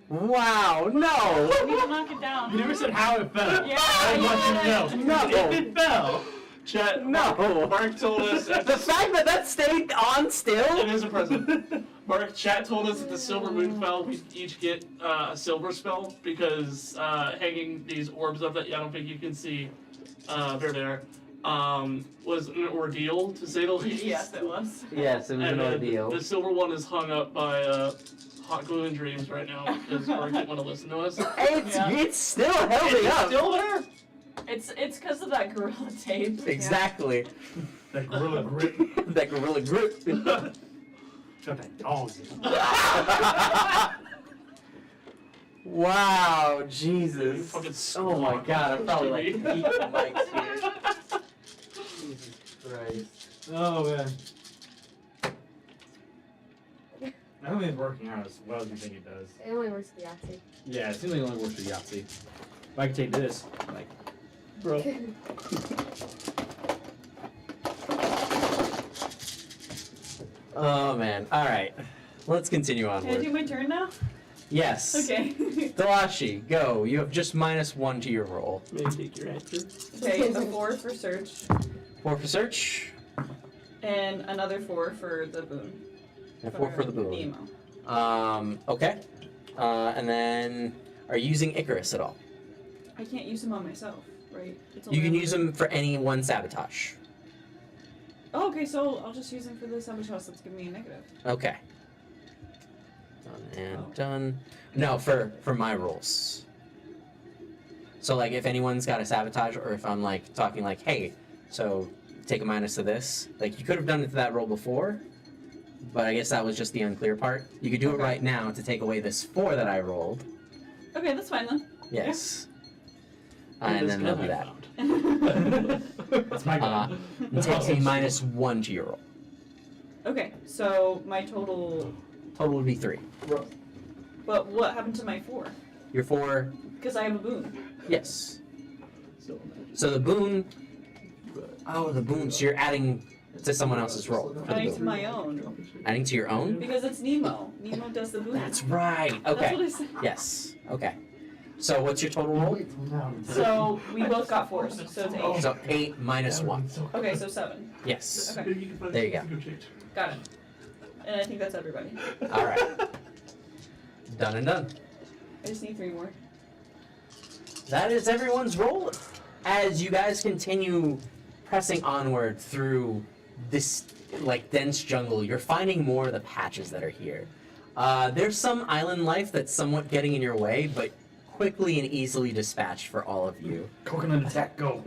Wow, no! We need to knock it down. You never said how it fell. Yeah, I want you to know. No. If it fell. Chat, No. Mark told us. The fact that that stayed on still? It is a present. Mark, chat told us that the silver moon fell, we each get a silver spell because hanging these orbs up that I don't think you can see, there, was an ordeal to say the least. Yes, it was. Yes, it was an And ordeal. the silver one is hung up by hot glue in dreams right now because Mark didn't want to listen to us. It's still holding up. Still there? It's because of that gorilla tape. Exactly. That gorilla grip. That gorilla grip. Got that dog. Wow, Jesus. Fucking Oh my god, I'm probably like Stupid. eating the mics here. Jesus Christ. Oh man. I don't think it's working out as well as you think it does. It only works for Yahtzee. Yeah, it seems like it only works for Yahtzee. If I could take this, like, Bro. Oh man. Alright. Let's continue Can I onward. do my turn now? Yes. Okay. Dalashi, go. You have just -1 to your roll. May I take your answer? Okay, a 4 for search, 4 for search, and another 4 for the boon. and 4 for the boon. Nemo. Okay. And then, are you using Icarus at all? I can't use them on myself, right? It's You only can on use the- them for any one sabotage. Oh, okay, so I'll just use them for the sabotage that's giving me a negative. Okay. Done and Oh. done. No, for my rolls. So like if anyone's got a sabotage, or if I'm like talking like, hey, so take a minus to this. Like you could have done it to that roll before, but I guess that was just the unclear part. You could do it Okay. right now to take away this 4 that I rolled. Okay, that's fine then. Yes. And then there'll be that. that's my gun. It takes me -1 to your roll. Okay, so my total. Total would be 3. But what happened to my 4? Your 4, Because I have a boon. yes. So imagine. So the boon. Oh, the boon. So you're adding to someone else's roll. For the Adding to boon. my own. Adding to your own? Because it's Nemo. Nemo does the boon. That's right. That's what Okay. I said. Yes. Okay. So what's your total roll? So we both got 4s, so it's 8. So 8 minus 1. Okay, so 7. Yes. Okay, There you go. got it. And I think that's everybody. All right. Done and done. I just need 3 more. That is everyone's roll. As you guys continue pressing onward through this like dense jungle, you're finding more of the patches that are here. There's some island life that's somewhat getting in your way, but quickly and easily dispatched for all of you. Coconut attack, go.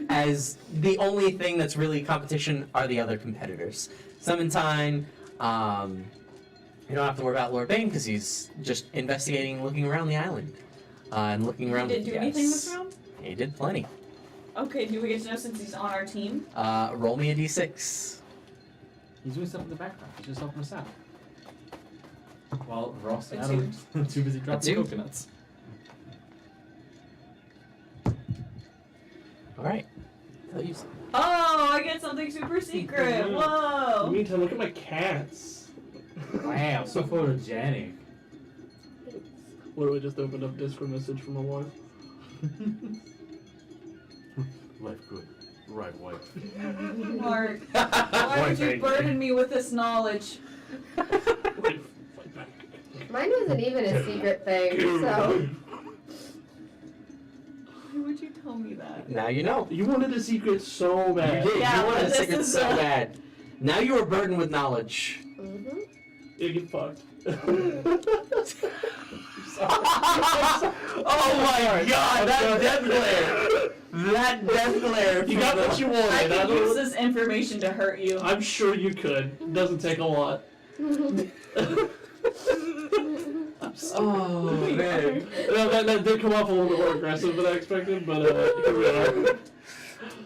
As the only thing that's really competition are the other competitors. Summontine, you don't have to worry about Lord Bane because he's just investigating, looking around the island, and looking around. Did he with do you anything guys. this round? He did plenty. Okay, do we get to know since he's on our team? Roll me a d6. He's doing stuff in the background. He's just helping us out. While Ross and A Adam are too busy A dropping 2? coconuts. All right. Tell you something. Oh, I get something super secret. You Whoa. meantime, look at my cats. Wow, so photogenic. Literally just opened up Discord message from my wife. Life good. Right way. Mark, why would you burden me with this knowledge? Wait, Mine wasn't even a secret thing, so. Why would you tell me that? Now you know. you wanted a secret so bad. You did. Yeah, you wanted but a this secret is, so uh, bad. Now you are burdened with knowledge. Mm-hmm. You get fucked. Oh my god, that death glare! That death glare! You got what you wanted. I I could use don't- this information to hurt you. I'm sure you could. It doesn't take a lot. Oh man. That did come off a little bit more aggressive than I expected, but here we are.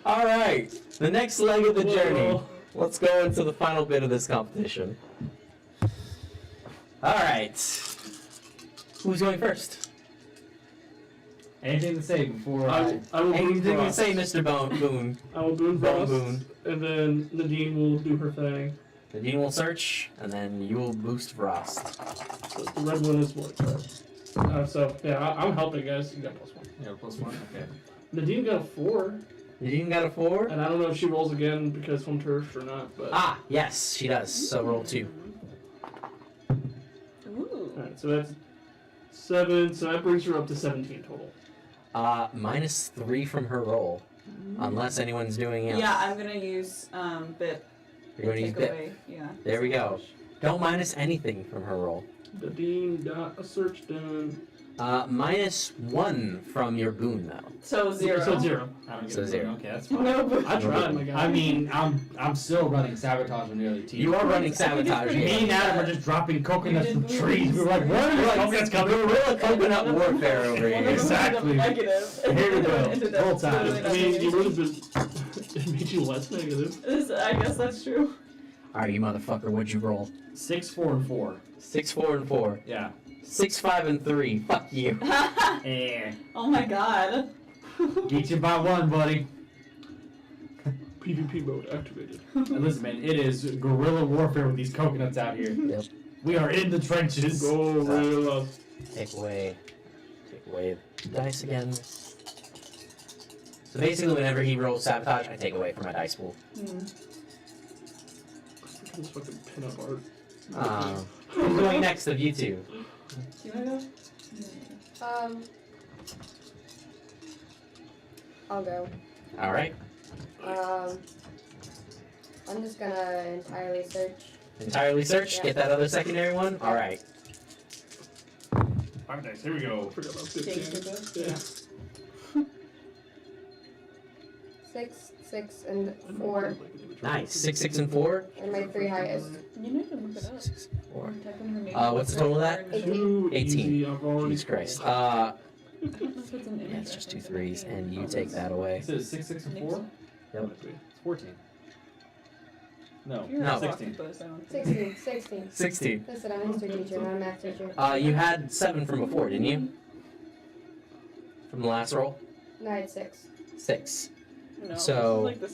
Alright, the next leg of the journey. Well. Let's go into the final bit of this competition. Alright. Who's going first? Anything to say before I will boon Anything to Frost. say, Mr. Boone? I will boon Boone Frost, Boone. and then Nadine will do her thing. Nadine will search, and then you will boost Frost. So the red one is what? So yeah, I'm helping guys. You got +1. Yeah, +1. Okay. Nadine got a 4, Nadine got a 4? and I don't know if she rolls again because home turf or not. But Ah, yes, she does. So roll 2. Ooh. alright, so that's 7. So that brings her up to 17 total. -3 from her roll. Unless anyone's doing else. Yeah, I'm gonna use BIP. You're going to use Take Bip. away. Yeah. There we go. Don't minus anything from her roll. The dean got a search done. -1 from your boon though. So 0. So 0. I don't get So it. 0. Okay, that's fine. No, but I tried, my guy. I mean, I'm still running sabotage on nearly two. You are running I think it's sabotage. pretty Me and Adam are just dropping coconuts You from did trees. We were like, where are these coconuts coming from? Guerrilla coconut warfare over One of here. them Exactly. was a negative. Here we go. Ended up Roll time. literally I not mean, being you would anything. have been. It made you less negative. I guess that's true. Alright, you motherfucker, what'd you roll? 6, 4, and 4. 6, 4, and 4. Yeah. 6, 5, and 3. Fuck you. Oh my god. Beat you by 1, buddy. PvP mode activated. And listen, man, it is guerrilla warfare with these coconuts out here. Yep. We are in the trenches. Gorilla. Take away the dice again. So basically, whenever he rolls sabotage, I take away from my dice pool. Look at this fucking pinup art. Who's going next of you two? Do you wanna go? I'll go. Alright. I'm just gonna entirely search. Entirely search. Yeah. Get that other secondary one. Alright. 5 dice, here we go. I forgot about Take 15. your Yeah. 6, 6, and 4 Nice. 6, 6, and 4. are my 3 highest. You need to look it up. 6, 4. Type in her name. What's the total of that? 18. Too 18. easy. I've already. Jesus Christ. That's what's in the Yeah, image. it's just 2 3s, and you take that away. It says 6, 6, and 4? Yep. It's 14. No, You're No. a 16. octopus, I don't think. 16, 16. 16. Listen, I'm a history teacher, not a math teacher. You had 7 from before, didn't you? From the last roll? No, I had 6. 6. No, So- this is like the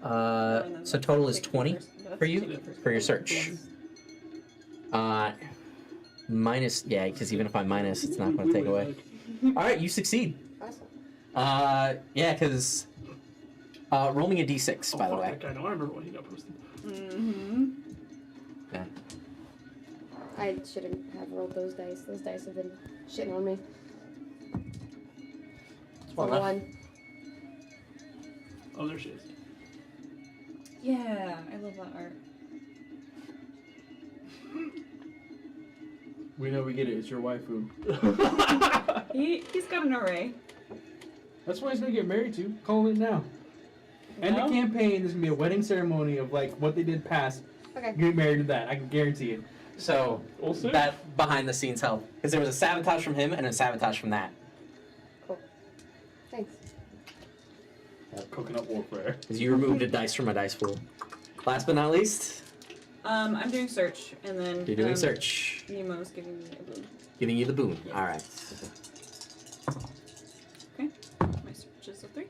start. So total is 20 for you for your search. Minus, yeah, because even if I minus, it's not going to take away. All right, you succeed. Awesome. Yeah, because roll me a d6, by the way. I know. I remember when he got posted. Mm-hmm. I shouldn't have rolled those dice. Those dice have been shitting on me. Well enough. 1. Oh, there she is. Yeah, I love that art. We know we get it. It's your waifu. He's got an array. That's what he's gonna get married to. Call it now. End No? the campaign. There's gonna be a wedding ceremony of like what they did past. Okay. Get married to that. I can guarantee it. So We'll see. that behind the scenes help because there was a sabotage from him and a sabotage from that. Thanks. Coconut warfare. Because you removed a dice from my dice pool. Last but not least, I'm doing search, and then you're doing search, Nemo's giving me a boon. giving you the boon. Yes. All right. Okay, my search is a 3.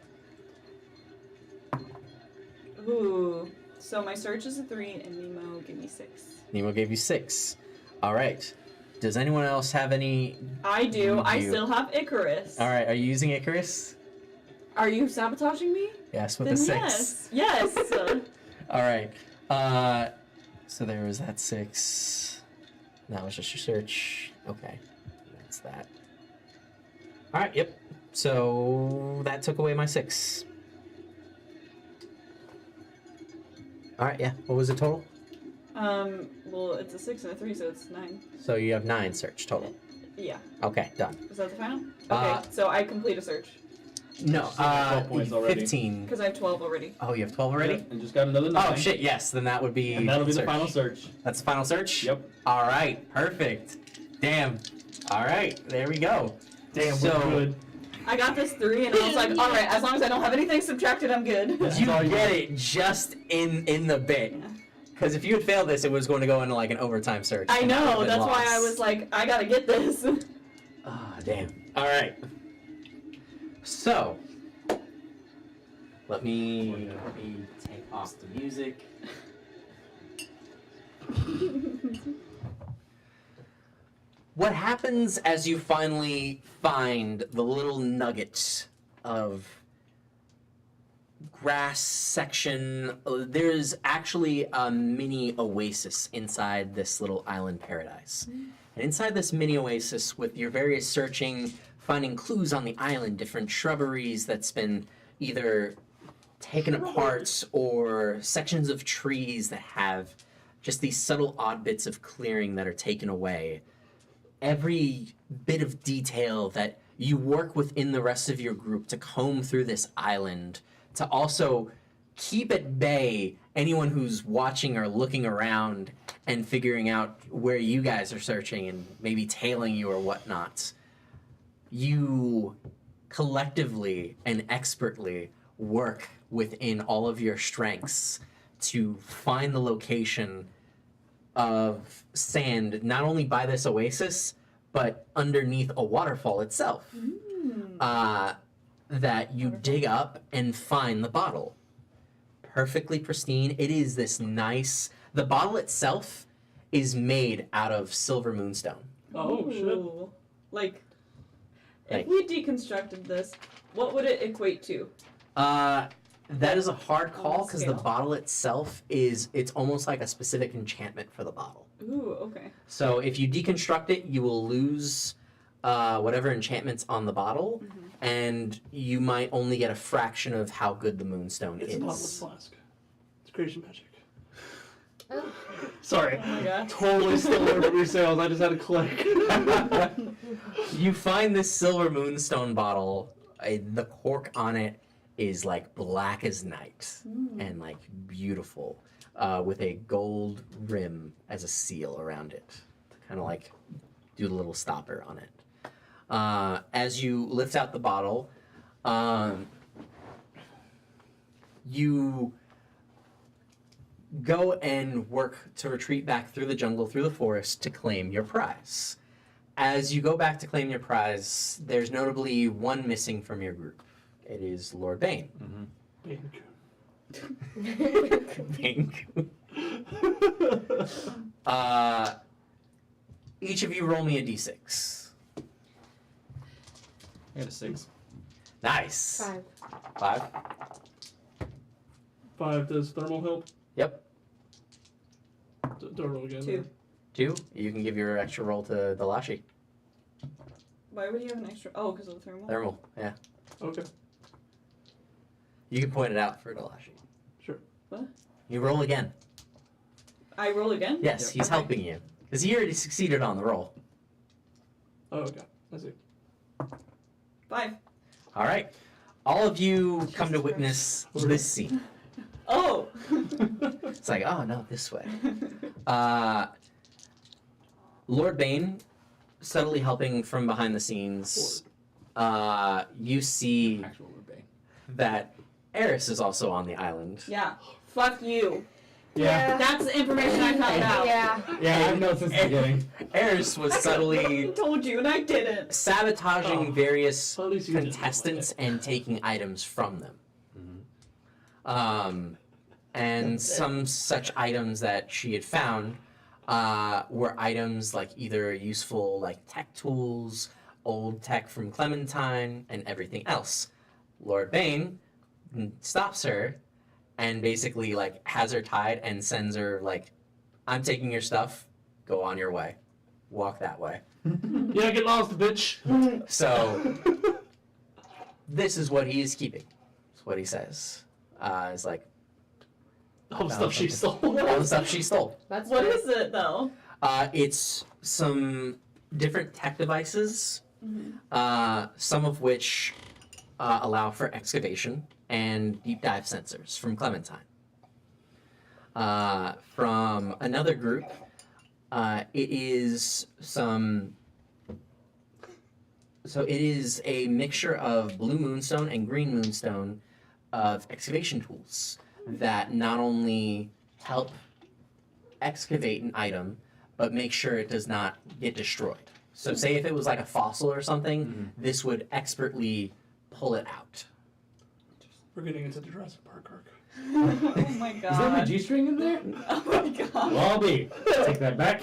Ooh, so my search is a 3, and Nemo gave me 6. Nemo gave you 6. All right. Does anyone else have any? I do. You I do. still have Icarus. All right. Are you using Icarus? Are you sabotaging me? Yes, with Then the 6. yes. Yes. All right. So there was that 6. That was just your search. Okay. That's that. All right. Yep. So that took away my 6. All right. Yeah. What was the total? Well, it's a 6 and a 3, so it's 9. So you have 9 search total. Yeah. Okay. Done. Is that the final? Okay, Uh, so I complete a search. No. 12 points already. 15. Because I have 12 already. Oh, you have 12 already? Yep, and just got another 9. Oh shit! Yes. Then that would be. And that'll be the search. final search. That's the final search? Yep. Alright, perfect. Damn. Alright, there we go. Damn, So- we're good. I got this 3, and I was like, alright, as long as I don't have anything subtracted, I'm good. You get it just in the bit. Yeah. Because if you had failed this, it was going to go into like an overtime search. I and that would know, have been that's why I lost. was like, I gotta get this. Ah, damn. Alright. So, let me take off the music. What happens as you finally find the little nuggets of grass section? There's actually a mini oasis inside this little island paradise. And inside this mini oasis, with your various searching, finding clues on the island, different shrubberies that's been either taken apart or sections of trees that have just these subtle odd bits of clearing that are taken away. Every bit of detail that you work within the rest of your group to comb through this island, to also keep at bay anyone who's watching or looking around and figuring out where you guys are searching and maybe tailing you or whatnot. You collectively and expertly work within all of your strengths to find the location of sand, not only by this oasis, but underneath a waterfall itself. That you dig up and find the bottle. Perfectly pristine. It is this nice... The bottle itself is made out of silver moonstone. Oh, shit. Like, if we deconstructed this, what would it equate to? That is a hard call because the bottle itself it's almost like a specific enchantment for the bottle. Ooh, okay. So if you deconstruct it, you will lose whatever enchantment's on the bottle, and you might only get a fraction of how good the moonstone is. It's a bottomless flask. It's creation magic. Oh. Sorry. Oh my god. Totally still learned at resales. I just had to click. You find this silver moonstone bottle. The cork on it is like black as night and like beautiful, with a gold rim as a seal around it to kind of like do the little stopper on it. As you lift out the bottle, you go and work to retreat back through the jungle, through the forest, to claim your prize. As you go back to claim your prize, there's notably one missing from your group. It is Lord Bane. Bane. Each of you roll me a d6. I got a 6. Nice. 5. 5? 5 does thermal help? Yep. Do I roll again? 2. 2? You can give your extra roll to Dalashi. Why would you have an extra? Oh, because of the thermal? Thermal, yeah. Okay. You can point it out for Dalashi. Sure. What? You roll again. I roll again? Yes, he's helping you. Because he already succeeded on the roll. Oh, okay. I see. 5. All right. All of you come to witness this scene. Oh! It's like, oh, no, this way. Lord Bane, subtly helping from behind the scenes, you see Actual Lord Bane. that Eris is also on the island. Yeah. Fuck you. Yeah. That's the information I found out. Yeah. Yeah, I've known since the beginning. Eris was I subtly told you, and I didn't. sabotaging Oh. various Well, at least you didn't contestants know and taking items from them. And some such items that she had found were items like either useful like tech tools, old tech from Clementine, and everything else. Lord Bane stops her and basically like has her tied and sends her like, I'm taking your stuff, go on your way. Walk that way. Yeah, get lost, bitch. So this is what he is keeping. That's what he says. It's like All the stuff she stole. all the stuff she stole. That's What fair. is it, though? It's some different tech devices, some of which allow for excavation and deep dive sensors from Clementine. From another group, it is some. So it is a mixture of blue moonstone and green moonstone of excavation tools that not only help excavate an item, but make sure it does not get destroyed. So say if it was like a fossil or something, this would expertly pull it out. We're getting into the Jurassic Park arc. Oh my god. Is there a G-string in there? Oh my god. Lobby. Take that back.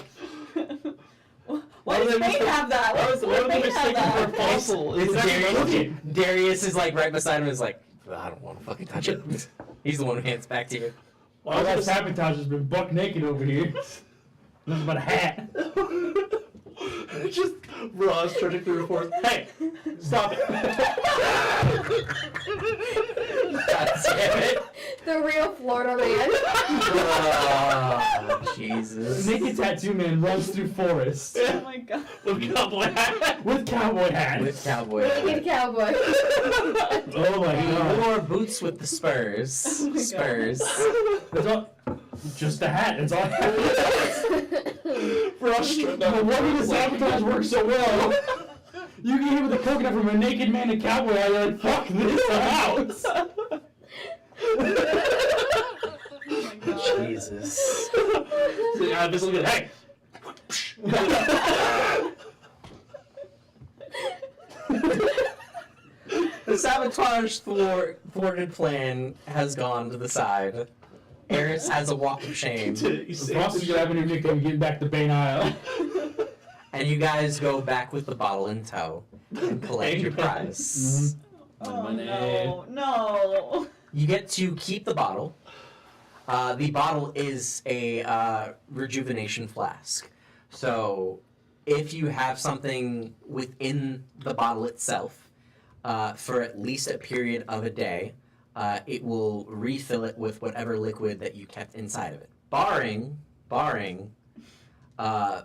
Why does Bane have that? Why does What Bane are they have mistaken for a that? fossil? It's Is that Darius, Darius is like right beside him and is like, I don't want to fucking touch it. He's the one who hands it back to you. All that sabotage has been buck naked over here. Nothing but a hat. Just Ross trudging through the forest. Hey, stop it. God damn it. The real Florida man. Oh, Jesus. Naked tattoo man runs through forest Oh my god. With cowboy hat. with cowboy hat. With cowboy hat. Naked cowboy. Oh my god. Or boots with the spurs. Oh my God. Spurs. That's all. Just a hat. That's all I have. Frustrated. But why did the sabotage work so well? You get hit with a coconut from a naked man in cowboy hat, you're like, fuck this, I'm out. Oh my god. Jesus. So, this will get, hey! The sabotage thwarted plan has gone to the side. Eris has a walk of shame. Ross is gonna have a new nickname getting back to Bane Isle. And you guys go back with the bottle in tow and collect your prize. Oh Money. no. You get to keep the bottle. The bottle is a rejuvenation flask. So if you have something within the bottle itself for at least a period of a day, it will refill it with whatever liquid that you kept inside of it. Barring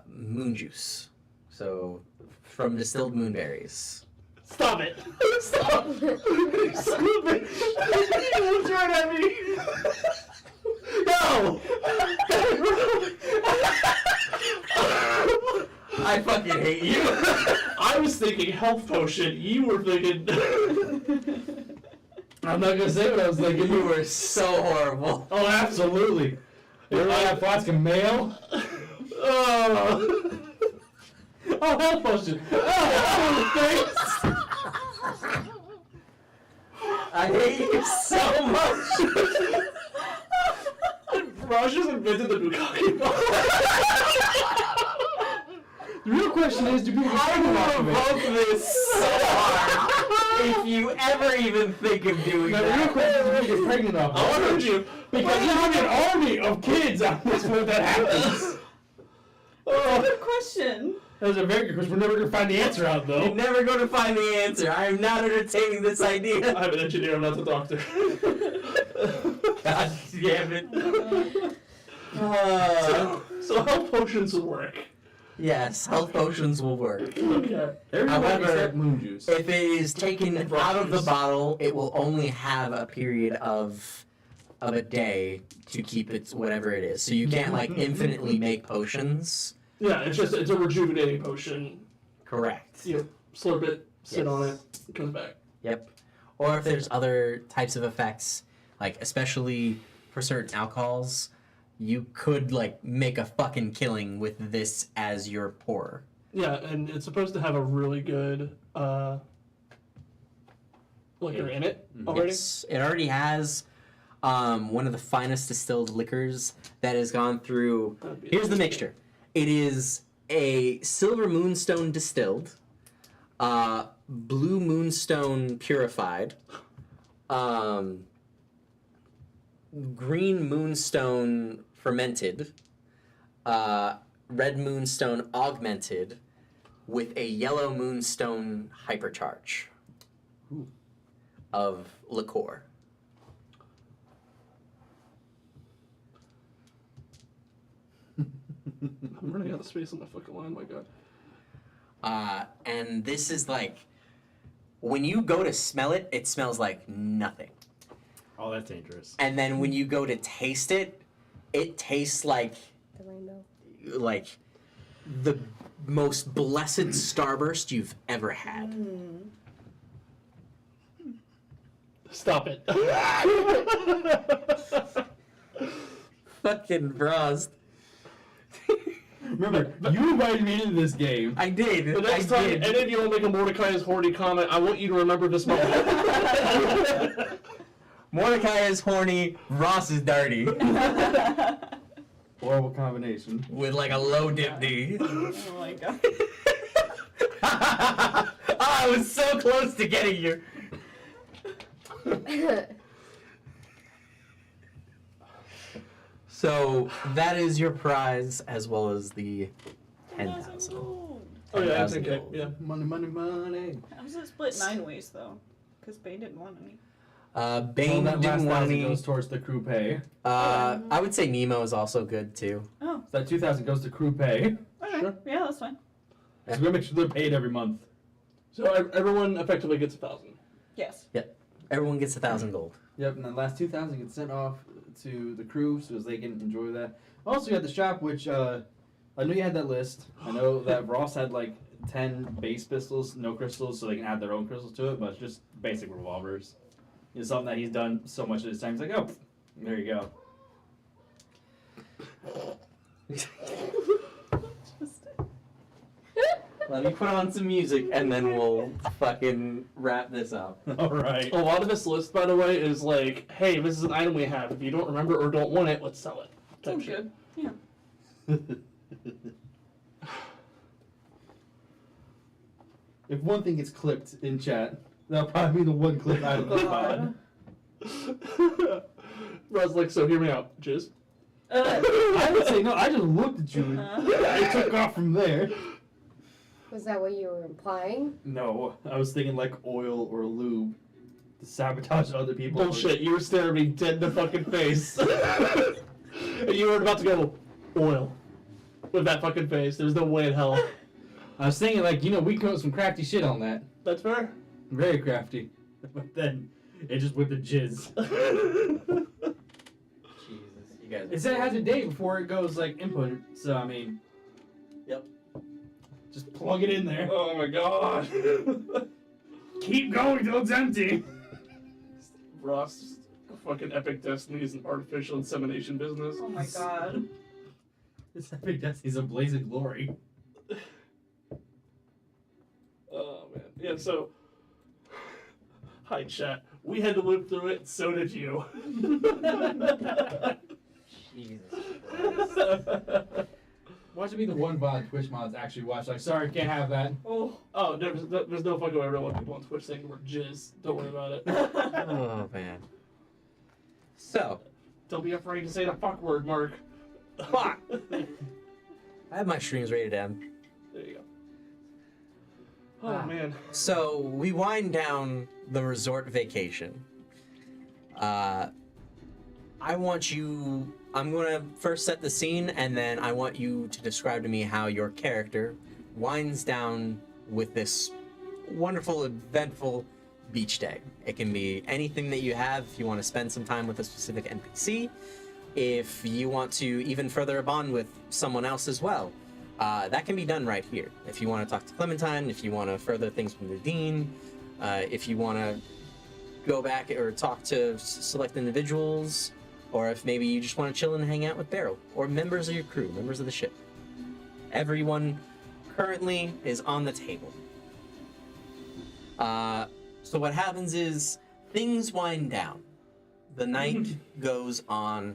moon juice. So from distilled moonberries. Stop it! Stop! Stop it! He looked right at me! No! I fucking hate you. I was thinking health potion. You were thinking. I'm not gonna say what I was thinking. You were so horrible. Oh, absolutely. You ever had a flask of mail? Oh, health potion. Oh, thanks. I hate you so much. Raj just invented the bukkake. The real question is, do people I get will off of it? revoke this so hard if you ever even think of doing The real that. question is, do people get pregnant off I of it? wanted you. Because you have an army of kids on this when that happens. Good question. That was a very good question. We're never gonna find the answer out You're though. never going to find the answer. I am not entertaining this idea. I'm an engineer. I'm not the doctor. God damn it. So health potions will work. Yes, health potions will work. Okay. However, except moon juice. If it is taken out of the bottle, it will only have a period of a day to keep it whatever it is. So you can't like infinitely make potions. Yeah, it's a rejuvenating potion. Correct. You slurp it, sit Yes. on it, it comes back. Yep. Or if there's other types of effects, like especially for certain alcohols, you could like make a fucking killing with this as your pour. Yeah, and it's supposed to have a really good liquor in it already. Yes, it already has one of the finest distilled liquors that has gone through. That'd be Here's the mixture. It is a silver moonstone distilled, blue moonstone purified, green moonstone fermented, red moonstone augmented, with a yellow moonstone hypercharge of liqueur. I'm running out of space on my fucking line, my god. And this is like, when you go to smell it, it smells like nothing. Oh, that's dangerous. And then when you go to taste it, it tastes like The rainbow. the most blessed starburst you've ever had. Stop it. Fucking Frost. Remember, you invited me into this game. I did. The next I time did. any of you will make a Mordecai is horny comment, I want you to remember this moment. Mordecai is horny, Ross is dirty. Horrible combination. With like a low dip D. Oh my god. I was so close to getting you. So that is your prize as well as the 10,000. Gold. Oh yeah, that's 10,000 okay. gold. Yeah. Money, money, money. How was it split 9 ways though? Because Bane didn't want any. Bane that last didn't want 1,000 any. goes towards the crew pay. I would say Nemo is also good too. Oh, So that 2,000 goes to crew pay. okay. Sure. Yeah, that's fine. So we gotta make sure they're paid every month. So everyone effectively gets 1,000. Yes. Everyone gets 1,000 gold. Yep, and the last 2,000 gets sent off to the crew so as they can enjoy that. Also, you had the shop, which I know you had that list. I know that Ross had like 10 base pistols, no crystals, so they can add their own crystals to it, but it's just basic revolvers. It's something that he's done so much at this time. He's like, oh, there you go. Let me put on some music and then we'll fucking wrap this up. All right. A lot of this list, by the way, is like, hey, this is an item we have. If you don't remember or don't want it, let's sell it. Type Sounds shit. good. Yeah. If one thing gets clipped in chat, that'll probably be the one clip out of the pod. Rod's like, so hear me out, Jizz. I would say no. I just looked at you. And I took off from there. Was that what you were implying? No, I was thinking like oil or lube to sabotage other people. Bullshit, you were staring me dead in the fucking face. And you were about to go, oil. With that fucking face. There's no way in hell. I was thinking like, you know, we come up with some crafty shit on that. That's fair. Very crafty. But then it just with the jizz. Jesus, you guys. It said it has a date before it goes like input. So I mean. Yep. Just plug it in there. Oh my god. Keep going till it's empty. Ross, fucking Epic Destiny is an artificial insemination business. Oh my god. This epic destiny's a blaze of glory. Oh man. Yeah, so. Hi, chat. We had to live through it, so did you. Jesus. Watch me the one VOD Twitch mods actually watch. Like, sorry, can't have that. Oh, there's no fucking way I don't want people on Twitch saying the word jizz. Don't worry about it. Oh man. So, Don't be afraid to say the fuck word, Mark. fuck. I have my streams rated M. There you go. Oh man. So we wind down the resort vacation. I'm gonna first set the scene, and then I want you to describe to me how your character winds down with this wonderful, eventful beach day. It can be anything that you have. If you want to spend some time with a specific NPC, if you want to even further bond with someone else as well, that can be done right here. If you want to talk to Clementine, if you want to further things from the Dean, if you want to go back or talk to select individuals, or if maybe you just want to chill and hang out with Beryl, or members of your crew, members of the ship. Everyone currently is on the table. So what happens is things wind down. The night goes on.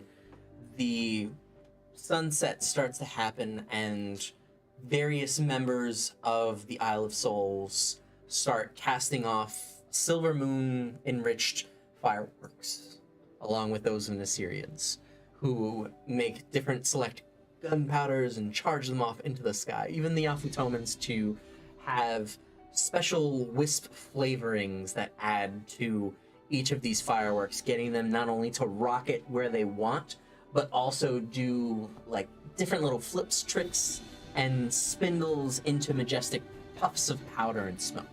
The sunset starts to happen, and various members of the Isle of Souls start casting off silver moon enriched fireworks, along with those of the Assyrians, who make different select gunpowders and charge them off into the sky. Even the Afutomans to have special wisp flavorings that add to each of these fireworks, getting them not only to rocket where they want, but also do like different little flips, tricks, and spindles into majestic puffs of powder and smoke.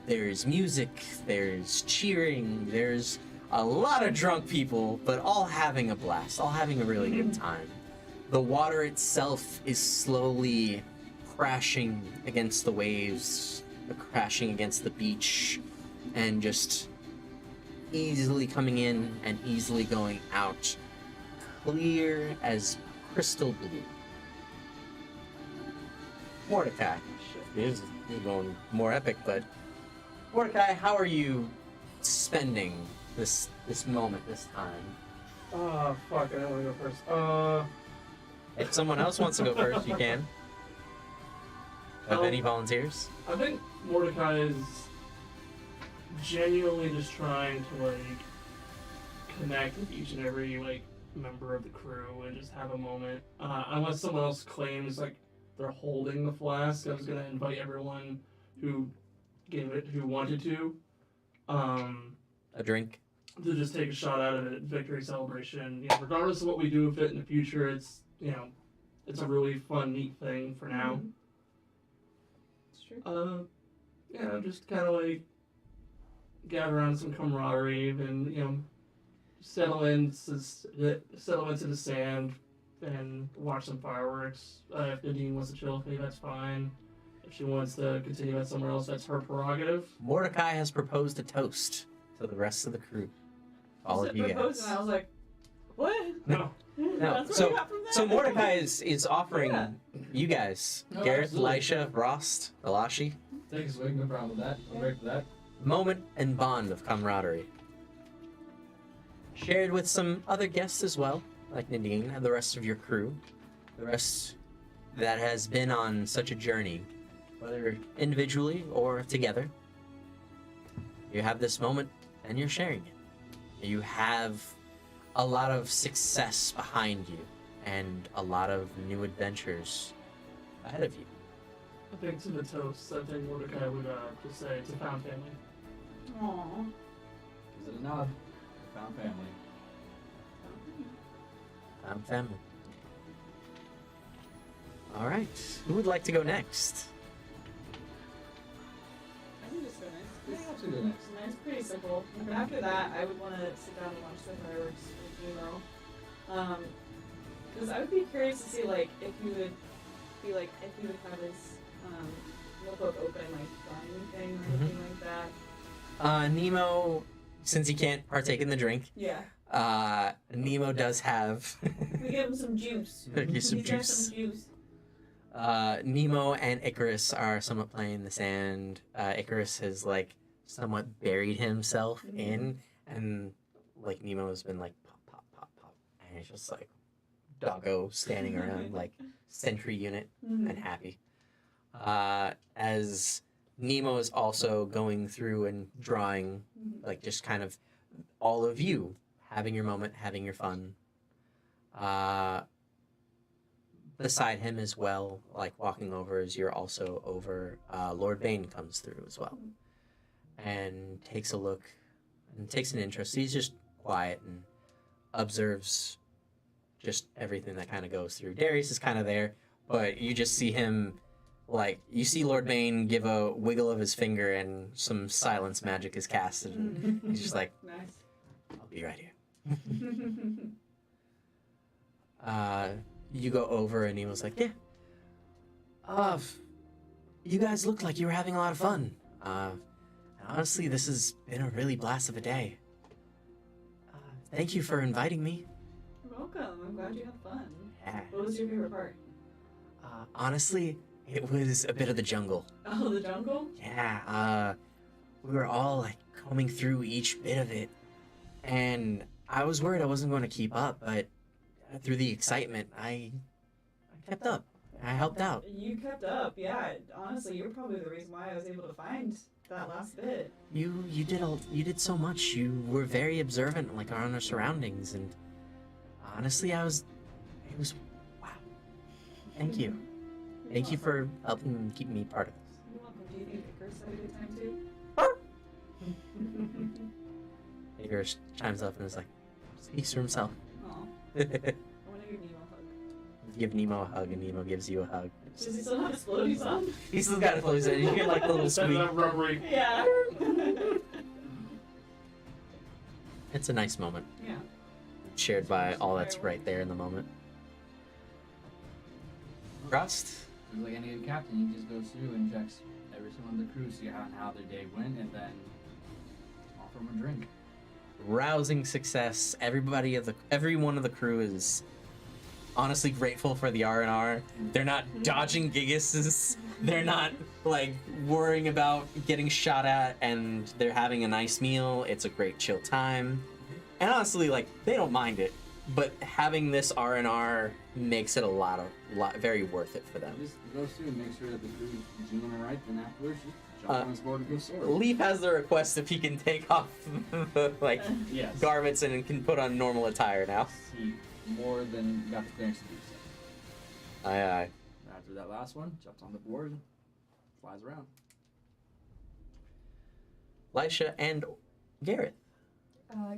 There's music, there's cheering, there's a lot of drunk people, but all having a blast, all having a really good time. The water itself is slowly crashing against the waves, crashing against the beach, and just easily coming in and easily going out, clear as crystal blue. Mordecai, he's going more epic, but Mordecai, how are you spending this moment, this time? Oh, fuck, I don't want to go first. If someone else wants to go first, you can. Have any volunteers? I think Mordecai is genuinely just trying to, like, connect with each and every, like, member of the crew and just have a moment. Unless someone else claims, like, they're holding the flask, I was going to invite everyone who gave it, who wanted to A drink. To just take a shot out of it, victory celebration. Yeah, regardless of what we do with it in the future, it's it's a really fun, neat thing for now. It's true. Just kind of like gather around some camaraderie and settle into the sand and watch some fireworks. If Nadine wants to chill with me, that's fine. If she wants to continue that somewhere else, that's her prerogative. Mordecai has proposed a toast to the rest of the crew. All of you guys. And I was like, what? No. No, That's what so you got from that? so Mordecai is offering Yeah. you guys, No, Gareth, absolutely. Elisha, Rost, Elashi, Take a swig, no problem with that. I'm ready for that. moment and bond of camaraderie. Shared with some other guests as well, like Nadine and the rest of your crew. The rest that has been on such a journey, whether individually or together. You have this moment and you're sharing it. You have a lot of success behind you and a lot of new adventures ahead of you. I think to the toast, I think Mordecai would just say it's a found family. Aww. Is it a nod? Found family. I'm family. All right, who would like to go next? I think it's so nice. Yeah, absolutely next. Nice, pretty simple. And after that, I would want to sit down and watch the fireworks with Nemo. Because I would be curious to see, like, if he would have his notebook open, like, drawing thing or anything like that. Nemo, since he can't partake in the drink, Yeah. Nemo does have We give him some juice. Give you some He's got juice. some juice. Nemo and Icarus are somewhat playing in the sand. Icarus has like somewhat buried himself in, and like Nemo has been like pop, pop, pop, pop, and it's just like doggo standing around like sentry unit and happy. As Nemo is also going through and drawing, like just kind of all of you having your moment, having your fun. Beside him as well, like walking over as you're also over, Lord Bane comes through as well and takes a look and takes an interest. He's just quiet and observes just everything that kind of goes through. Darius is kind of there, but you just see him, like, you see Lord Bane give a wiggle of his finger and some silence magic is casted. And he's just like, Nice. I'll be right here. You go over and he was like, yeah. You guys looked like you were having a lot of fun. And honestly, this has been a really blast of a day. Thank you for inviting me. You're welcome. I'm glad you had fun. Yeah. What was your favorite part? Honestly, it was a bit of the jungle. Oh, the jungle? Yeah, we were all like combing through each bit of it. And I was worried I wasn't going to keep up, but through the excitement, I kept up. I helped out. You kept up, yeah. Honestly, you're probably the reason why I was able to find that last bit. You did so much. You were very observant, like on our surroundings, and honestly, it was wow. Thank you. Thank you for helping keep me part of this. You're welcome. Do you think Icarus had a good time too? Icarus chimes up and is like, speaks for himself. Aw. I want to give Nemo a hug. Give Nemo a hug, and Nemo gives you a hug. Does he still have his floaties on? He's still got it closed in. You hear like a little squeak. That rubbery. Yeah. It's a nice moment, Yeah. shared by all that's right there in the moment. Rust? Just like any good captain, he just goes through and checks every single one of the crew, see how their day went, and then offer them a drink. Rousing success. Every one of the crew is honestly grateful for the R&R. They're not dodging Gigas. They're not like worrying about getting shot at, and they're having a nice meal. It's a great chill time. And honestly, like, they don't mind it, but having this R&R makes it a lot very worth it for them. Just goes through and makes sure that the crew's doing all right, then afterwards, just jump on his board and go soar. Leaf has the request if he can take off the like Yes. garments and can put on normal attire now. He more than got the clearance to do so. Aye, aye. After that last one, jumps on the board, flies around. Lisha, and Gareth.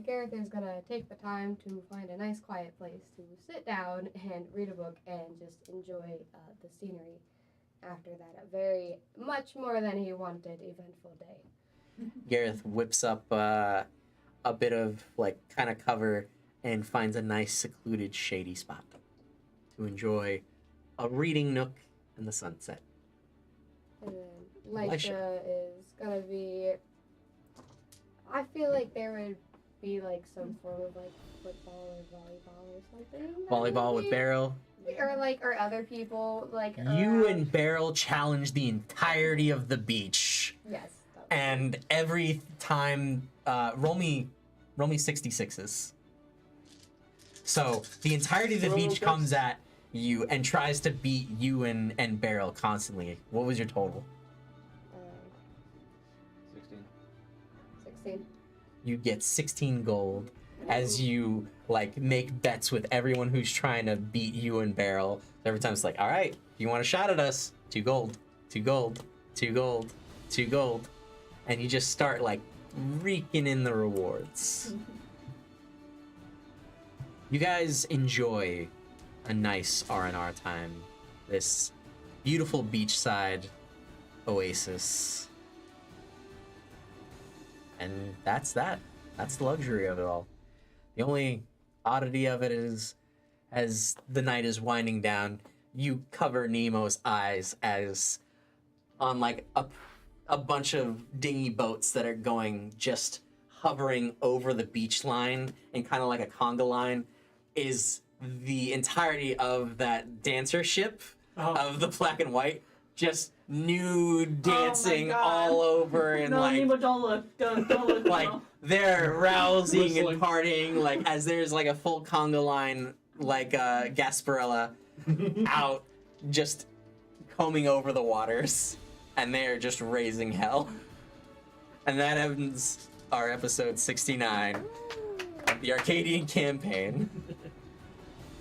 Gareth is gonna take the time to find a nice quiet place to sit down and read a book and just enjoy the scenery after that very much more than he wanted eventful day. Gareth whips up a bit of like kind of cover and finds a nice secluded shady spot to enjoy a reading nook and the sunset. And then Lisha is gonna be. I feel like there would be like some form of like football or volleyball or something. Volleyball with Beryl. Or other people like. You and Beryl challenge the entirety of the beach. Yes. And every time, roll me 66s. So the entirety of the beach comes at you and tries to beat you and Beryl constantly. What was your total? 16. You get 16 gold as you like make bets with everyone who's trying to beat you and Beryl. Every time it's like, all right, if you want a shot at us, 2 gold, 2 gold, 2 gold, 2 gold. And you just start like reeking in the rewards. You guys enjoy a nice R&R time. This beautiful beachside oasis. And that's that. That's the luxury of it all. The only oddity of it is, as the night is winding down, you cover Nemo's eyes as on like a bunch of dinghy boats that are going just hovering over the beach line and kind of like a conga line is the entirety of that dancer ship of the black and white, just nude dancing all over and no, like Nemo, don't look, like no. they're rousing and Whistling. partying like as there's like a full conga line like Gasparilla out just combing over the waters and they're just raising hell. And that ends our episode 69 of the Arcadian campaign.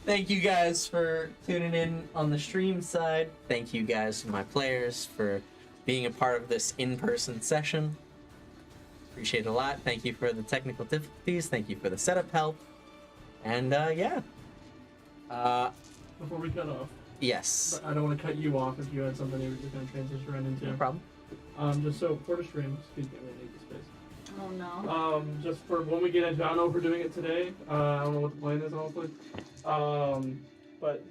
Thank you guys for tuning in on the stream side. Thank you guys, my players, for being a part of this in-person session. Appreciate it a lot. Thank you for the technical difficulties. Thank you for the setup help. And yeah. Before we cut off, Yes. but I don't want to cut you off if you had something you were going to transition right into. No problem. Just so for the stream, excuse me, I'm gonna need the space. Oh no. Just for when we get into, I don't know if we're doing it today. I don't know what the plan is, honestly. But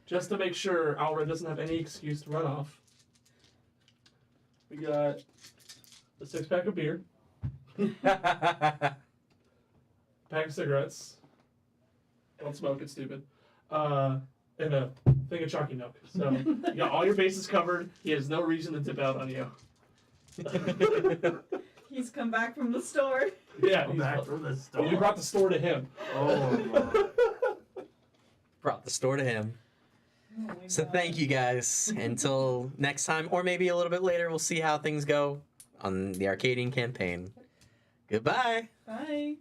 just to make sure Alred doesn't have any excuse to run off, we got a 6-pack of beer, pack of cigarettes. Don't smoke, it's stupid. And a thing of chalky milk. So you got all your bases covered. He has no reason to dip out on you. He's come back from the store. Yeah, Come back from the store. You brought the store to him. Oh, Brought the store to him. Oh my So God. thank you guys. Until next time, or maybe a little bit later, we'll see how things go on the Arcadian campaign. Goodbye. Bye.